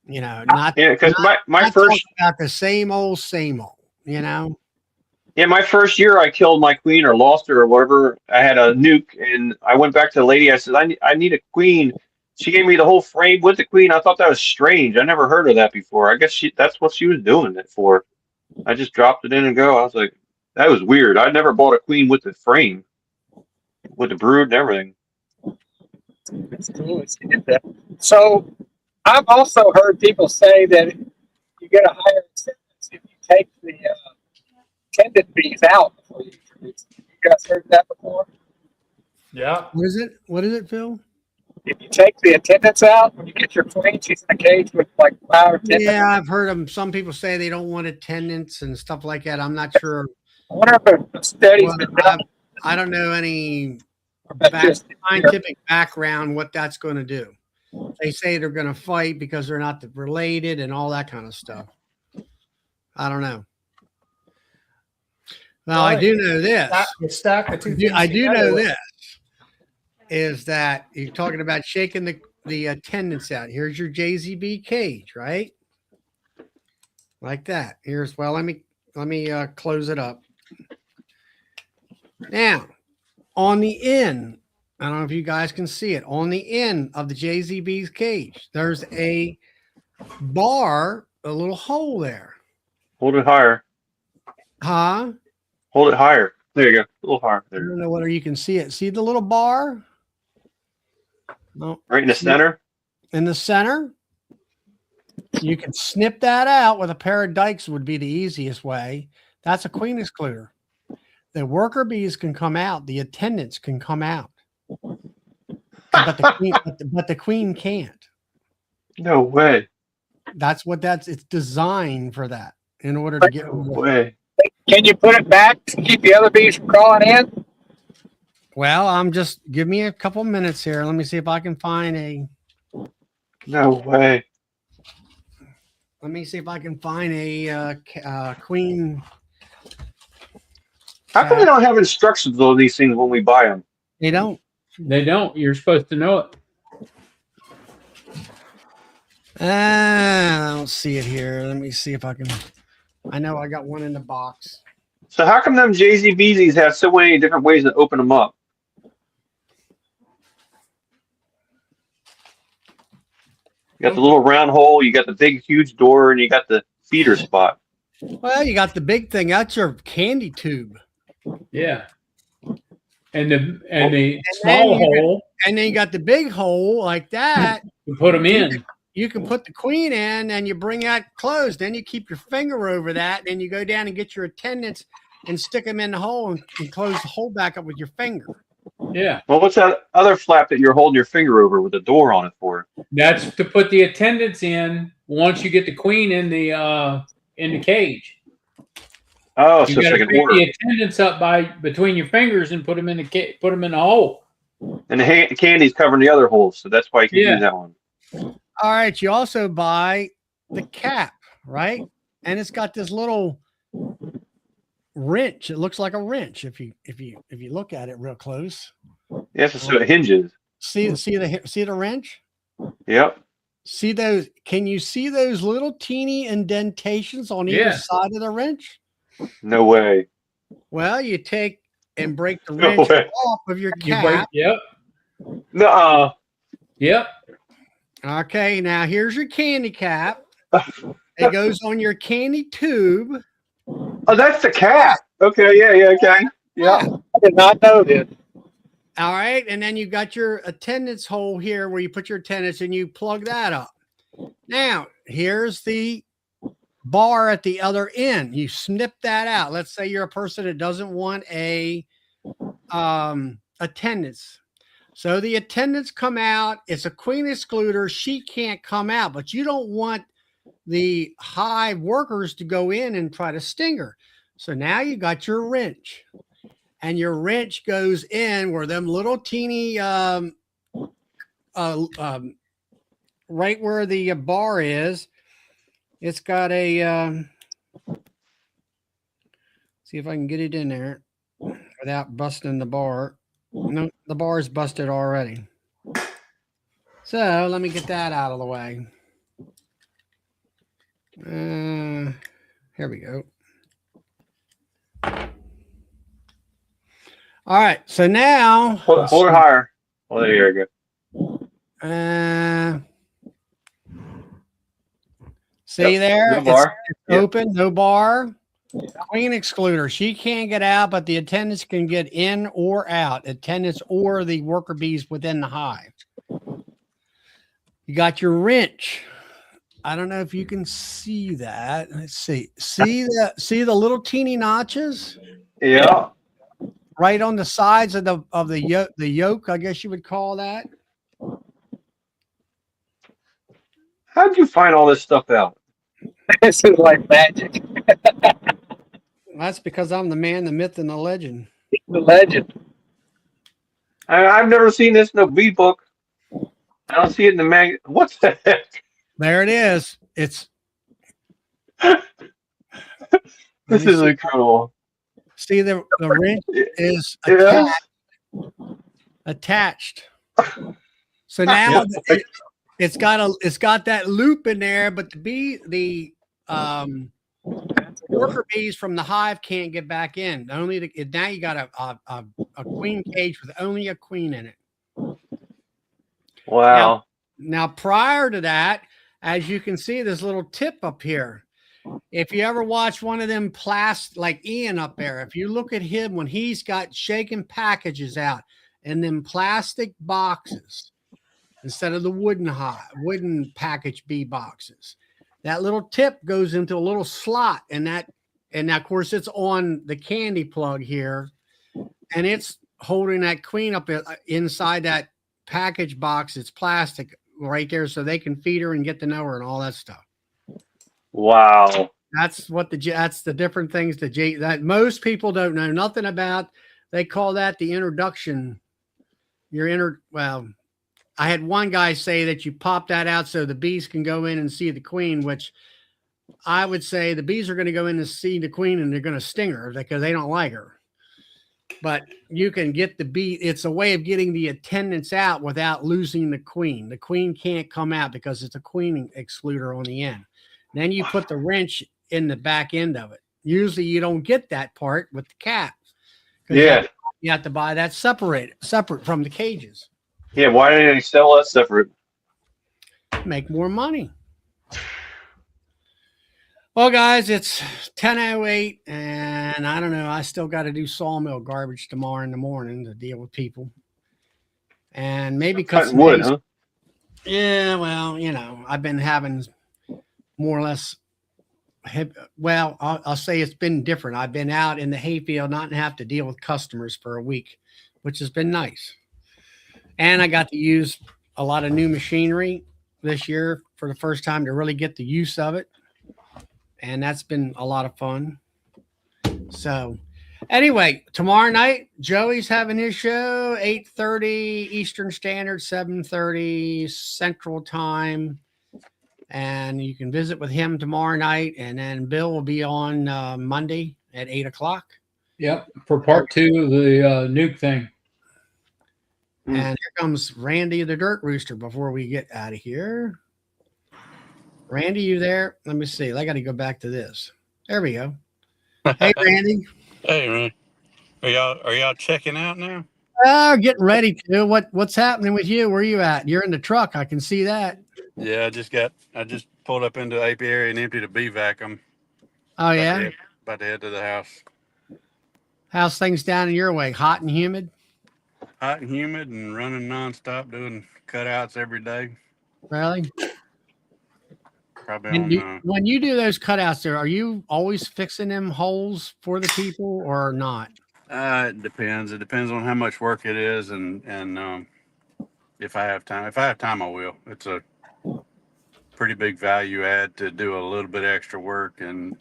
You know, not Because my not first talking about the same old, you know. Yeah, my first year I killed my queen or lost her or whatever. I had a nuke and I went back to the lady. I said, I need a queen. She gave me the whole frame with the queen. I thought that was strange. I never heard of that before. I guess that's what she was doing it for. I just dropped it in and go. I was like, that was weird. I never bought a queen with the frame, with the brood and everything. it's cool to get that. So I've also heard people say that you get a higher acceptance if you take the tendon bees out before you introduce them. You guys heard that before? Yeah. What is it, Phil? If you take the attendants out, when you get your queen, she's in a cage with like 5 attendants. Yeah, I've heard them. Some people say they don't want attendants and stuff like that. I'm not sure. I wonder if the study's Well, been done. I don't know any That's just- scientific background what that's going to do. They say they're going to fight because they're not related and all that kind of stuff. I don't know. Now, I do know this. You stack the two things I do together. know this is that you're talking about shaking the attendants out. Here's your JZB cage, right? Like that. Here's let me close it up. Now, on the end, I don't know if you guys can see it. On the end of the JZB's cage, there's a bar, a little hole there. Hold it higher. Huh? Hold it higher. There you go. A little higher. I There. don't know whether you can see it. See the little bar? No. Right in the center. In the center? You can snip that out with a pair of dikes would be the easiest way. That's a queen excluder. The worker bees can come out. The attendants can come out. But the queen can't. No way. That's what it's designed for that in order to get No rid of it. way. Can you put it back to keep the other bees from crawling in? Well, give me a couple minutes here. Let me see if I can find a No way. queen. How come they don't have instructions on these things when we buy them? They don't. They don't. You're supposed to know it. I don't see it here. Let me see if I can. I know I got one in the box. So how come them JZBs have so many different ways to open them up? You got the little round hole, you got the big, huge door, and you got the feeder spot. Well, you got the big thing. That's your candy tube. Yeah. And the then small hole And then you got the big hole like that. to put them in. You can put the queen in and you bring that closed. Then you keep your finger over that. Then you go down and get your attendants and stick them in the hole and close the hole back up with your finger. Yeah. Well, what's that other flap that you're holding your finger over with a door on it for? That's to put the attendants in once you get the queen in the cage. Oh, so You it's got like to an order. pick the attendants up between your fingers and put them in the hole. And the candy's covering the other holes, so that's why you can Yeah. use that one. All right. You also buy the cap, right? And it's got this little wrench. It looks like a wrench if you look at it real close. Yes, so it hinges. See the wrench? Yep. See those? Can you see those little teeny indentations on either Yeah. side of the wrench? No way. Well, you take and break the No wrench way. off of your You break, cap. yep. No. Yep. Okay, now here's your candy cap. It goes on your candy tube. Oh, that's the cap. Okay. Yeah. Okay. Yeah. I did not know this. All right, and then you got your attendance hole here where you put your attendance and you plug that up. Now, here's the bar at the other end. You snip that out. Let's say you're a person that doesn't want a attendance. So the attendants come out. It's a queen excluder. She can't come out, but you don't want the hive workers to go in and try to sting her. So now you got your wrench. And your wrench goes in where them little teeny, right where the bar is. It's got a, see if I can get it in there without busting the bar. No, the bar is busted already. So let me get that out of the way. Here we go. All right, so now Hold it higher. Oh, there you go. See there? No bar. It's open, no bar. Queen excluder. She can't get out, but the attendants can get in or out. Attendants or the worker bees within the hive. You got your wrench. I don't know if you can see that. Let's see. See the little teeny notches Yeah. right on the sides of the yoke, I guess you would call that. How'd you find all this stuff out? This is like magic. That's because I'm the man, the myth, and the legend. The legend. I've never seen this in a bee book. I don't see it in the mag. What's the heck? There it is. It's This is incredible. See, the wrench is Yeah. attached. So now it's got that loop in there, but the worker bees from the hive can't get back in. Now you got a queen cage with only a queen in it. Wow. Now, prior to that, as you can see, this little tip up here. If you ever watch one of them like Ian up there, if you look at him when he's got shaking packages out in them plastic boxes instead of the wooden package bee boxes, that little tip goes into a little slot, and of course it's on the candy plug here, and it's holding that queen up inside that package box. It's plastic right there, so they can feed her and get to know her and all that stuff. Wow. That's the different things that most people don't know nothing about. They call that the introduction. Well, I had one guy say that you pop that out so the bees can go in and see the queen, which I would say the bees are going to go in and see the queen and they're going to sting her because they don't like her. But you can get the bee. It's a way of getting the attendants out without losing the queen. The queen can't come out because it's a queen excluder on the end. Then you put the wrench in the back end of it. Usually you don't get that part with the cat. Yeah. You have to buy that separate from the cages. Yeah. Why didn't they sell that separate? Make more money. Well, guys, it's 10:08, and I don't know. I still got to do Sawmill garbage tomorrow in the morning to deal with people, and maybe cut Cutting some wood, hay. huh? Yeah, well, I've been having more or less. Well, I'll say it's been different. I've been out in the hayfield, not have to deal with customers for a week, which has been nice. And I got to use a lot of new machinery this year for the first time to really get the use of it. And that's been a lot of fun. So anyway, tomorrow night, Joey's having his show, 8:30 Eastern Standard, 7:30 Central Time. And you can visit with him tomorrow night. And then Bill will be on Monday at 8 o'clock. Yep. For part 2 of the nuke thing. And here comes Randy the Dirt Rooster before we get out of here. Randy, you there? Let me see. I got to go back to this. There we go. Hey, Randy. Hey, man. Are y'all checking out now? Oh, getting ready to. What's happening with you? Where are you at? You're in the truck. I can see that. Yeah, I just pulled up into the apiary and emptied a bee vacuum. Oh, yeah? About to head to the house. How's things down in your way? Hot and humid? Hot and humid and running nonstop, doing cutouts every day. Really? Probably when you do those cutouts there, are you always fixing them holes for the people or not? It depends. It depends on how much work it is and if I have time. If I have time, I will. It's a pretty big value add to do a little bit extra work and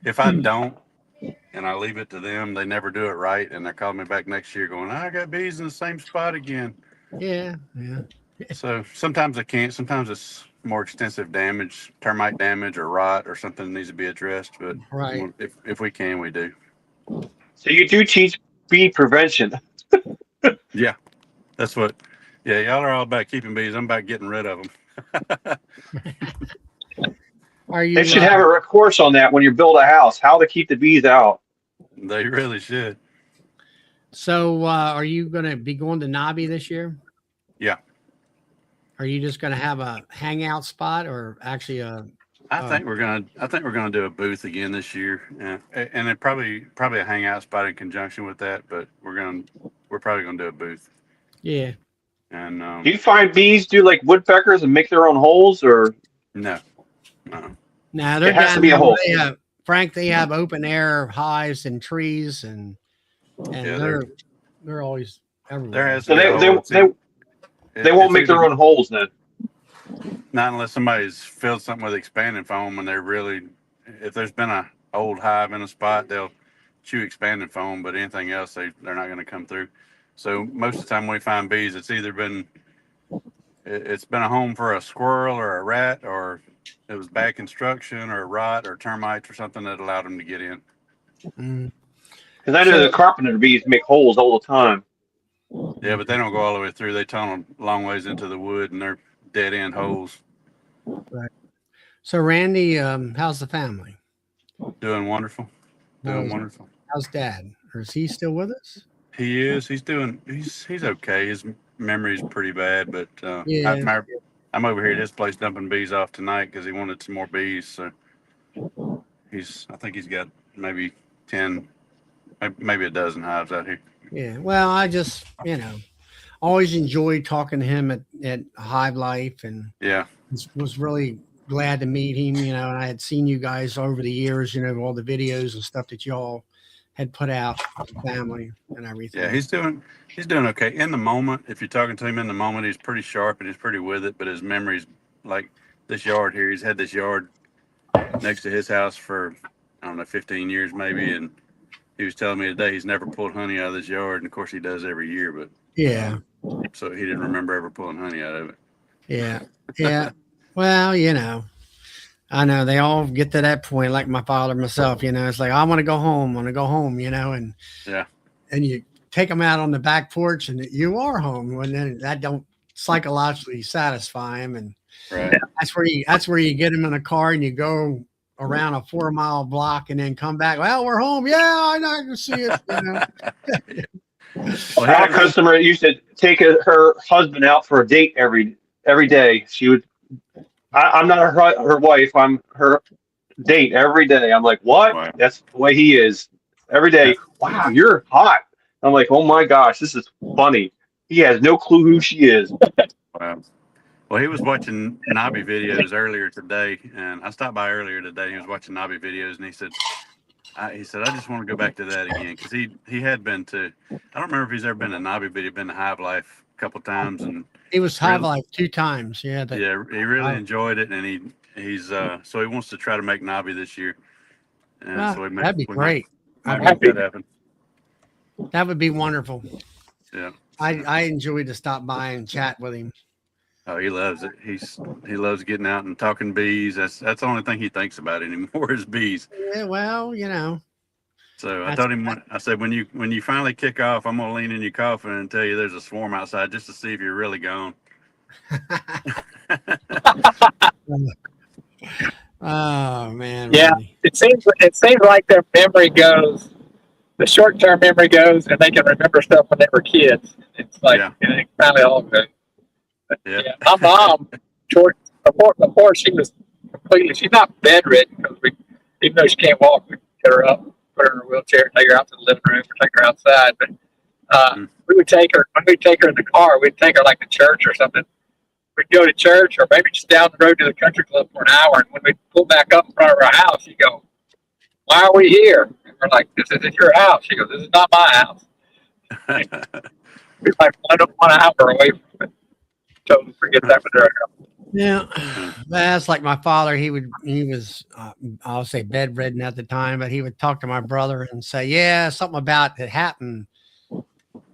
if I don't and I leave it to them, they never do it right, and they're calling me back next year going, I got bees in the same spot again. Yeah. So sometimes I can't. Sometimes it's more extensive damage, termite damage or rot or something that needs to be addressed. But right. if we can, we do. So you do teach bee prevention. Yeah, that's what. Yeah, y'all are all about keeping bees. I'm about getting rid of them. Are you? They should have a course on that when you build a house, how to keep the bees out. They really should. So are you going to be going to Nobby this year? Yeah. Are you just going to have a hangout spot or actually I think we're gonna do a booth again this year, and it probably a hangout spot in conjunction with that. But we're probably gonna do a booth. Yeah. And do you find bees do like woodpeckers and make their own holes, or no? Now they're it has down to be a hole. Frank, they have open air hives and trees and Yeah, they're always everywhere. There has So to be a hole. they won't make their own holes then. Not unless somebody's filled something with expanding foam and they're really, if there's been a old hive in a spot, they'll chew expanding foam, but anything else, they're not going to come through. So most of the time when we find bees, it's either been a home for a squirrel or a rat, or it was bad construction or rot or termites or something that allowed them to get in. Mm. Because I know the carpenter bees make holes all the time. Yeah, but they don't go all the way through. They tunnel a long ways into the wood, and they're dead end holes. Right. So Randy, how's the family? Doing wonderful. Doing wonderful. How's Dad? Or is he still with us? He is. He's doing. He's okay. His memory's pretty bad, but Yeah. I'm over here at his place dumping bees off tonight because he wanted some more bees. So I think he's got maybe 10, maybe a dozen hives out here. Yeah. Well, I just, always enjoyed talking to him at Hive Life, and Yeah. was really glad to meet him, and I had seen you guys over the years, all the videos and stuff that y'all had put out, family and everything. Yeah, he's doing okay. In the moment, if you're talking to him in the moment, he's pretty sharp and he's pretty with it, but his memory's like this yard here. He's had this yard next to his house for, I don't know, 15 years maybe, and he was telling me today he's never pulled honey out of this yard, and of course he does every year, but yeah. So he didn't remember ever pulling honey out of it. Yeah. Yeah. Well, I know they all get to that point, like my father, myself, it's like, I want to go home, and Yeah. And you take them out on the back porch and you are home, and then that don't psychologically satisfy him. And Right. that's where you get them in a car and you go around a 4-mile block and then come back. Well, we're home. Yeah, I know, I can see it. I had a customer that used to take her husband out for a date every day. She would. I'm not her wife. I'm her date every day. I'm like, what? Wow. That's the way he is every day. Wow, you're hot. I'm like, oh my gosh, this is funny. He has no clue who she is. Wow. Well, he was watching Nobby videos earlier today, and I stopped by earlier today. He was watching Nobby videos, and he said, I just want to go back to that again, because he had been to, I don't remember if he's ever been to Nobby, but he'd been to Hive Life a couple times, and He was Hive Life 2 times. Yeah. he really enjoyed it, and he's so he wants to try to make Nobby this year. And so that'd be great. Might make that happen. That would be wonderful. Yeah. I enjoyed to stop by and chat with him. Oh, he loves it. He loves getting out and talking bees. That's the only thing he thinks about anymore is bees. Yeah, well, So I told him, I said, when you finally kick off, I'm gonna lean in your coffin and tell you there's a swarm outside just to see if you're really gone. Oh man. Yeah, Really. it seems like their memory goes, the short-term memory goes, and they can remember stuff when they were kids. It's like it finally all good. Yeah. My mom, before she was completely, she's not bedridden, because even though she can't walk, we get her up, put her in a wheelchair, take her out to the living room, or take her outside. But we would take her, when we'd take her in the car, we'd take her like to church or something. We'd go to church, or maybe just down the road to the country club for an hour. And when we pull back up in front of our house, she'd go, "Why are we here?" And we're like, "This isn't your house." She goes, "This is not my house." We're like 1 hour away from it. Totally forget that with her. Yeah, that's like my father. He was, I'll say bedridden at the time, but he would talk to my brother and say, yeah, something about it happened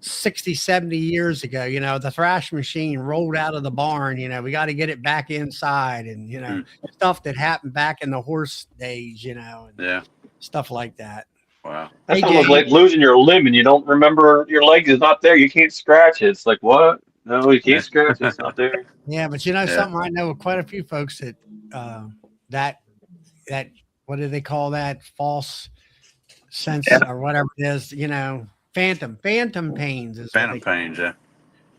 60, 70 years ago. The thrash machine rolled out of the barn. We got to get it back inside, and, stuff that happened back in the horse days, and stuff like that. Wow. That's almost like losing your limb and you don't remember your leg is not there. You can't scratch it. It's like, what? No, you can't scratch it. It's not there. Yeah, but something, I know quite a few folks that that what do they call that? False sense or whatever it is, phantom pains is phantom pains, yeah.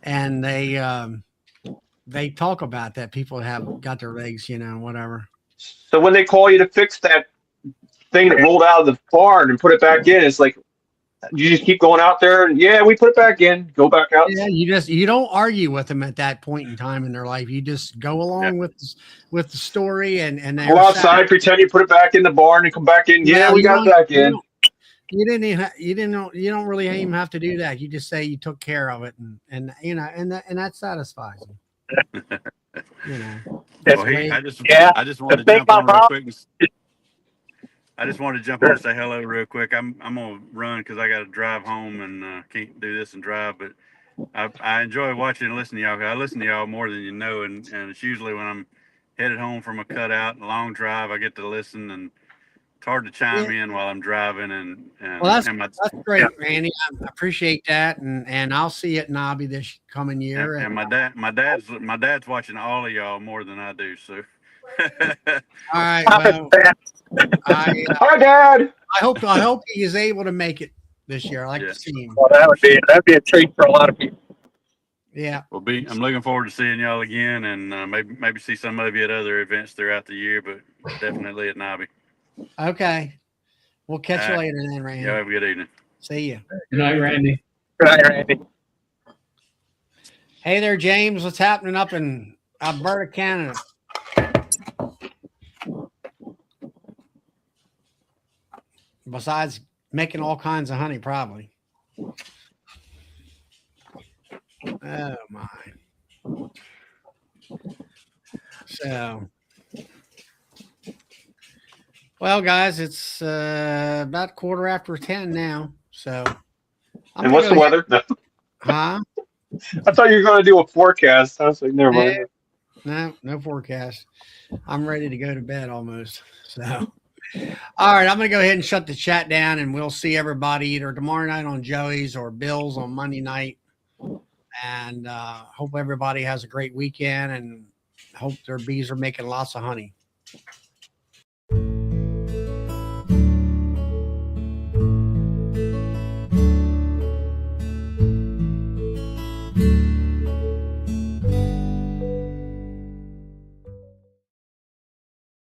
And they talk about that. People have got their legs, whatever. So when they call you to fix that thing that rolled out of the barn and put it back in, it's like you just keep going out there and we put it back in, go back out. Yeah, you don't argue with them at that point in time in their life. You just go along with the story and go outside, pretend you put it back in the barn and come back in. Yeah, we got it back in. You don't really even have to do that. You just say you took care of it, and that satisfies them. Well, I just wanted to jump on real quick. I just wanted to jump on and say hello real quick. I'm gonna run because I got to drive home and can't do this and drive. But I enjoy watching and listening to y'all. I listen to y'all more than you know, and it's usually when I'm headed home from a cutout, a long drive, I get to listen and it's hard to chime in while I'm driving and Well, and my that's great, Randy. I appreciate that, and I'll see you at Nobby this coming year. and my dad's watching all of y'all more than I do. So All right, well, I Hi, Dad. hope he is able to make it this year. I like to see him. Well, that'd be a treat for a lot of people. Yeah. I'm looking forward to seeing y'all again, and maybe see some of you at other events throughout the year, but definitely at Nobby. Okay. We'll catch you All right. later then, Randy. Y'all have a good evening. See you. Good night, Randy. Good night, Randy. Hey there, James. What's happening up in Alberta, Canada? Besides making all kinds of honey, probably. Oh my. So, well, guys, it's about 10:15 now. So, And what's the weather? No. Huh? I thought you were going to do a forecast. I was like, never mind. No forecast. I'm ready to go to bed almost. So, all right, I'm going to go ahead and shut the chat down, and we'll see everybody either tomorrow night on Joey's or Bill's on Monday night. And hope everybody has a great weekend, and hope their bees are making lots of honey.